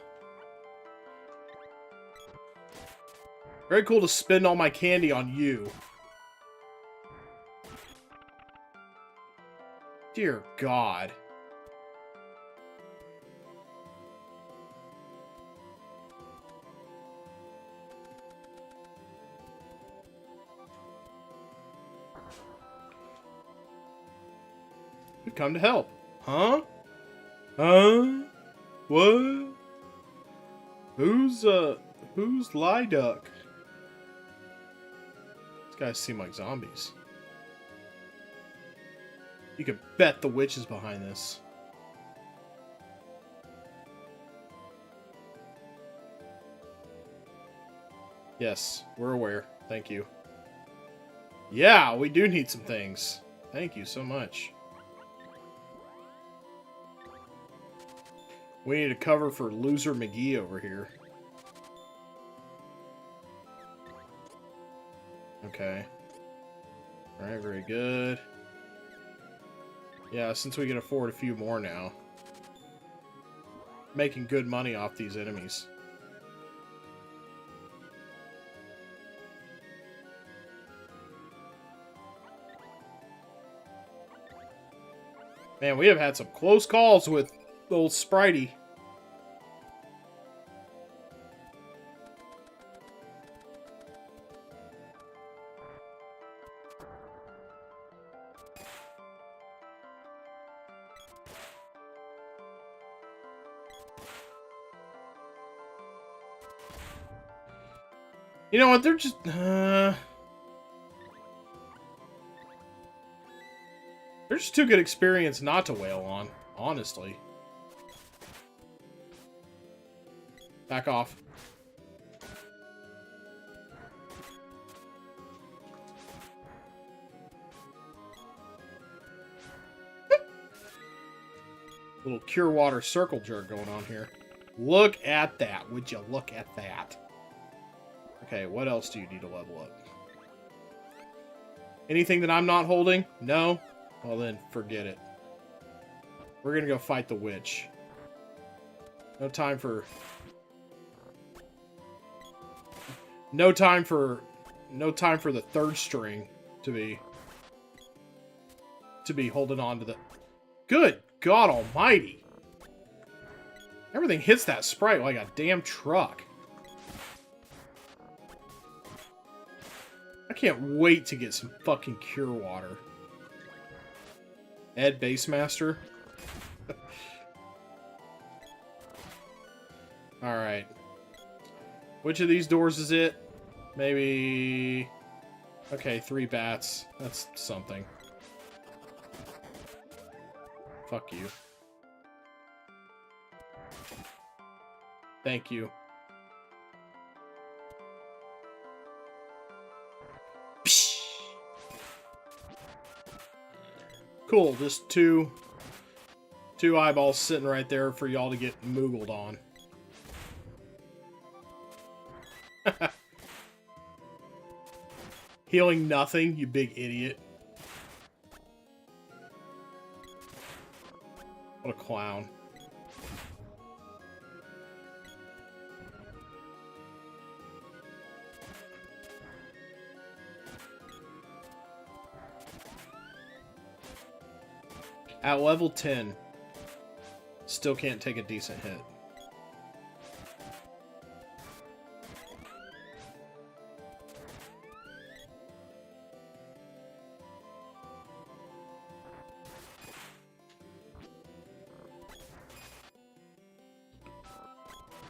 Very cool to spend all my candy on you. Dear God. We've come to help. Huh? Huh? What? Who's Lyduck? These guys seem like zombies. You could bet the witch is behind this. Yes, we're aware. Thank you. Yeah, we do need some things. Thank you so much. We need a cover for Loser McGee over here. Okay. Alright, very good. Yeah, since we can afford a few more now. Making good money off these enemies. Man, we have had some close calls with old Spritey. You know what? They're just... They're just too good experience not to wail on, honestly. Back off. Little Cure Water circle jerk going on here. Look at that. Would you look at that? Okay, what else do you need to level up? Anything that I'm not holding? No? Well then, forget it. We're gonna go fight the witch. No time for... No time for the third string to be holding on to the... Good God almighty! Everything hits that sprite like a damn truck. I can't wait to get some fucking Cure Water. Ed Basemaster. Alright. Which of these doors is it? Maybe... Okay, 3 bats. That's something. Fuck you. Thank you. Psh. Cool, just two eyeballs sitting right there for y'all to get moogled on. Healing nothing, you big idiot. What a clown. At level 10, still can't take a decent hit.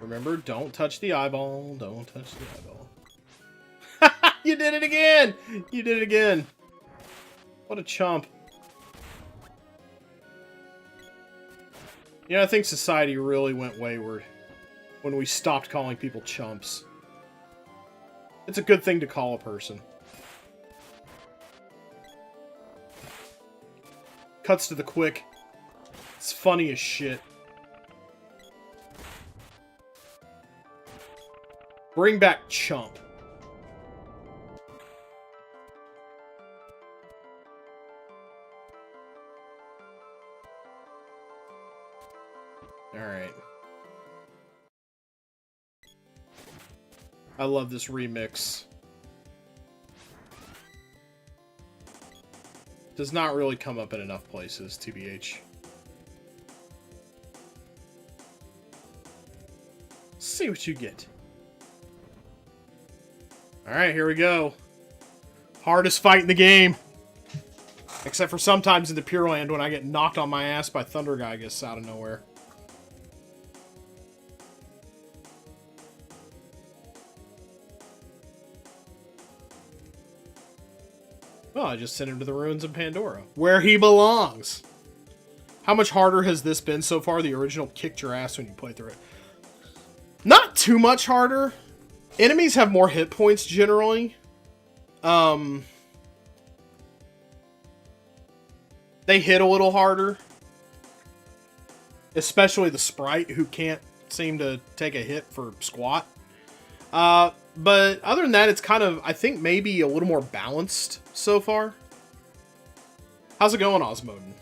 Remember, don't touch the eyeball. Don't touch the eyeball. You did it again! You did it again. What a chump. Yeah, I think society really went wayward when we stopped calling people chumps. It's a good thing to call a person. Cuts to the quick. It's funny as shit. Bring back chump. Alright. I love this remix. Does not really come up in enough places, TBH. See what you get. Alright, here we go. Hardest fight in the game. Except for sometimes in the Pure Land when I get knocked on my ass by Thunder Gygus out of nowhere. Well, I just sent him to the ruins of Pandora, where he belongs. How much harder has this been so far? The original kicked your ass when you played through it. Not too much harder. Enemies have more hit points generally. They hit a little harder. Especially the sprite, who can't seem to take a hit for squat. But other than that, it's kind of, I think, maybe a little more balanced so far. How's it going, Osmoden?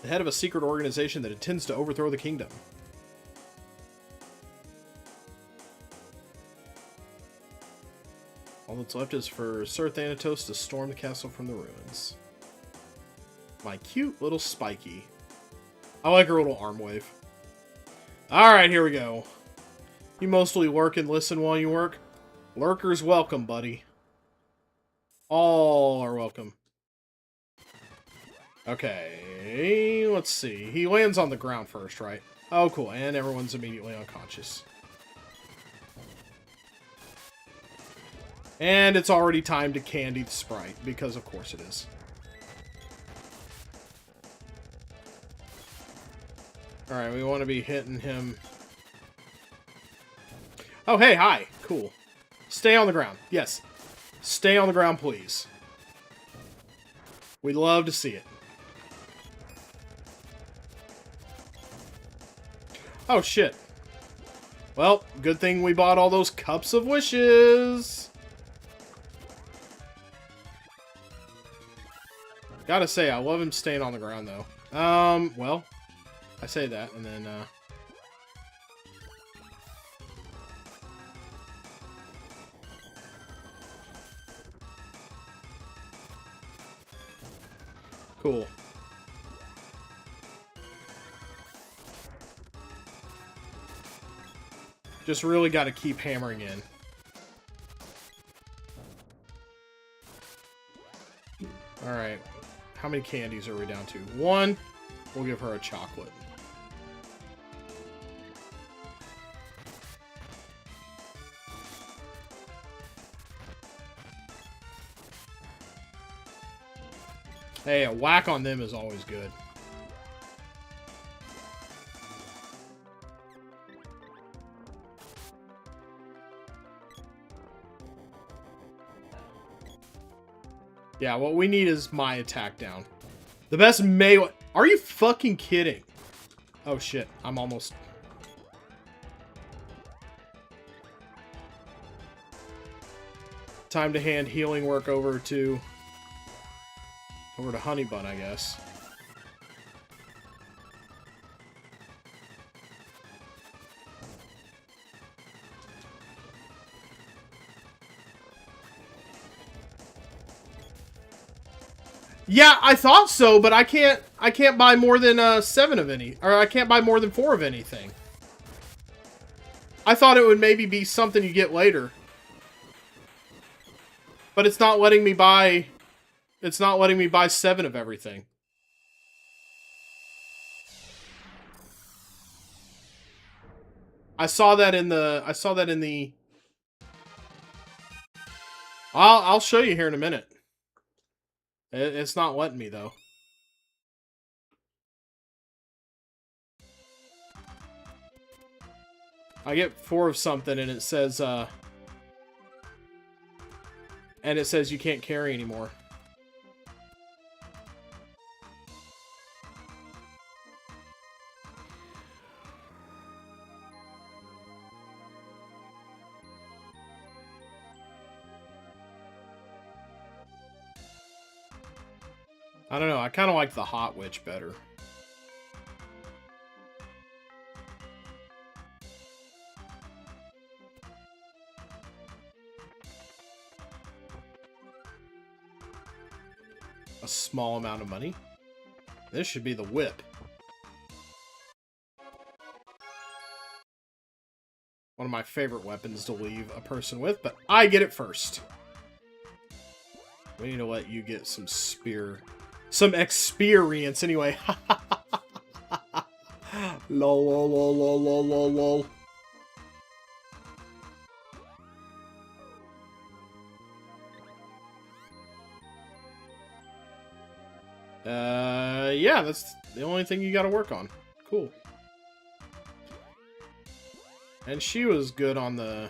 The head of a secret organization that intends to overthrow the kingdom. All that's left is for Sir Thanatos to storm the castle from the ruins. My cute little Spiky. I like her little arm wave. Alright, here we go. You mostly lurk and listen while you work. Lurkers welcome, buddy. All are welcome. Okay, let's see. He lands on the ground first, right? Oh, cool. And everyone's immediately unconscious. And it's already time to candy the sprite, because of course it is. Alright, we want to be hitting him. Oh, hey, hi. Cool. Stay on the ground. Yes. Stay on the ground, please. We'd love to see it. Oh, shit. Well, good thing we bought all those cups of wishes. Gotta say, I love him staying on the ground, though. Well, I say that, and then, cool. Just really gotta keep hammering in. Alright. How many candies are we down to? 1. We'll give her a chocolate. Hey, a whack on them is always good. Yeah, what we need is my attack down. The best melee... Are you fucking kidding? Oh shit, I'm almost... Time to hand healing work over to Honey Bun, I guess. Yeah, I thought so, but I can't buy more than 7 of any, or I can't buy more than 4 of anything. I thought it would maybe be something you get later. But it's not letting me buy 7 of everything. I saw that in the I'll show you here in a minute. It's not letting me though. I get 4 of something and it says you can't carry anymore. I don't know, I kind of like the Hot Witch better. A small amount of money. This should be the whip. One of my favorite weapons to leave a person with, but I get it first. We need to let you get some experience anyway. Lol, lol, lol, lol, lol, lol, lol. Yeah, that's the only thing you gotta work on. Cool. And she was good on the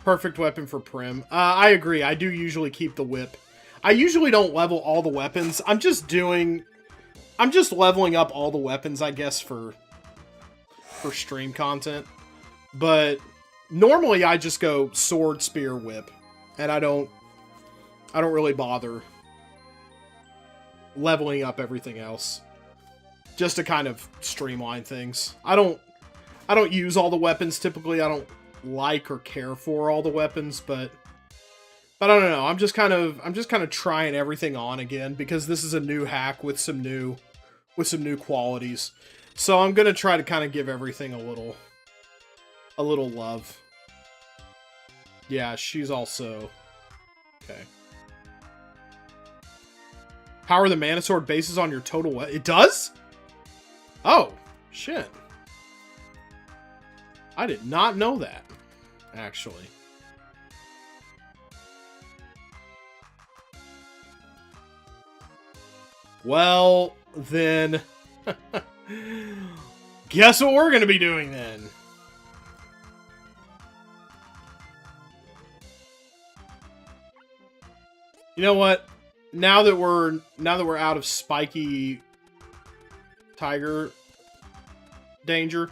perfect weapon for Prim. I agree. I do usually keep the whip. I usually don't level all the weapons. I'm just leveling up all the weapons, I guess, for stream content. But normally I just go sword, spear, whip. And I don't really bother leveling up everything else. Just to kind of streamline things. I don't use all the weapons typically. I don't like or care for all the weapons, but I don't know. I'm just kind of trying everything on again because this is a new hack with some new qualities. So I'm gonna try to kind of give everything a little love. Yeah, she's also okay. Power the Mana Sword bases on your total. It does? Oh, shit. I did not know that, actually. Well, then... guess what we're going to be doing, then? You know what? Now that we're out of spiky tiger danger,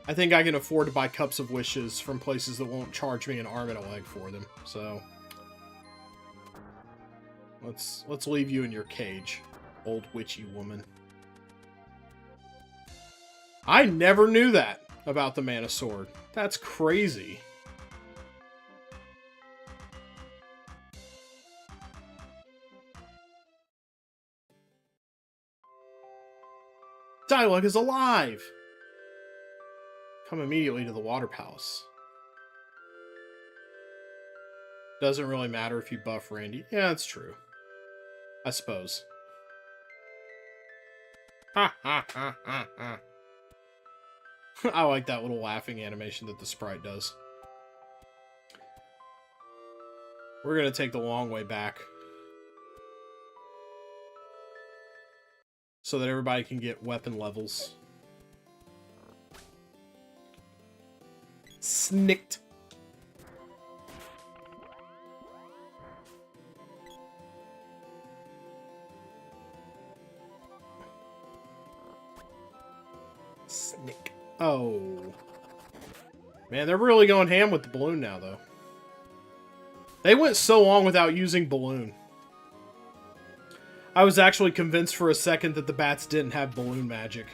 I think I can afford to buy Cups of Wishes from places that won't charge me an arm and a leg for them. So let's leave you in your cage, old witchy woman. I never knew that about the Mana Sword. That's crazy. Dialogue is alive! Come immediately to the Water Palace. Doesn't really matter if you buff Randy. Yeah, that's true. I suppose. Ha ha ha ha ha. I like that little laughing animation that the sprite does. We're gonna take the long way back. So that everybody can get weapon levels. Snicked. Snick. Oh. Man, they're really going ham with the balloon now, though. They went so long without using balloon. I was actually convinced for a second that the bats didn't have balloon magic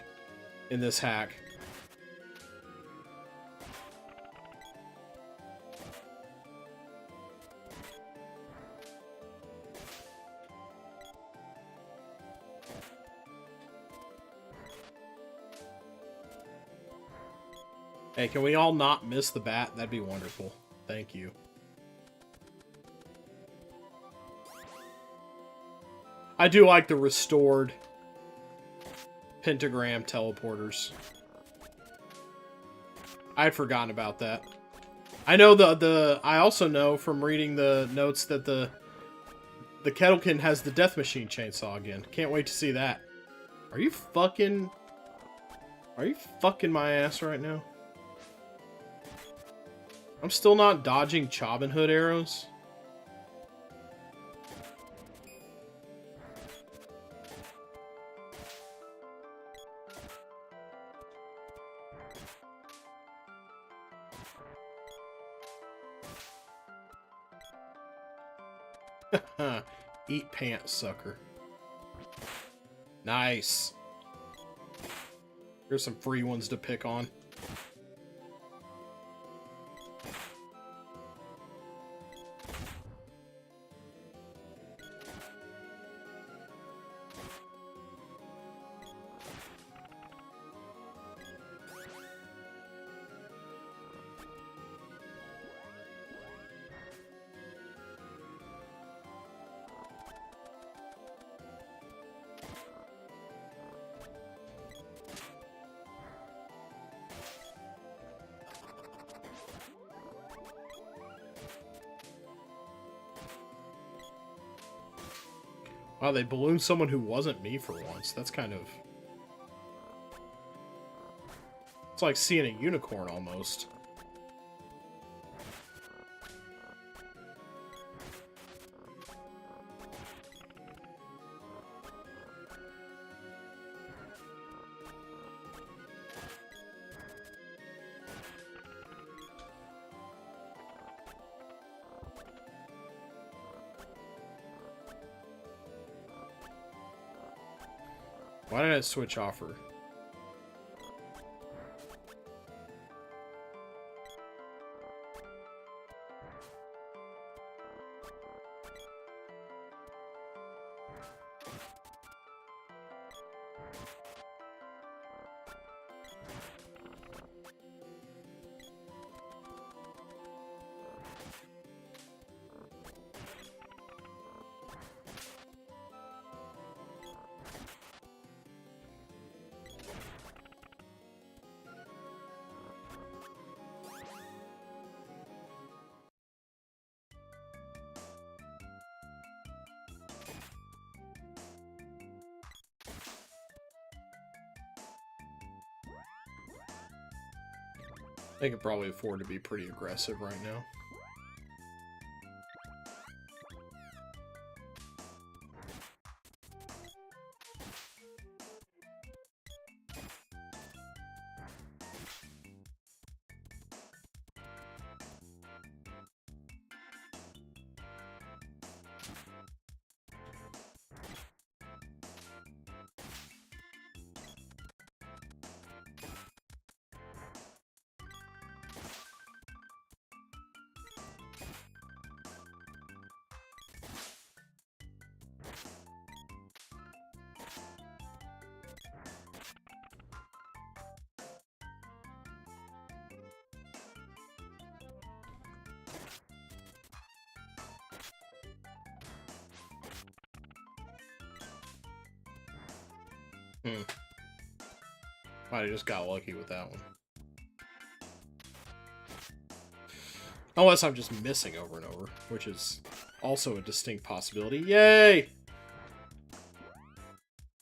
in this hack. Hey, can we all not miss the bat? That'd be wonderful. Thank you. I do like the restored pentagram teleporters. I had forgotten about that. I know I also know from reading the notes that the Kettlekin has the Death Machine chainsaw again. Can't wait to see that. Are you fucking my ass right now? I'm still not dodging Chobin Hood arrows. Eat pants, sucker. Nice. Here's some free ones to pick on. Wow, they ballooned someone who wasn't me for once. That's kind of... It's like seeing a unicorn, almost. Why did I switch offer? They can probably afford to be pretty aggressive right now. Might have just got lucky with that one. Unless I'm just missing over and over, which is also a distinct possibility. Yay!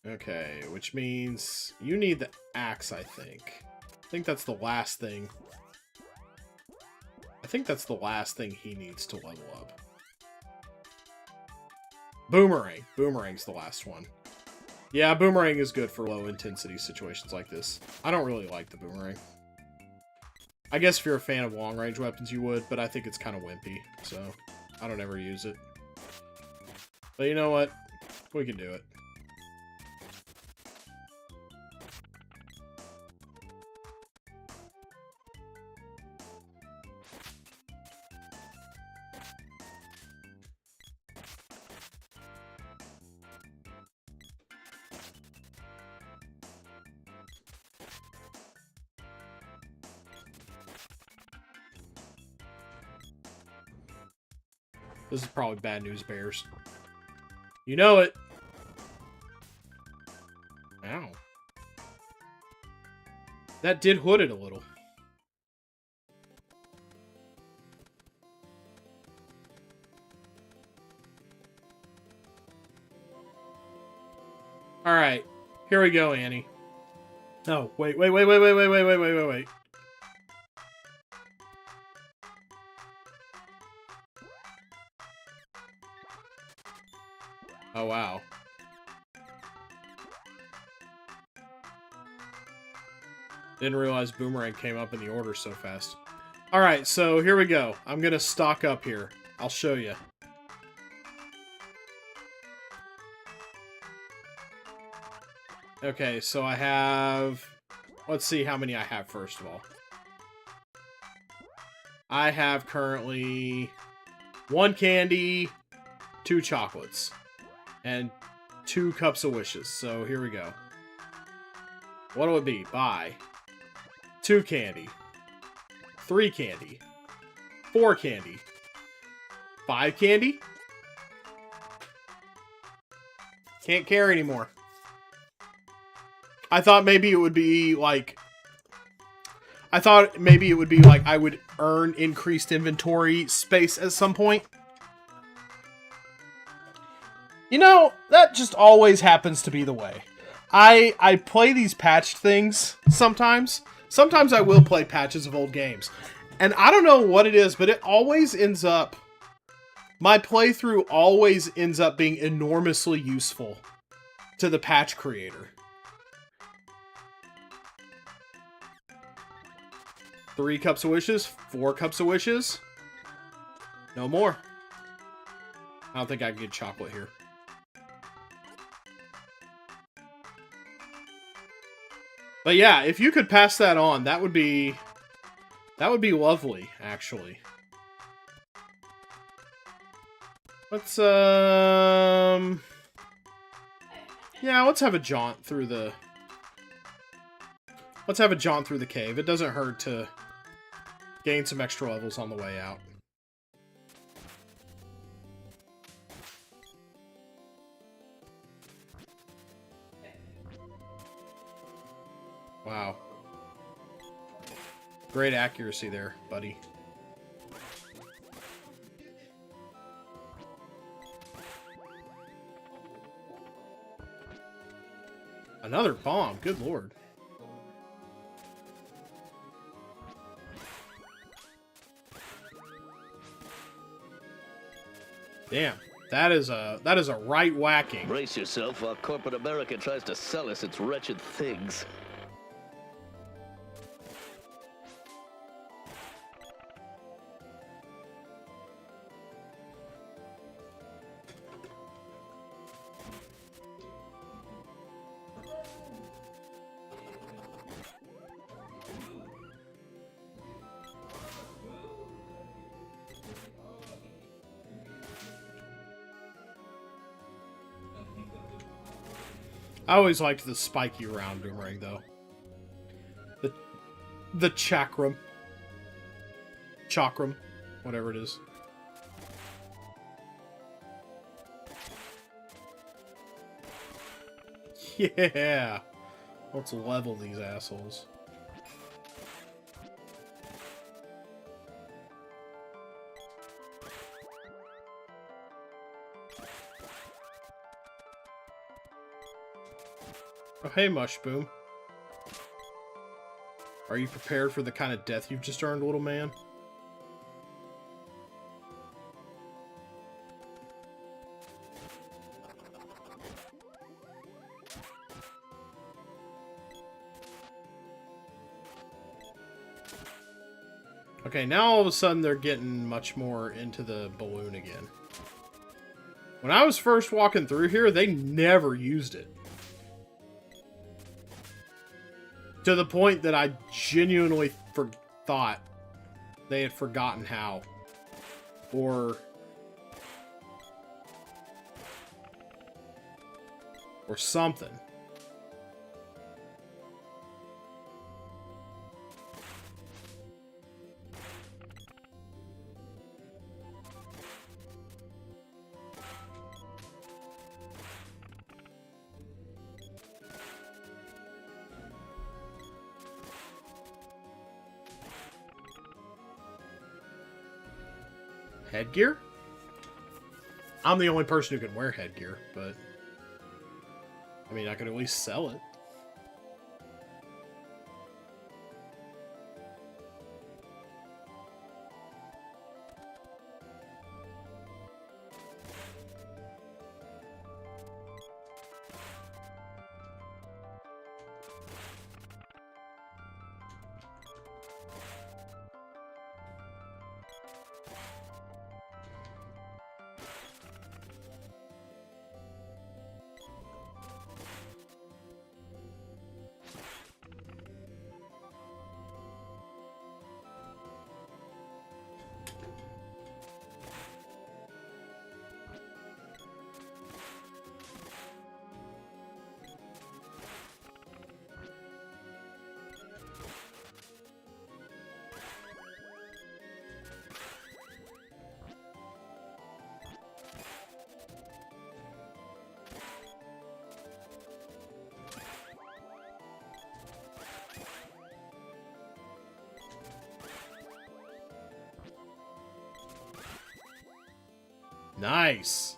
Okay, which means you need the axe, I think. I think that's the last thing. I think that's the last thing he needs to level up. Boomerang. Boomerang's the last one. Yeah, boomerang is good for low-intensity situations like this. I don't really like the boomerang. I guess if you're a fan of long-range weapons, you would, but I think it's kind of wimpy, so I don't ever use it. But you know what? We can do it. This is probably bad news bears. You know it. Ow. That did hood it a little. Alright. Here we go, Annie. Oh, wait. Oh, wow. Didn't realize Boomerang came up in the order so fast. Alright, so here we go. I'm gonna stock up here. I'll show you. Okay, so I have... Let's see how many I have first of all. I have currently 1 candy, 2 chocolates, and 2 cups of wishes. So here we go. What'll it be? Buy 2 candy, 3 candy, 4 candy, 5 candy. Can't carry anymore. I thought maybe it would be like... I would earn increased inventory space at some point. You know, that just always happens to be the way. I play these patched things sometimes. Sometimes I will play patches of old games. And I don't know what it is, but it always ends up... My playthrough always ends up being enormously useful to the patch creator. 3 cups of wishes, 4 cups of wishes. No more. I don't think I can get chocolate here. But yeah, if you could pass that on, that would be lovely, actually. Let's yeah, let's have a jaunt through the cave. It doesn't hurt to gain some extra levels on the way out. Wow. Great accuracy there, buddy. Another bomb, good lord. Damn, that is a right whacking. Brace yourself while corporate America tries to sell us its wretched things. I always liked the spiky round boomerang, though. The chakram. Chakram. Whatever it is. Yeah! Let's level these assholes. Oh, hey, Mushboom. Are you prepared for the kind of death you've just earned, little man? Okay, now all of a sudden they're getting much more into the balloon again. When I was first walking through here, they never used it. To the point that I genuinely thought they had forgotten how. Or something. Headgear? I'm the only person who can wear headgear, but... I mean, I could at least sell it. Nice.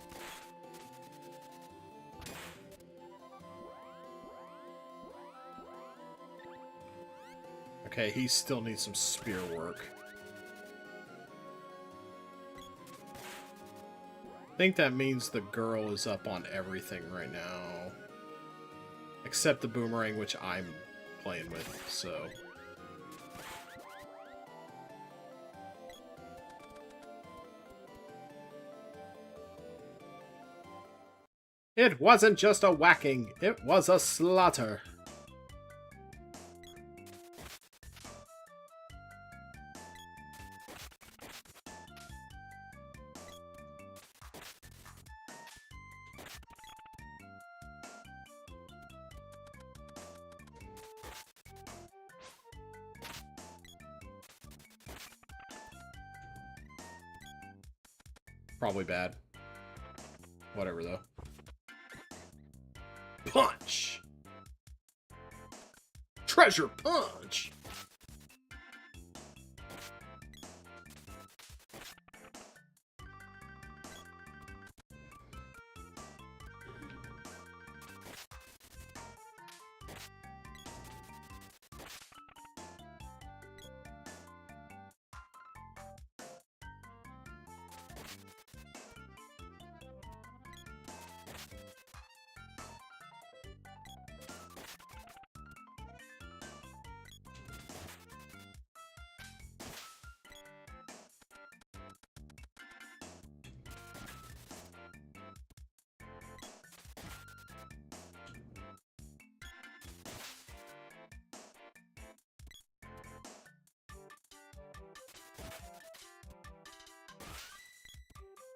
Okay, he still needs some spear work. I think that means the girl is up on everything right now. Except the boomerang, which I'm playing with, so... It wasn't just a whacking, it was a slaughter. Probably bad. Whatever, though. Punch! Treasure punch!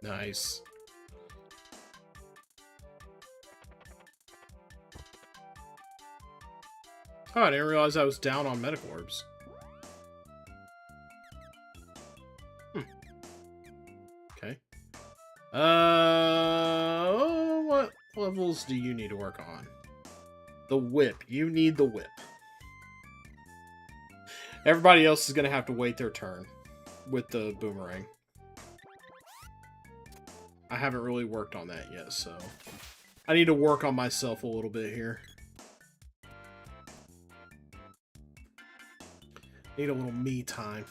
Nice. Oh, I didn't realize I was down on medical orbs. Okay. What levels do you need to work on? The whip. You need the whip. Everybody else is going to have to wait their turn with the boomerang. I haven't really worked on that yet, so... I need to work on myself a little bit here. Need a little me time.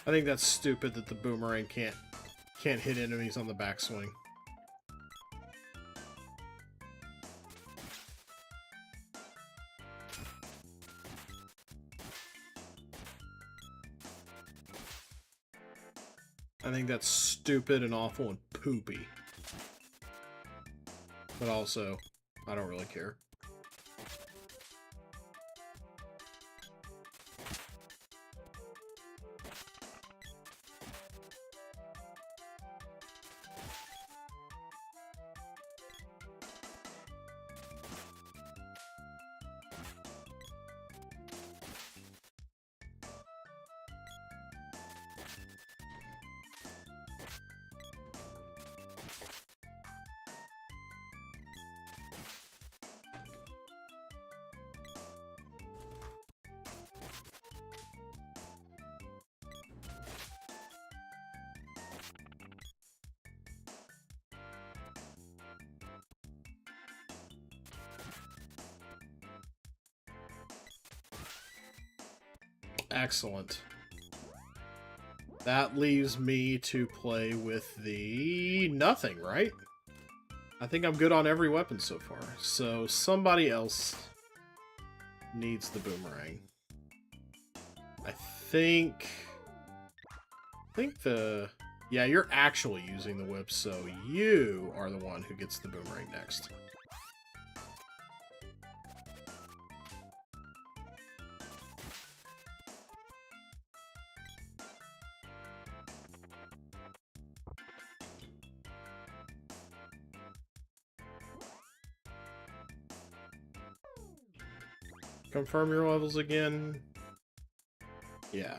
I think that's stupid that the boomerang can't hit enemies on the backswing. I think that's stupid and awful and poopy. But also, I don't really care. Excellent. That leaves me to play with the nothing, right? I think I'm good on every weapon so far. So somebody else needs the boomerang. I think the... Yeah, you're actually using the whip, so you are the one who gets the boomerang next. Confirm your levels again. Yeah.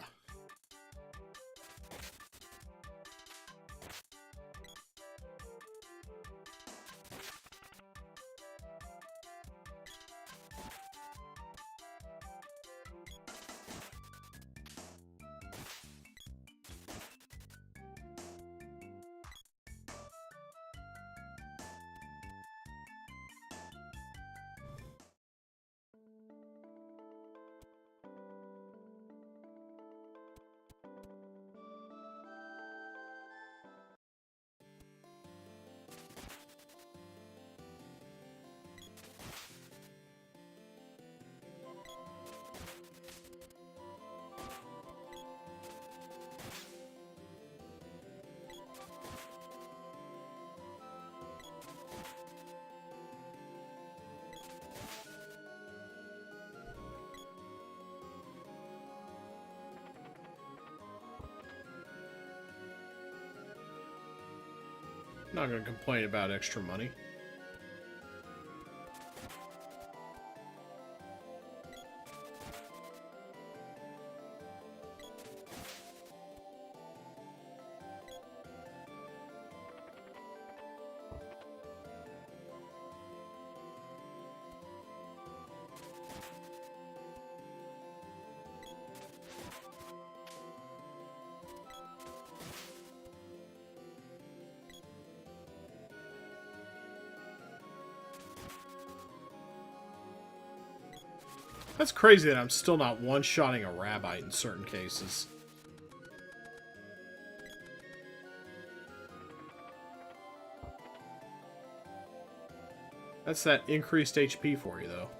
Not gonna complain about extra money. That's crazy that I'm still not one-shotting a rabbite in certain cases. That's that increased HP for you, though.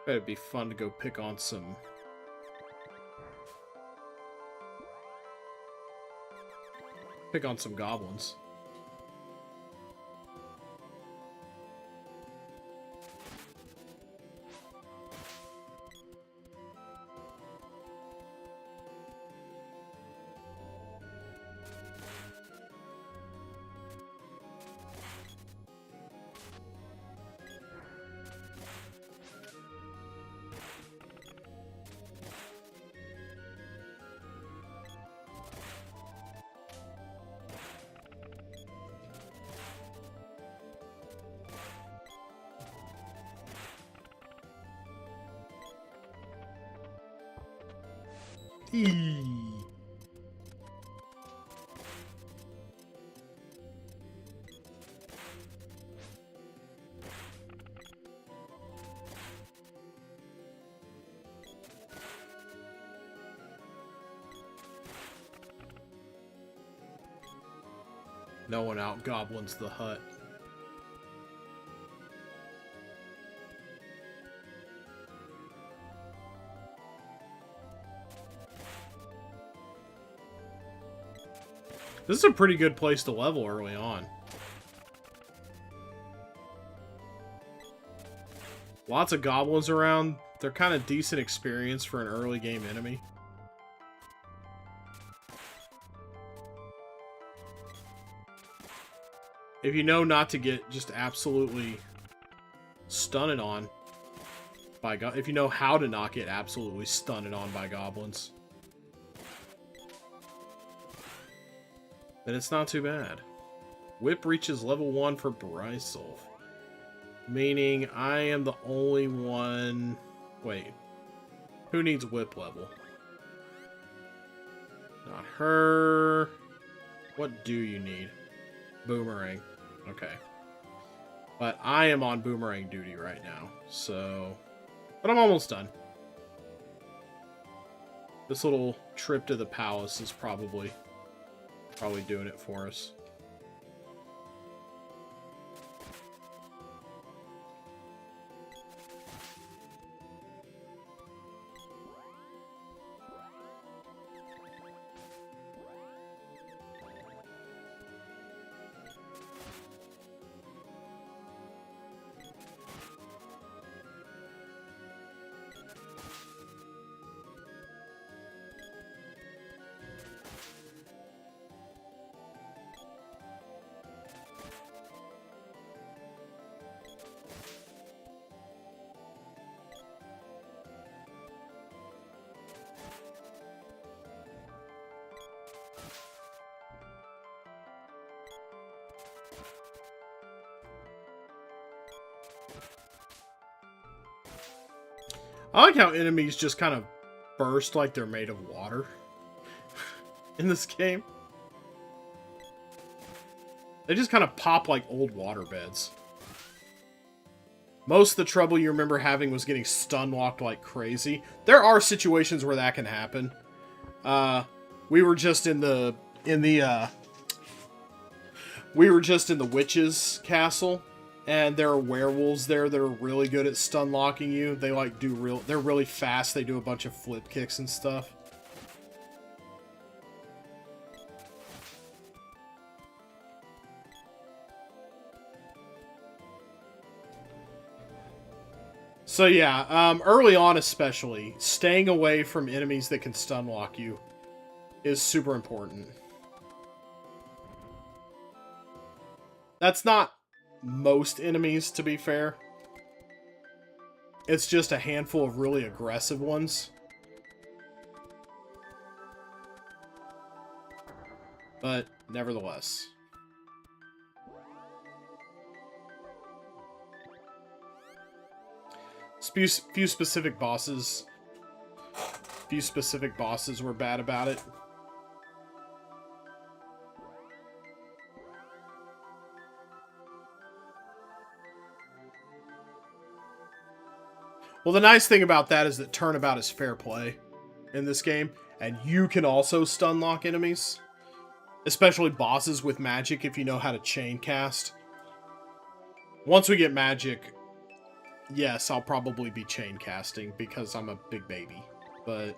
It'd be fun to go pick on some... goblins. No one out-goblins the hut. This is a pretty good place to level early on. Lots of goblins around. They're kind of decent experience for an early game enemy. If you know not to get just absolutely stunned on by if you know how to not get absolutely stunned on by goblins, then it's not too bad. Whip reaches level 1 for Brysolf. Meaning I am the only one... Wait. Who needs whip level? Not her. What do you need? Boomerang. Okay. But I am on boomerang duty right now, so... But I'm almost done. This little trip to the palace is probably doing it for us. I like how enemies just kind of burst like they're made of water in this game. They just kind of pop like old water beds. Most of the trouble you remember having was getting stun locked like crazy. There are situations where that can happen. We were just in the witch's castle. And there are werewolves there that are really good at stun locking you. They like they're really fast. They do a bunch of flip kicks and stuff. So yeah, early on especially, staying away from enemies that can stun lock you is super important. That's not most enemies, to be fair. It's just a handful of really aggressive ones. But nevertheless. Few specific bosses were bad about it. Well, the nice thing about that is that turnabout is fair play in this game, and you can also stun lock enemies, especially bosses with magic if you know how to chain cast. Once we get magic, yes, I'll probably be chain casting because I'm a big baby, but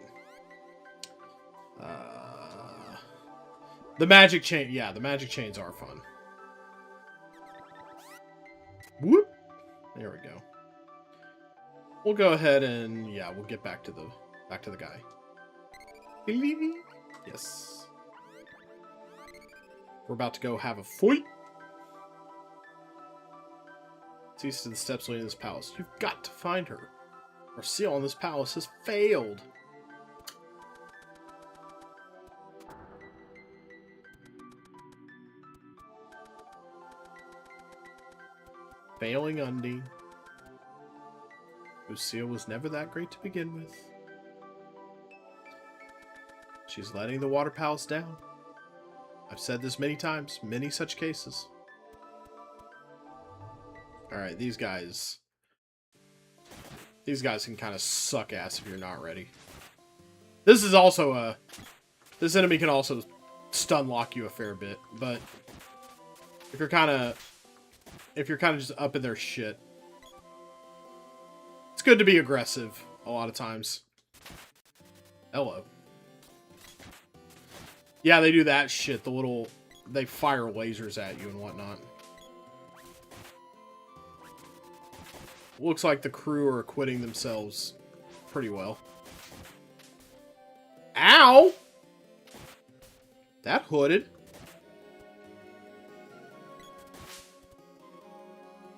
the magic chain, yeah, the magic chains are fun. Whoop! There we go. We'll go ahead and, yeah, we'll get back to the guy. Yes. We're about to go have a fight. It's east of the steps leading to this palace. You've got to find her. Our seal on this palace has failed. Failing Undine. Whose seal was never that great to begin with. She's letting the water palace down. I've said this many times, many such cases. Alright, these guys can kind of suck ass if you're not ready. This is also this enemy can also stun lock you a fair bit, but if you're kind of just up in their shit, it's good to be aggressive a lot of times. Hello. Yeah, they do that shit. They fire lasers at you and whatnot. Looks like the crew are acquitting themselves pretty well. Ow! That hooded.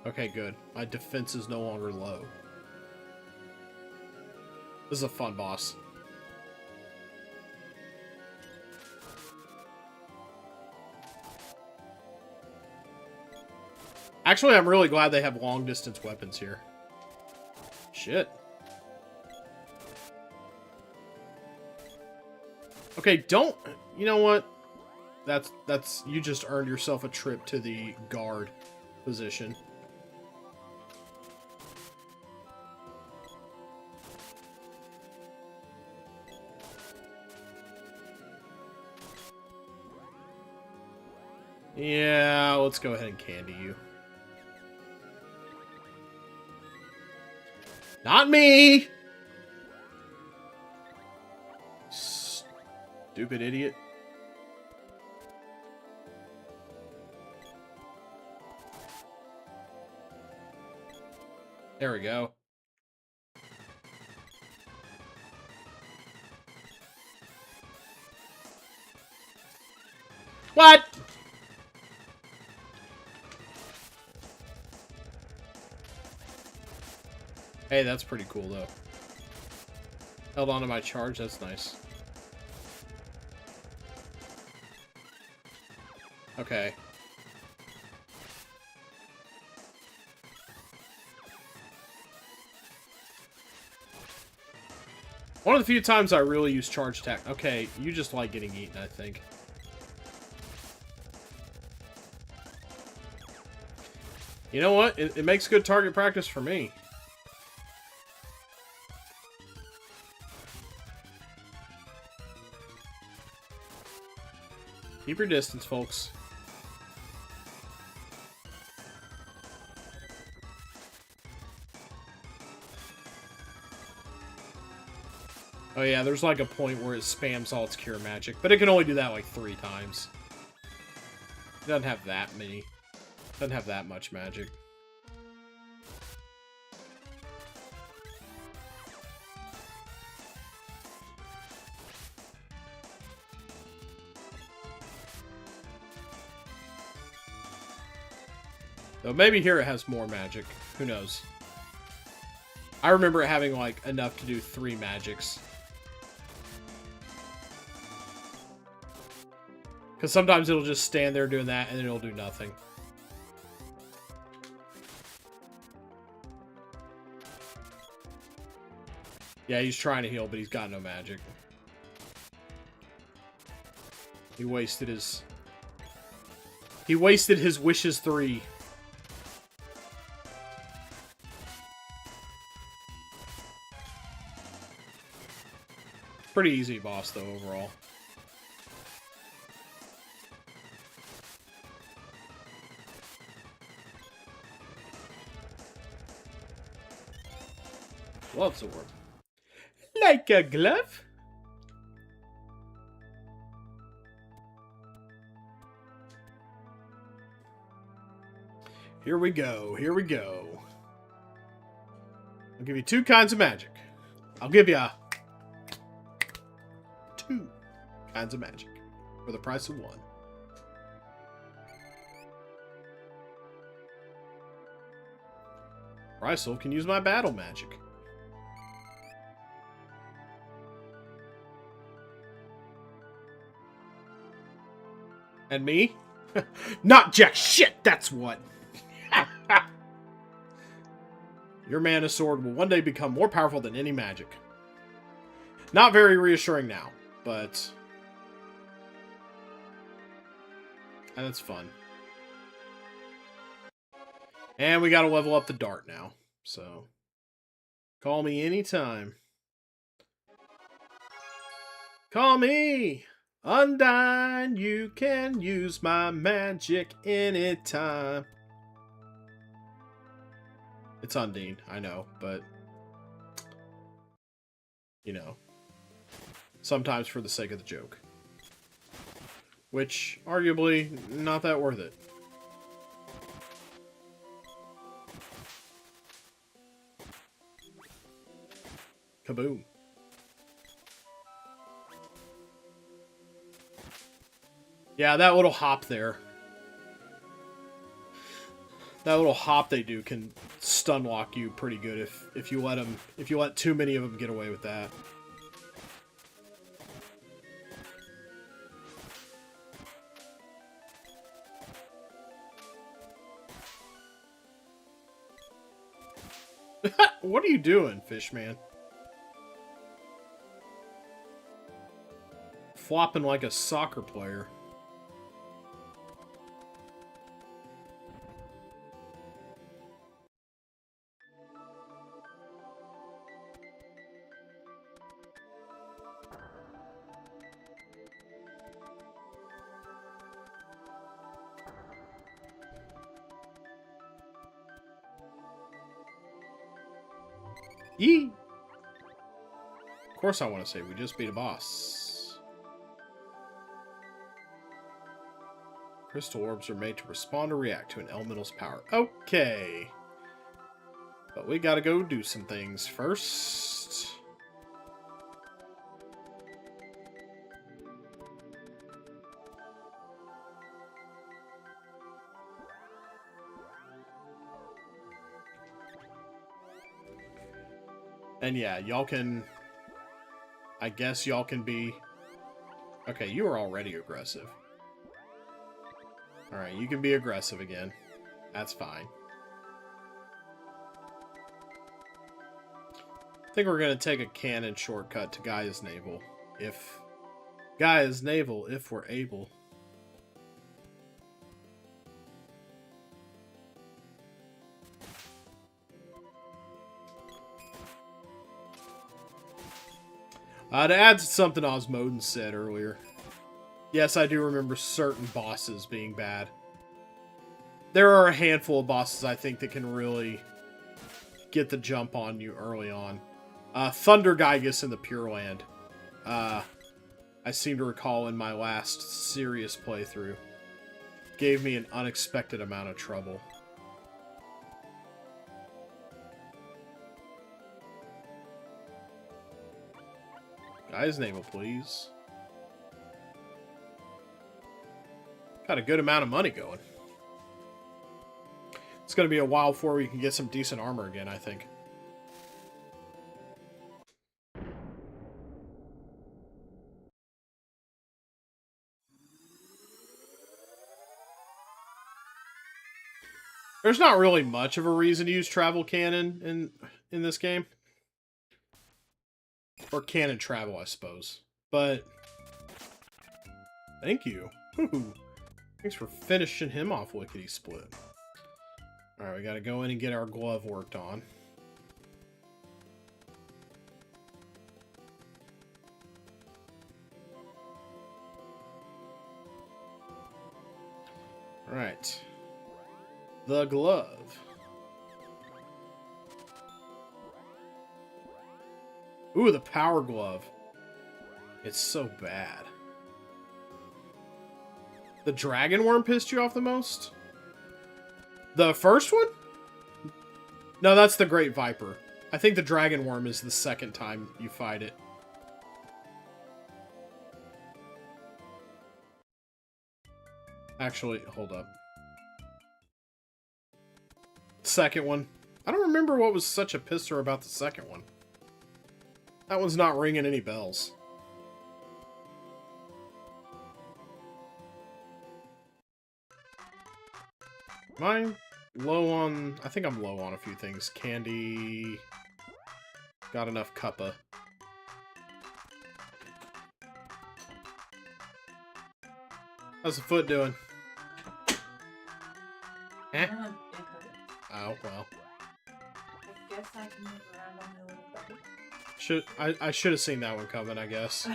Okay, good. My defense is no longer low. This is a fun boss. Actually, I'm really glad they have long-distance weapons here. Shit. Okay, don't... You know what? That's... You just earned yourself a trip to the guard position. Yeah, let's go ahead and candy you. Not me! Stupid idiot. There we go. What? Hey, that's pretty cool, though. Held on to my charge, that's nice. Okay. One of the few times I really use charge attack. Okay, you just like getting eaten, I think. You know what? It makes good target practice for me. Keep your distance, folks. Oh yeah, there's like a point where it spams all its cure magic, but it can only do that like 3 times. It doesn't have that many. Doesn't have that much magic. Though maybe here it has more magic. Who knows? I remember it having like enough to do 3 magics. Because sometimes it'll just stand there doing that and then it'll do nothing. Yeah, he's trying to heal, but he's got no magic. He wasted his... He wasted his wishes 3. Pretty easy boss, though, overall. Loves the word. Like a glove? Here we go. Here we go. I'll give you 2 kinds of magic. I'll give you 2 kinds of magic for the price of 1. Rysel can use my battle magic. And me? Not jack shit, that's what! Your mana sword will one day become more powerful than any magic. Not very reassuring now, but... And that's fun. And we gotta level up the dart now, so... Call me anytime. Call me! Undyne, you can use my magic anytime. It's Undine, I know, but... You know. Sometimes for the sake of the joke. Which, arguably, not that worth it. Kaboom. Yeah, that little hop there. That little hop they do can stun lock you pretty good if you let too many of them get away with that. What are you doing, Fishman? flopping like a soccer player. Yee! Of course I want to say we just beat a boss. Crystal orbs are made to respond or react to an elemental's power. Okay. But we gotta go do some things first. And yeah, y'all can... I guess y'all can be... Okay, you are already aggressive. Alright, you can be aggressive again. That's fine. I think we're going to take a canon shortcut to Gaia's Navel. Gaia's Navel, if we're able. To add to something Osmoden said earlier. Yes, I do remember certain bosses being bad. There are a handful of bosses, I think, that can really get the jump on you early on. Thunder Gygus in the Pure Land. I seem to recall in my last serious playthrough. Gave me an unexpected amount of trouble. Guy's Navel, please. Got a good amount of money going. It's going to be a while before we can get some decent armor again, I think. There's not really much of a reason to use travel cannon in this game. Or cannon travel, I suppose. But thank you. Woo-hoo. Thanks for finishing him off, Lickety Split. Alright, we gotta go in and get our glove worked on. Alright. The glove. Ooh, the power glove. It's so bad. The dragon worm pissed you off the most? The first one? No, that's the Great Viper. I think the dragon worm is the second time you fight it. Actually, hold up. Second one. I don't remember what was such a pisser about the second one. That one's not ringing any bells. Am I low on... I think I'm low on a few things. Candy... Got enough cuppa. How's the foot doing? Eh? Oh, well. I guess I can move around on the little button. I should have seen that one coming, I guess. Are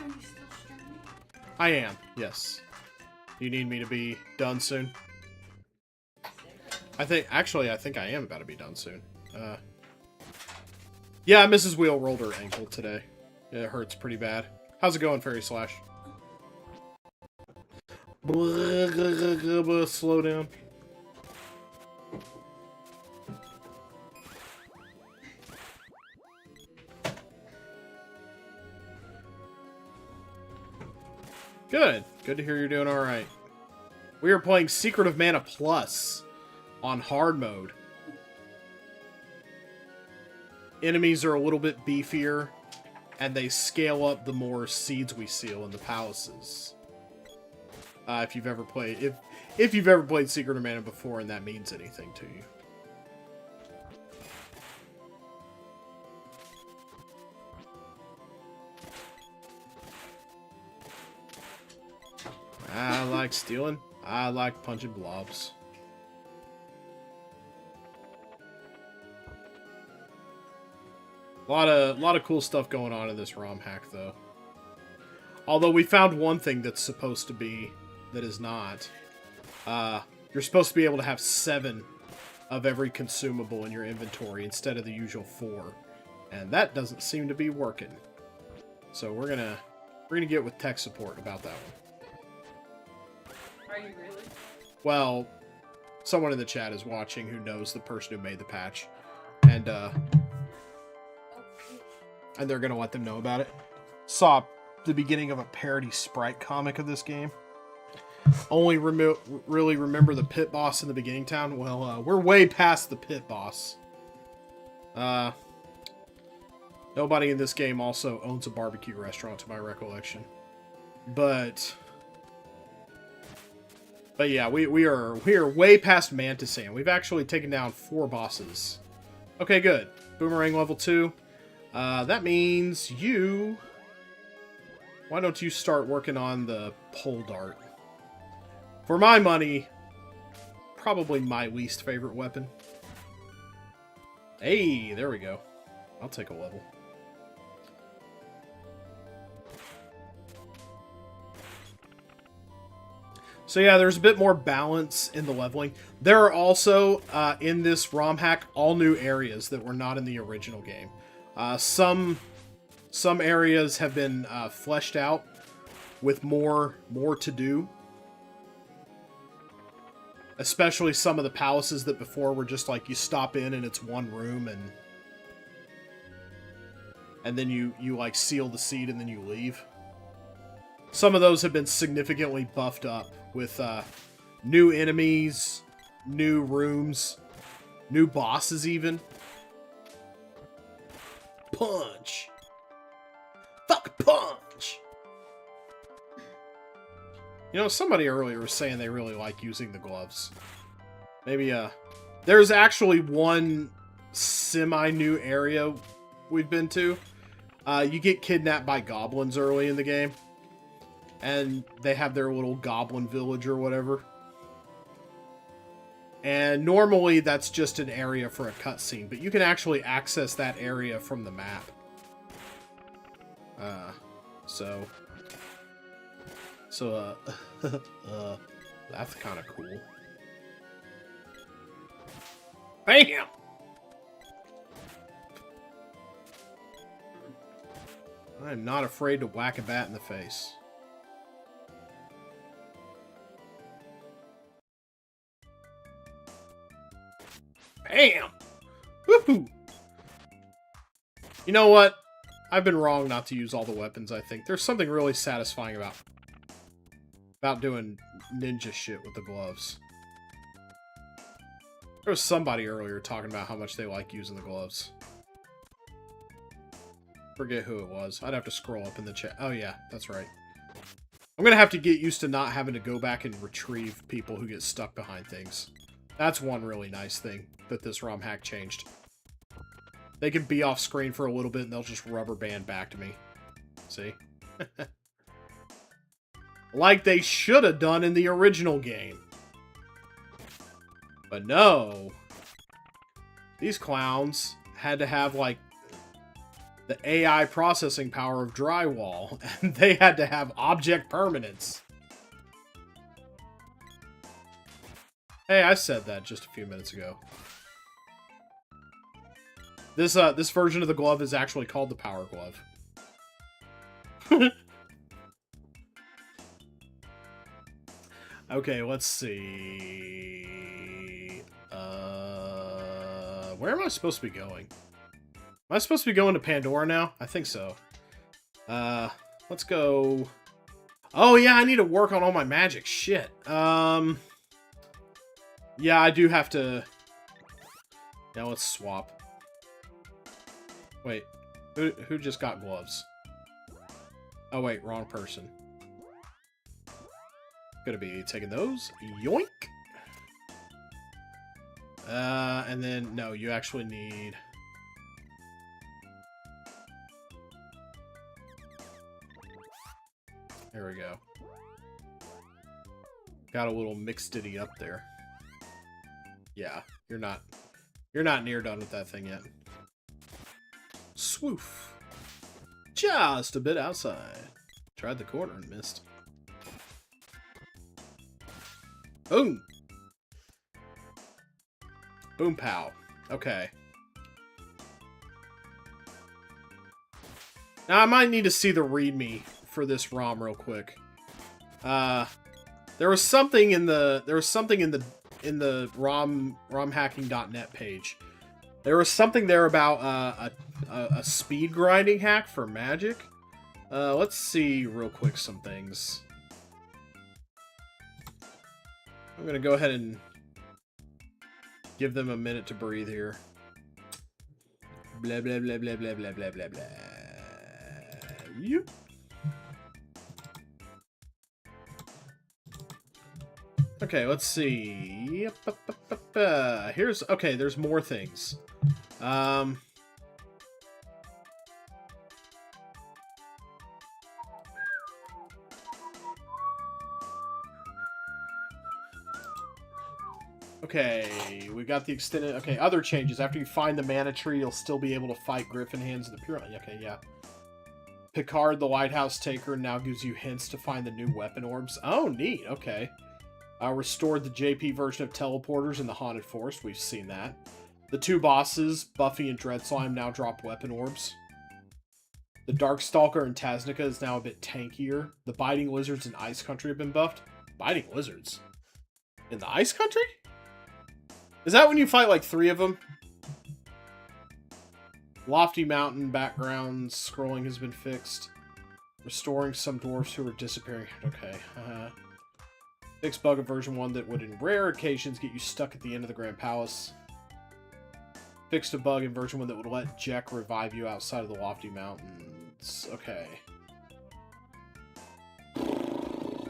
you still streaming? I am, yes. You need me to be done soon? I think I am about to be done soon. Yeah, Mrs. Wheel rolled her ankle today. It hurts pretty bad. How's it going, Fairy Slash? Slow down. Good. Good to hear you're doing alright. We are playing Secret of Mana Plus on hard mode. enemies are a little bit beefier, and they scale up the more seeds we seal in the palaces. If you've ever played Secret of Mana before, and that means anything to you. I like stealing. I like punching blobs. A lot of cool stuff going on in this ROM hack, though. Although we found one thing that's supposed to be, that is not. You're supposed to be able to have 7 of every consumable in your inventory instead of the usual 4. And that doesn't seem to be working. So we're gonna get with tech support about that one. Are you really? Well, someone in the chat is watching who knows the person who made the patch. And they're gonna let them know about it. Saw the beginning of a parody sprite comic of this game. Only really remember the pit boss in the beginning town. Well, we're way past the pit boss. Nobody in this game also owns a barbecue restaurant, to my recollection. But yeah, we are way past Mantisan. We've actually taken down 4 bosses. Okay, good. Boomerang level 2. That means you... Why don't you start working on the pole dart? For my money, probably my least favorite weapon. Hey, there we go. I'll take a level. So yeah, there's a bit more balance in the leveling. There are also, in this ROM hack, all new areas that were not in the original game. Some areas have been fleshed out with more to do. Especially some of the palaces that before were just like you stop in and it's one room and then you like seal the seed and then you leave. Some of those have been significantly buffed up with new enemies, new rooms, new bosses even. Punch! Fuck punch! You know, somebody earlier was saying they really like using the gloves. Maybe, there's actually one semi-new area we've been to. You get kidnapped by goblins early in the game. And they have their little goblin village or whatever. And normally that's just an area for a cutscene, but you can actually access that area from the map. That's kind of cool. Bam! I'm not afraid to whack a bat in the face. Bam! Woohoo! You know what? I've been wrong not to use all the weapons, I think. There's something really satisfying about doing ninja shit with the gloves. There was somebody earlier talking about how much they like using the gloves. Forget who it was. I'd have to scroll up in the chat. Oh yeah, that's right. I'm gonna have to get used to not having to go back and retrieve people who get stuck behind things. That's one really nice thing that this ROM hack changed. They can be off screen for a little bit and they'll just rubber band back to me. See? Like they should have done in the original game. But no. These clowns had to have, like, the AI processing power of drywall, and they had to have object permanence. Hey, I said that just a few minutes ago. This version of the glove is actually called the Power Glove. Okay, let's see. Where am I supposed to be going? Am I supposed to be going to Pandora now? I think so. Let's go. Oh yeah, I need to work on all my magic. Shit. Yeah, I do have to. Now let's swap. Wait, who just got gloves? Oh wait, wrong person. Gonna be taking those. Yoink! And then, no, you actually need... There we go. Got a little mixed-itty up there. Yeah, you're not near done with that thing yet. Swoof. Just a bit outside. Tried the corner and missed. Boom! Boom pow. Okay. Now I might need to see the README for this ROM real quick. There was something in the romhacking.net page. There was something there about a speed grinding hack for Magic. Let's see real quick some things. I'm gonna go ahead and give them a minute to breathe here. Blah blah blah blah blah blah blah blah blah. You. Okay, let's see. Here's okay. There's more things. Okay, we got the extended... Okay, other changes. After you find the mana tree, you'll still be able to fight Griffin Hands of the Pure... Okay, yeah. Picard, the Lighthouse Taker, now gives you hints to find the new weapon orbs. Oh, neat. Okay. Restored the JP version of teleporters in the Haunted Forest. We've seen that. The two bosses, Buffy and Dreadslime, now drop weapon orbs. The Darkstalker and Taznica is now a bit tankier. The Biting Lizards in Ice Country have been buffed. Biting Lizards? In the Ice Country? Is that when you fight like 3 of them? Lofty mountain background scrolling has been fixed. Restoring some dwarfs who are disappearing. Okay. Fixed bug of version 1 that would in rare occasions get you stuck at the end of the Grand Palace. Fixed a bug in version 1 that would let Jack revive you outside of the Lofty Mountains. Okay.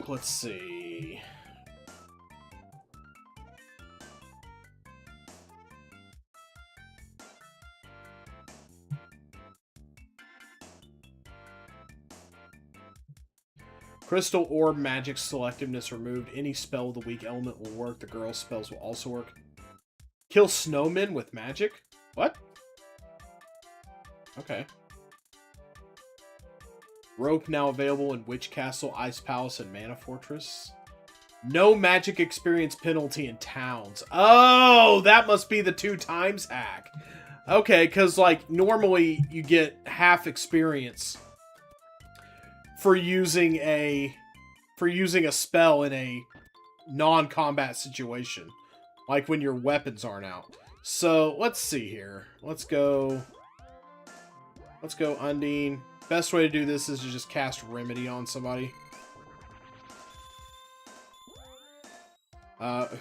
Let's see. Crystal Orb Magic Selectiveness removed. Any spell with a weak element will work. The girl's spells will also work. Kill snowmen with magic? What? Okay. Rope now available in Witch Castle, Ice Palace, and Mana Fortress. No magic experience penalty in towns. Oh, that must be the 2 times hack. Okay, because like normally you get half experience for using a spell in a non-combat situation, like when your weapons aren't out. So let's see here. Let's go Undine. Best way to do this is to just cast Remedy on somebody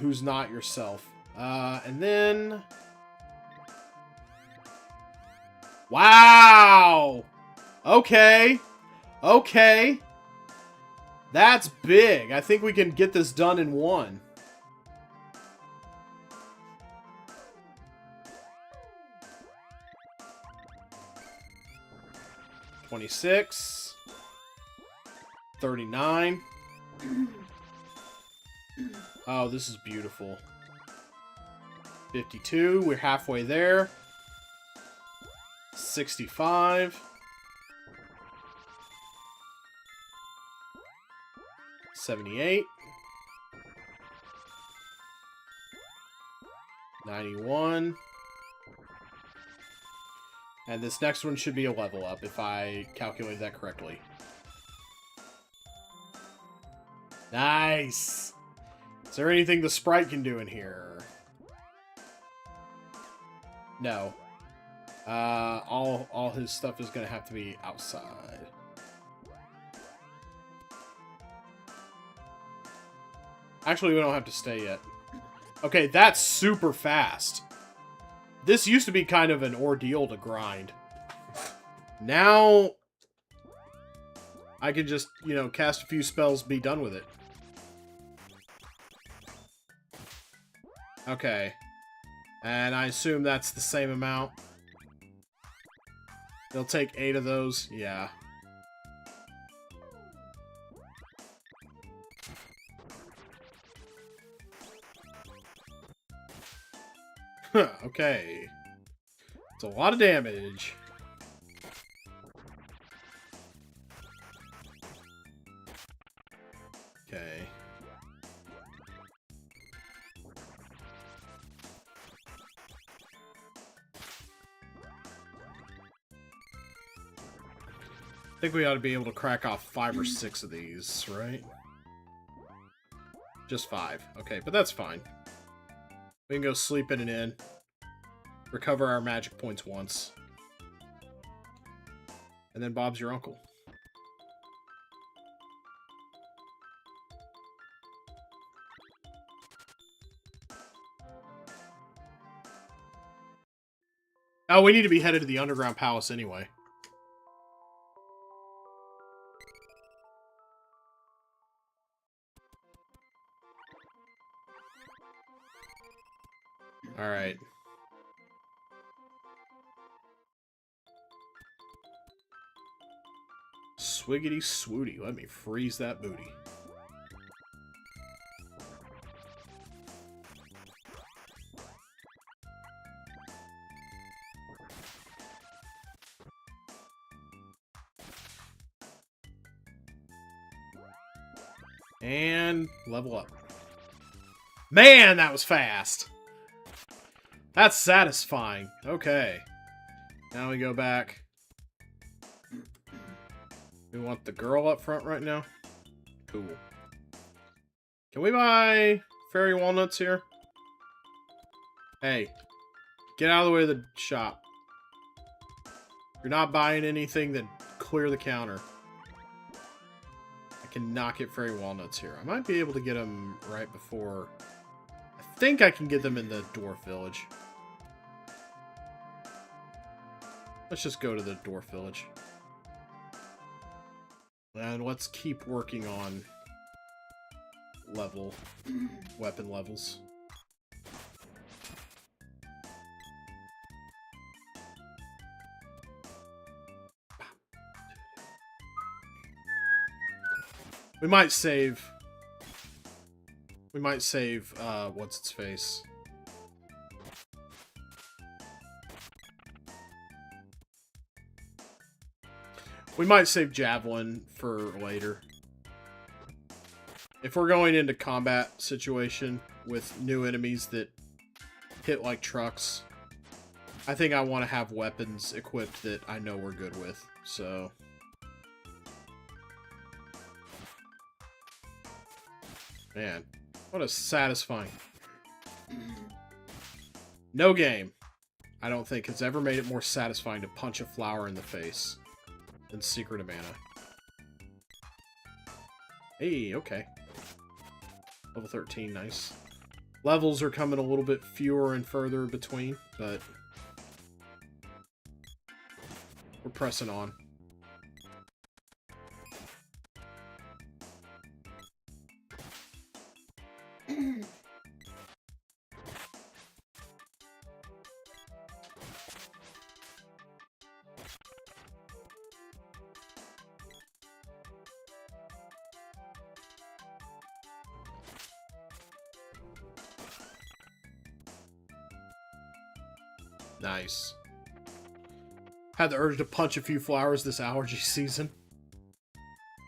who's not yourself. And then wow. Okay. Okay. That's big. I think we can get this done in 1. $26. $39. Oh, this is beautiful. $52. We're halfway there. $65. 78. 91. And this next one should be a level up, if I calculated that correctly. Nice! Is there anything the sprite can do in here? No. All his stuff is going to have to be outside. Actually, we don't have to stay yet. Okay, that's super fast. This used to be kind of an ordeal to grind. Now I can just, you know, cast a few spells, be done with it. Okay. And I assume that's the same amount. They'll take 8 of those. Yeah. Okay. It's a lot of damage. Okay. I think we ought to be able to crack off 5 or 6 of these, right? Just 5. Okay, but that's fine. We can go sleep in an inn. Recover our magic points once. And then Bob's your uncle. Oh, we need to be headed to the underground palace anyway. Alright. Swiggity swooty. Let me freeze that booty. And level up. Man, that was fast. That's satisfying. Okay. Now we go back. We want the girl up front right now. Cool. Can we buy fairy walnuts here? Hey. Get out of the way of the shop. If you're not buying anything, then clear the counter. I cannot get fairy walnuts here. I might be able to get them right before... I think I can get them in the dwarf village. Let's just go to the dwarf village. And let's keep working on weapon levels. We might save, what's its face? We might save Javelin for later. If we're going into combat situation with new enemies that hit like trucks, I think I want to have weapons equipped that I know we're good with, so... Man, what a satisfying... No game, I don't think, has ever made it more satisfying to punch a flower in the face than Secret of Mana. Hey, okay. Level 13, nice. Levels are coming a little bit fewer and further between, but... we're pressing on. Nice. Had the urge to punch a few flowers this allergy season.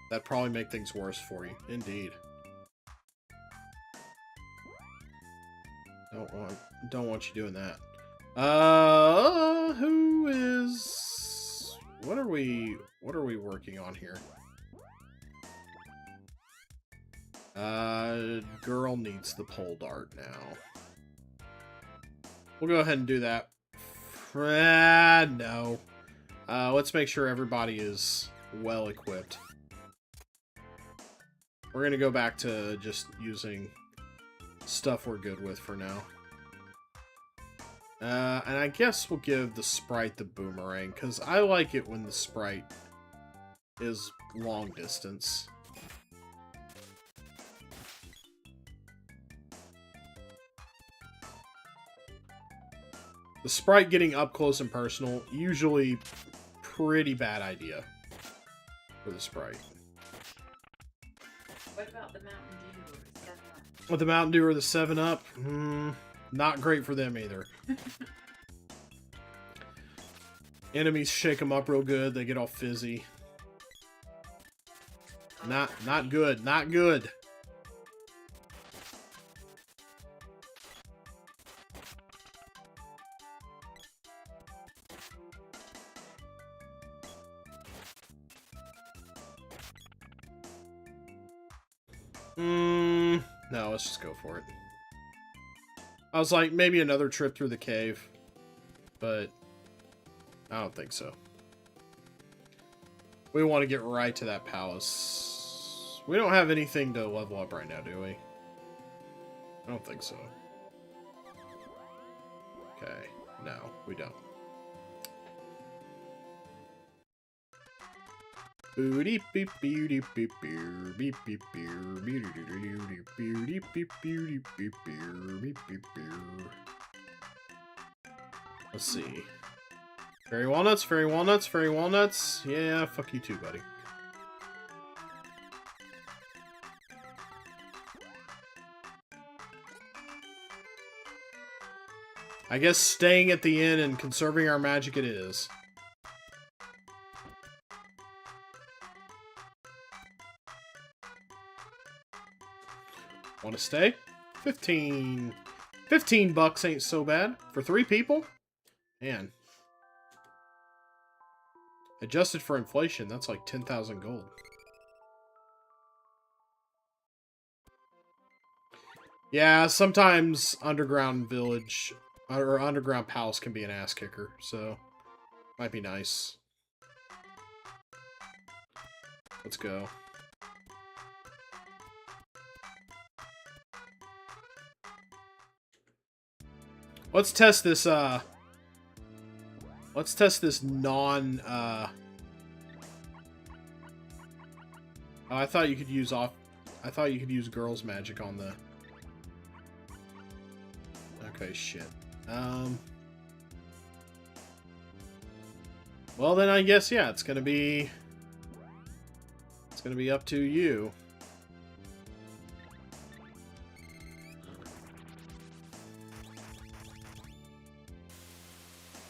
That'd probably make things worse for you. Indeed. Don't want you doing that. Who is... What are we working on here? Girl needs the pole dart now. We'll go ahead and do that. No. Let's make sure everybody is well equipped. We're gonna go back to just using stuff we're good with for now. And I guess we'll give the sprite the boomerang, because I like it when the sprite is long distance. The sprite getting up close and personal, usually pretty bad idea for the sprite. What about the Mountain Dew or the 7-Up? With the Mountain Dew or the 7-Up, not great for them either. Enemies shake them up real good, they get all fizzy. Not good, not good. No, let's just go for it. I was like, maybe another trip through the cave, but I don't think so. We want to get right to that palace. We don't have anything to level up right now, do we? I don't think so. Okay, no, we don't. Let's see. Fairy walnuts, fairy walnuts, fairy walnuts. Yeah, fuck you too, buddy. I guess staying at the inn and conserving our magic it is. Want to stay? 15 bucks ain't so bad. For 3 people? Man. Adjusted for inflation, that's like 10,000 gold. Yeah, sometimes underground village or underground palace can be an ass kicker, so might be nice. Let's go. Let's test this, let's test this non, oh, I thought you could use girls' magic on the... Okay, shit. Well then I guess, yeah, it's gonna be up to you.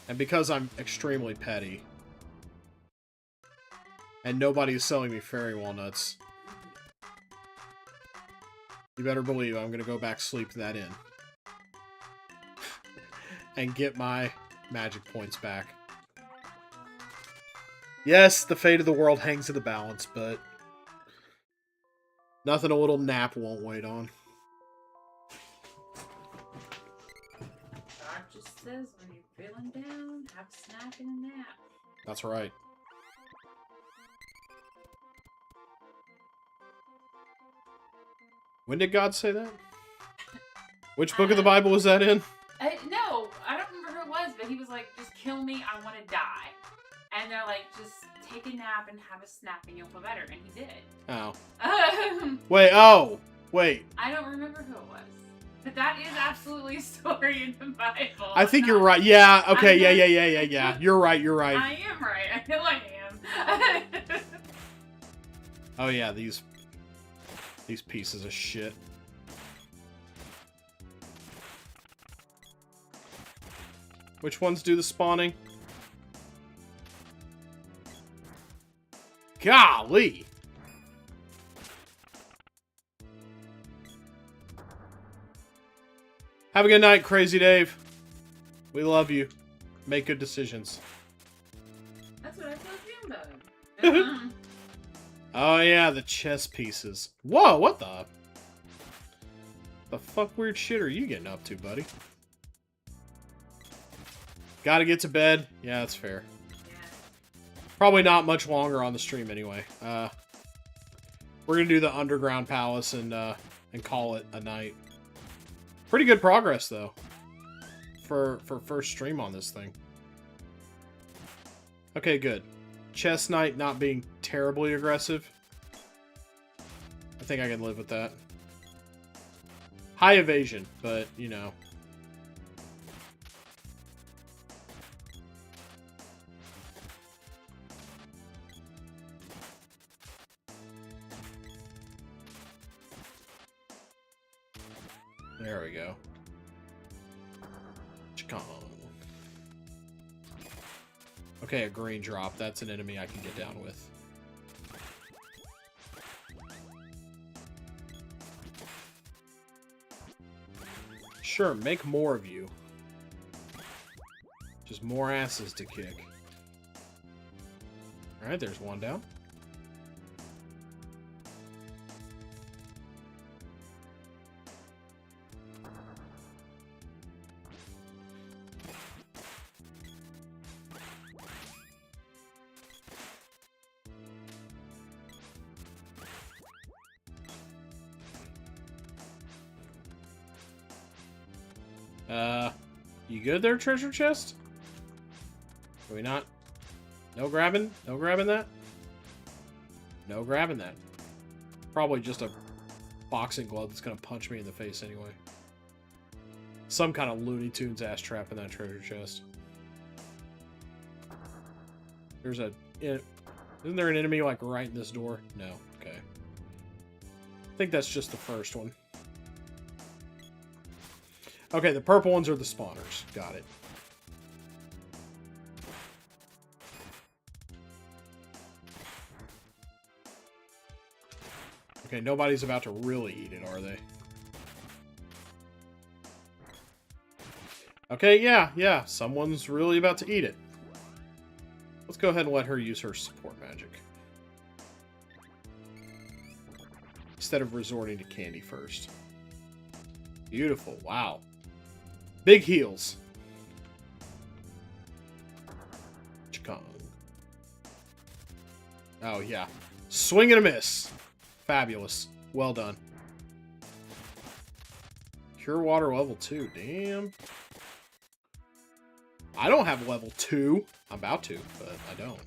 And because I'm extremely petty, and nobody is selling me fairy walnuts, you better believe I'm gonna go back sleep that in. And get my magic points back. Yes, the fate of the world hangs in the balance, but nothing a little nap won't wait on. God just says when you're feeling down, have a snack and a nap. That's right. When did God say that? Which book of the Bible was that in? No, I don't remember who it was, but he was like, just kill me, I want to die. And they're like, just take a nap and have a snack and you'll feel better. And he did. Oh. Wait. I don't remember who it was. But that is absolutely a story in the Bible. I think you're right. Yeah, okay, yeah. You're right. I am right. I know I am. Oh yeah, these pieces of shit. Which ones do the spawning? Golly! Have a good night, Crazy Dave. We love you. Make good decisions. That's what I told you about. Oh yeah, the chess pieces. Whoa, what the fuck weird shit are you getting up to, buddy? Gotta get to bed. Yeah, that's fair. Yeah. Probably not much longer on the stream anyway. We're gonna do the underground palace and call it a night. Pretty good progress though. for first stream on this thing. Okay, good. Chest Knight not being terribly aggressive. I think I can live with that. High evasion, but, you know. There we go. Chikong. Okay, a green drop. That's an enemy I can get down with. Sure, make more of you. Just more asses to kick. Alright, there's one down. You good there, treasure chest? Are we not? No grabbing? No grabbing that? No grabbing that. Probably just a boxing glove that's gonna punch me in the face anyway. Some kind of Looney Tunes ass trap in that treasure chest. There's a... Isn't there an enemy, like, right in this door? No. Okay. I think that's just the first one. Okay, the purple ones are the spawners. Got it. Okay, nobody's about to really eat it, are they? Okay, yeah. Someone's really about to eat it. Let's go ahead and let her use her support magic. Instead of resorting to candy first. Beautiful. Wow. Big heals. Chikong. Oh, yeah. Swing and a miss. Fabulous. Well done. Pure water level 2. Damn. I don't have level 2. I'm about to, but I don't.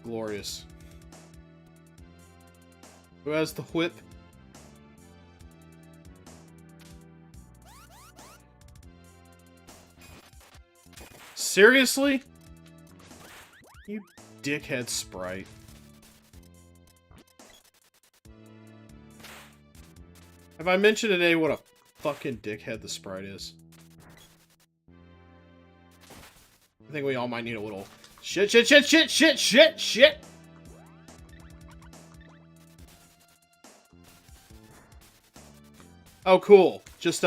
Glorious. Who has the whip? Seriously? You dickhead sprite. Have I mentioned today what a fucking dickhead the sprite is? I think we all might need a little shit. Oh, cool. Just,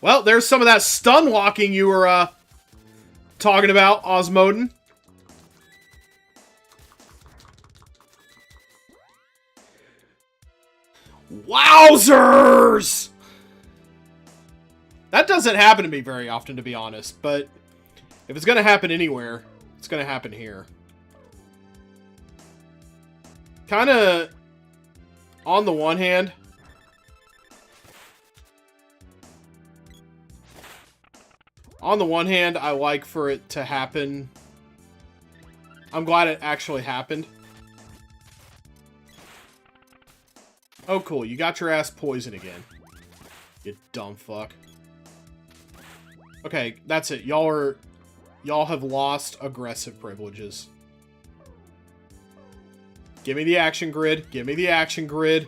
well, there's some of that stun walking you were, talking about, Osmodin. Wowzers! That doesn't happen to me very often, to be honest, but if it's gonna happen anywhere, it's gonna happen here. Kinda, on the one hand, I like for it to happen. I'm glad it actually happened. Oh, cool. You got your ass poisoned again. You dumb fuck. Okay, that's it. Y'all have lost aggressive privileges. Give me the action grid. Give me the action grid.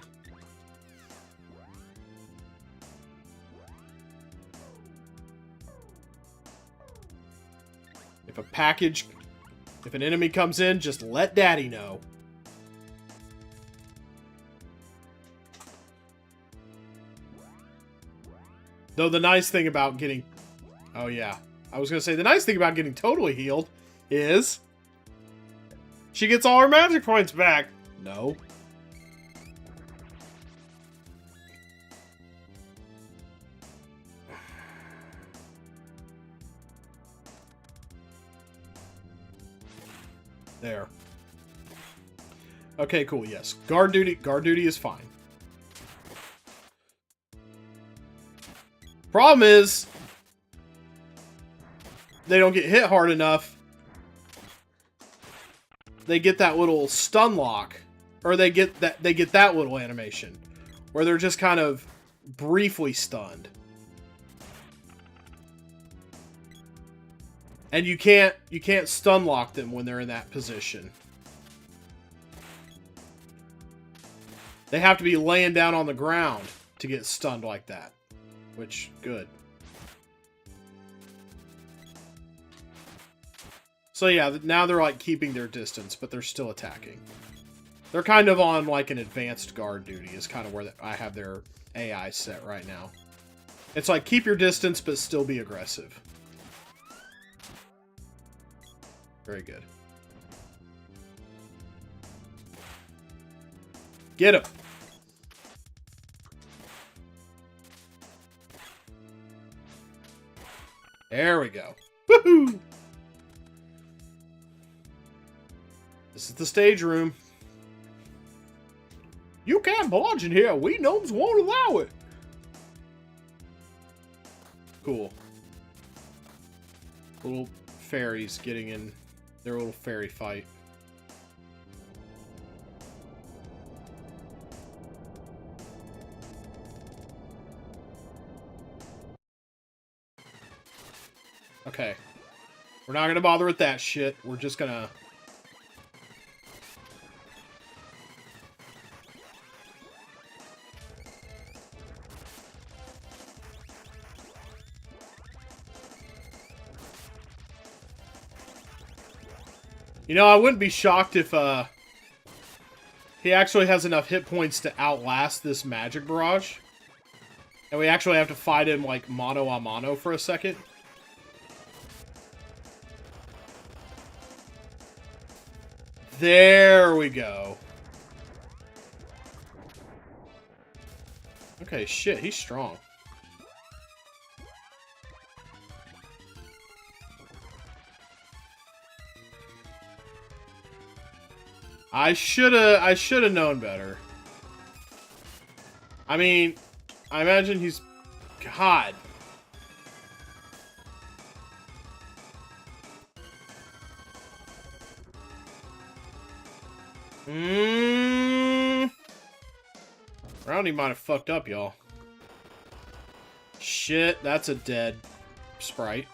If an enemy comes in, just let daddy know. Though the nice thing about getting... Oh, yeah. I was going to say, the nice thing about getting totally healed is... she gets all her magic points back. No. There. Okay, cool, yes. Guard duty is fine. Problem is, they don't get hit hard enough. They get that little stun lock, or they get that little animation where they're just kind of briefly stunned. And you can't stun lock them when they're in that position. They have to be laying down on the ground to get stunned like that. Which, good. So yeah, now they're like keeping their distance, but they're still attacking. They're kind of on like an advanced guard duty is kind of where I have their AI set right now. It's like keep your distance, but still be aggressive. Very good. Get him! There we go. Woohoo! This is the stage room. You can't barge in here. We gnomes won't allow it. Cool. Little fairies getting in their little fairy fight. Okay. We're not gonna bother with that shit. We're just gonna... You know, I wouldn't be shocked if, he actually has enough hit points to outlast this magic barrage. And we actually have to fight him, like, mano a mano for a second. There we go. Okay, shit, he's strong. I shoulda known better. I mean, I imagine he's... God. Roundy might have fucked up, y'all. Shit, that's a dead sprite.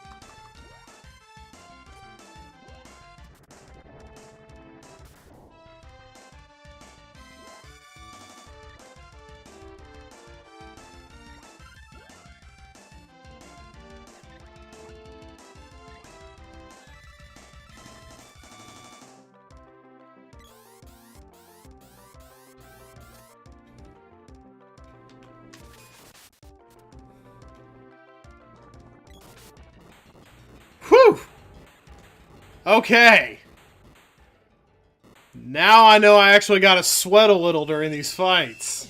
Whew! Okay. Now I know I actually gotta sweat a little during these fights.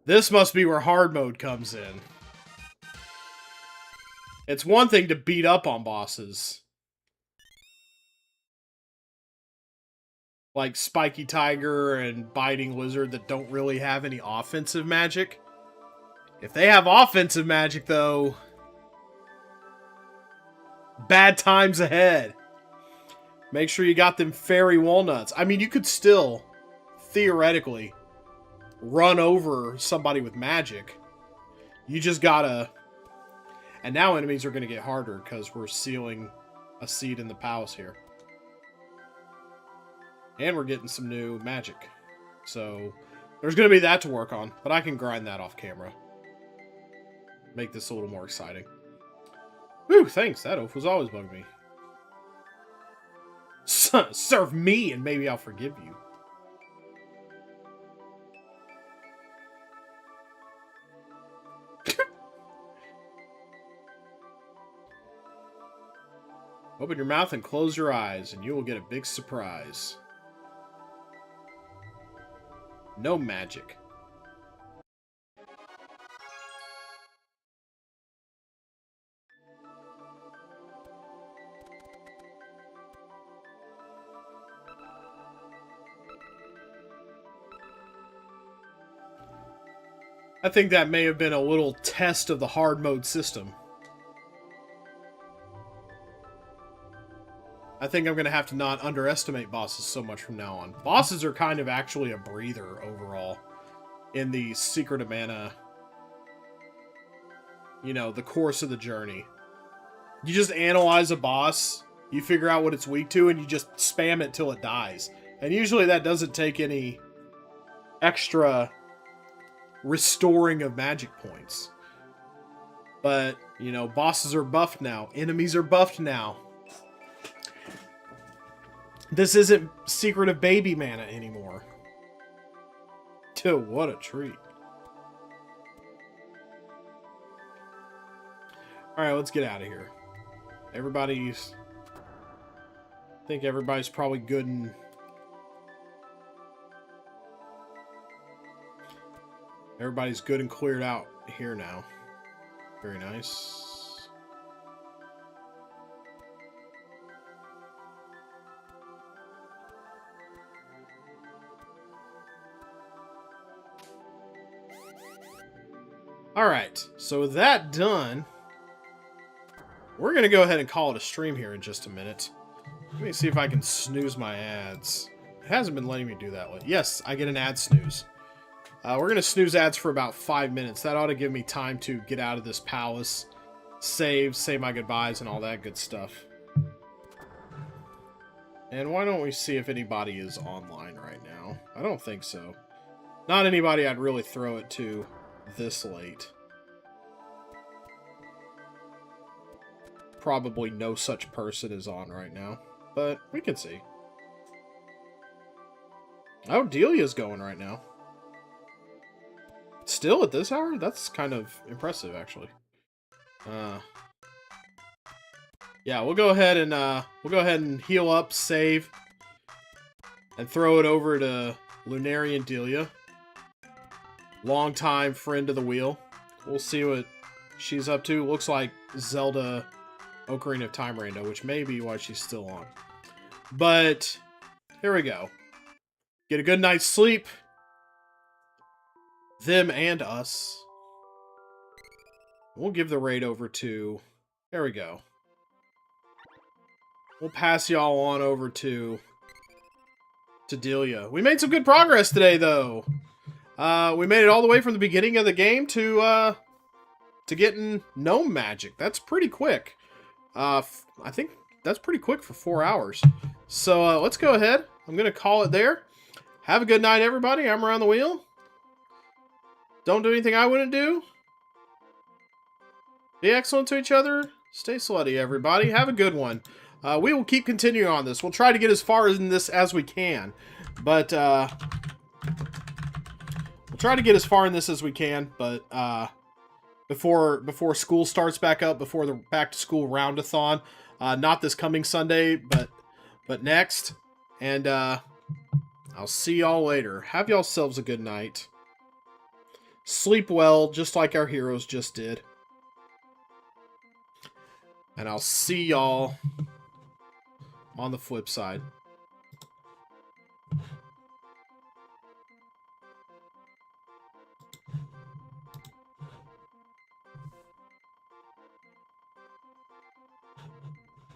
This must be where hard mode comes in. It's one thing to beat up on bosses. Like Spiky Tiger and Biting Lizard that don't really have any offensive magic. If they have offensive magic, though, bad times ahead. Make sure you got them fairy walnuts. I mean, you could still, theoretically, run over somebody with magic. You just gotta... And now enemies are going to get harder because we're sealing a seed in the palace here. And we're getting some new magic. So, there's going to be that to work on. But I can grind that off camera. Make this a little more exciting. Whew, thanks. That oaf was always bugging me. Serve me and maybe I'll forgive you. Open your mouth and close your eyes and you will get a big surprise. No magic. I think that may have been a little test of the hard mode system. I think I'm going to have to not underestimate bosses so much from now on. Bosses are kind of actually a breather overall in the Secret of Mana, you know, the course of the journey. You just analyze a boss, you figure out what it's weak to, and you just spam it till it dies. And usually that doesn't take any extra restoring of magic points. But, you know, bosses are buffed now. Enemies are buffed now. This isn't Secret of Baby Mana anymore. Dude, what a treat. Alright, let's get out of here. I think everybody's probably good and... Everybody's good and cleared out here now. Very nice. Alright, so with that done, we're going to go ahead and call it a stream here in just a minute. Let me see if I can snooze my ads. It hasn't been letting me do that one. Yes, I get an ad snooze. We're going to snooze ads for about 5 minutes. That ought to give me time to get out of this palace, save, say my goodbyes, and all that good stuff. And why don't we see if anybody is online right now? I don't think so. Not anybody I'd really throw it to this late. Probably no such person is on right now, but we can see. Oh, Delia's going right now. Still at this hour? That's kind of impressive, actually. Yeah, we'll go ahead and heal up, save, and throw it over to Lunarian Delia. Longtime friend of the wheel. We'll see what she's up to. Looks like Zelda Ocarina of Time rando, which may be why she's still on. But here we go. Get a good night's sleep. Them and us. We'll give the raid over to... There we go. We'll pass y'all on over to Delia. We made some good progress today, though. We made it all the way from the beginning of the game to getting gnome magic. That's pretty quick. I think that's pretty quick for 4 hours. So let's go ahead. I'm going to call it there. Have a good night, everybody. I'm Around the Wheel. Don't do anything I wouldn't do. Be excellent to each other. Stay slutty, everybody. Have a good one. We will keep continuing on this. We'll try to get as far in this as we can. But, we'll try to get as far in this as we can. But, before school starts back up, before the back-to-school roundathon. Not this coming Sunday, but next. And, I'll see y'all later. Have y'all-selves a good night. Sleep well, just like our heroes just did. And I'll see y'all on the flip side.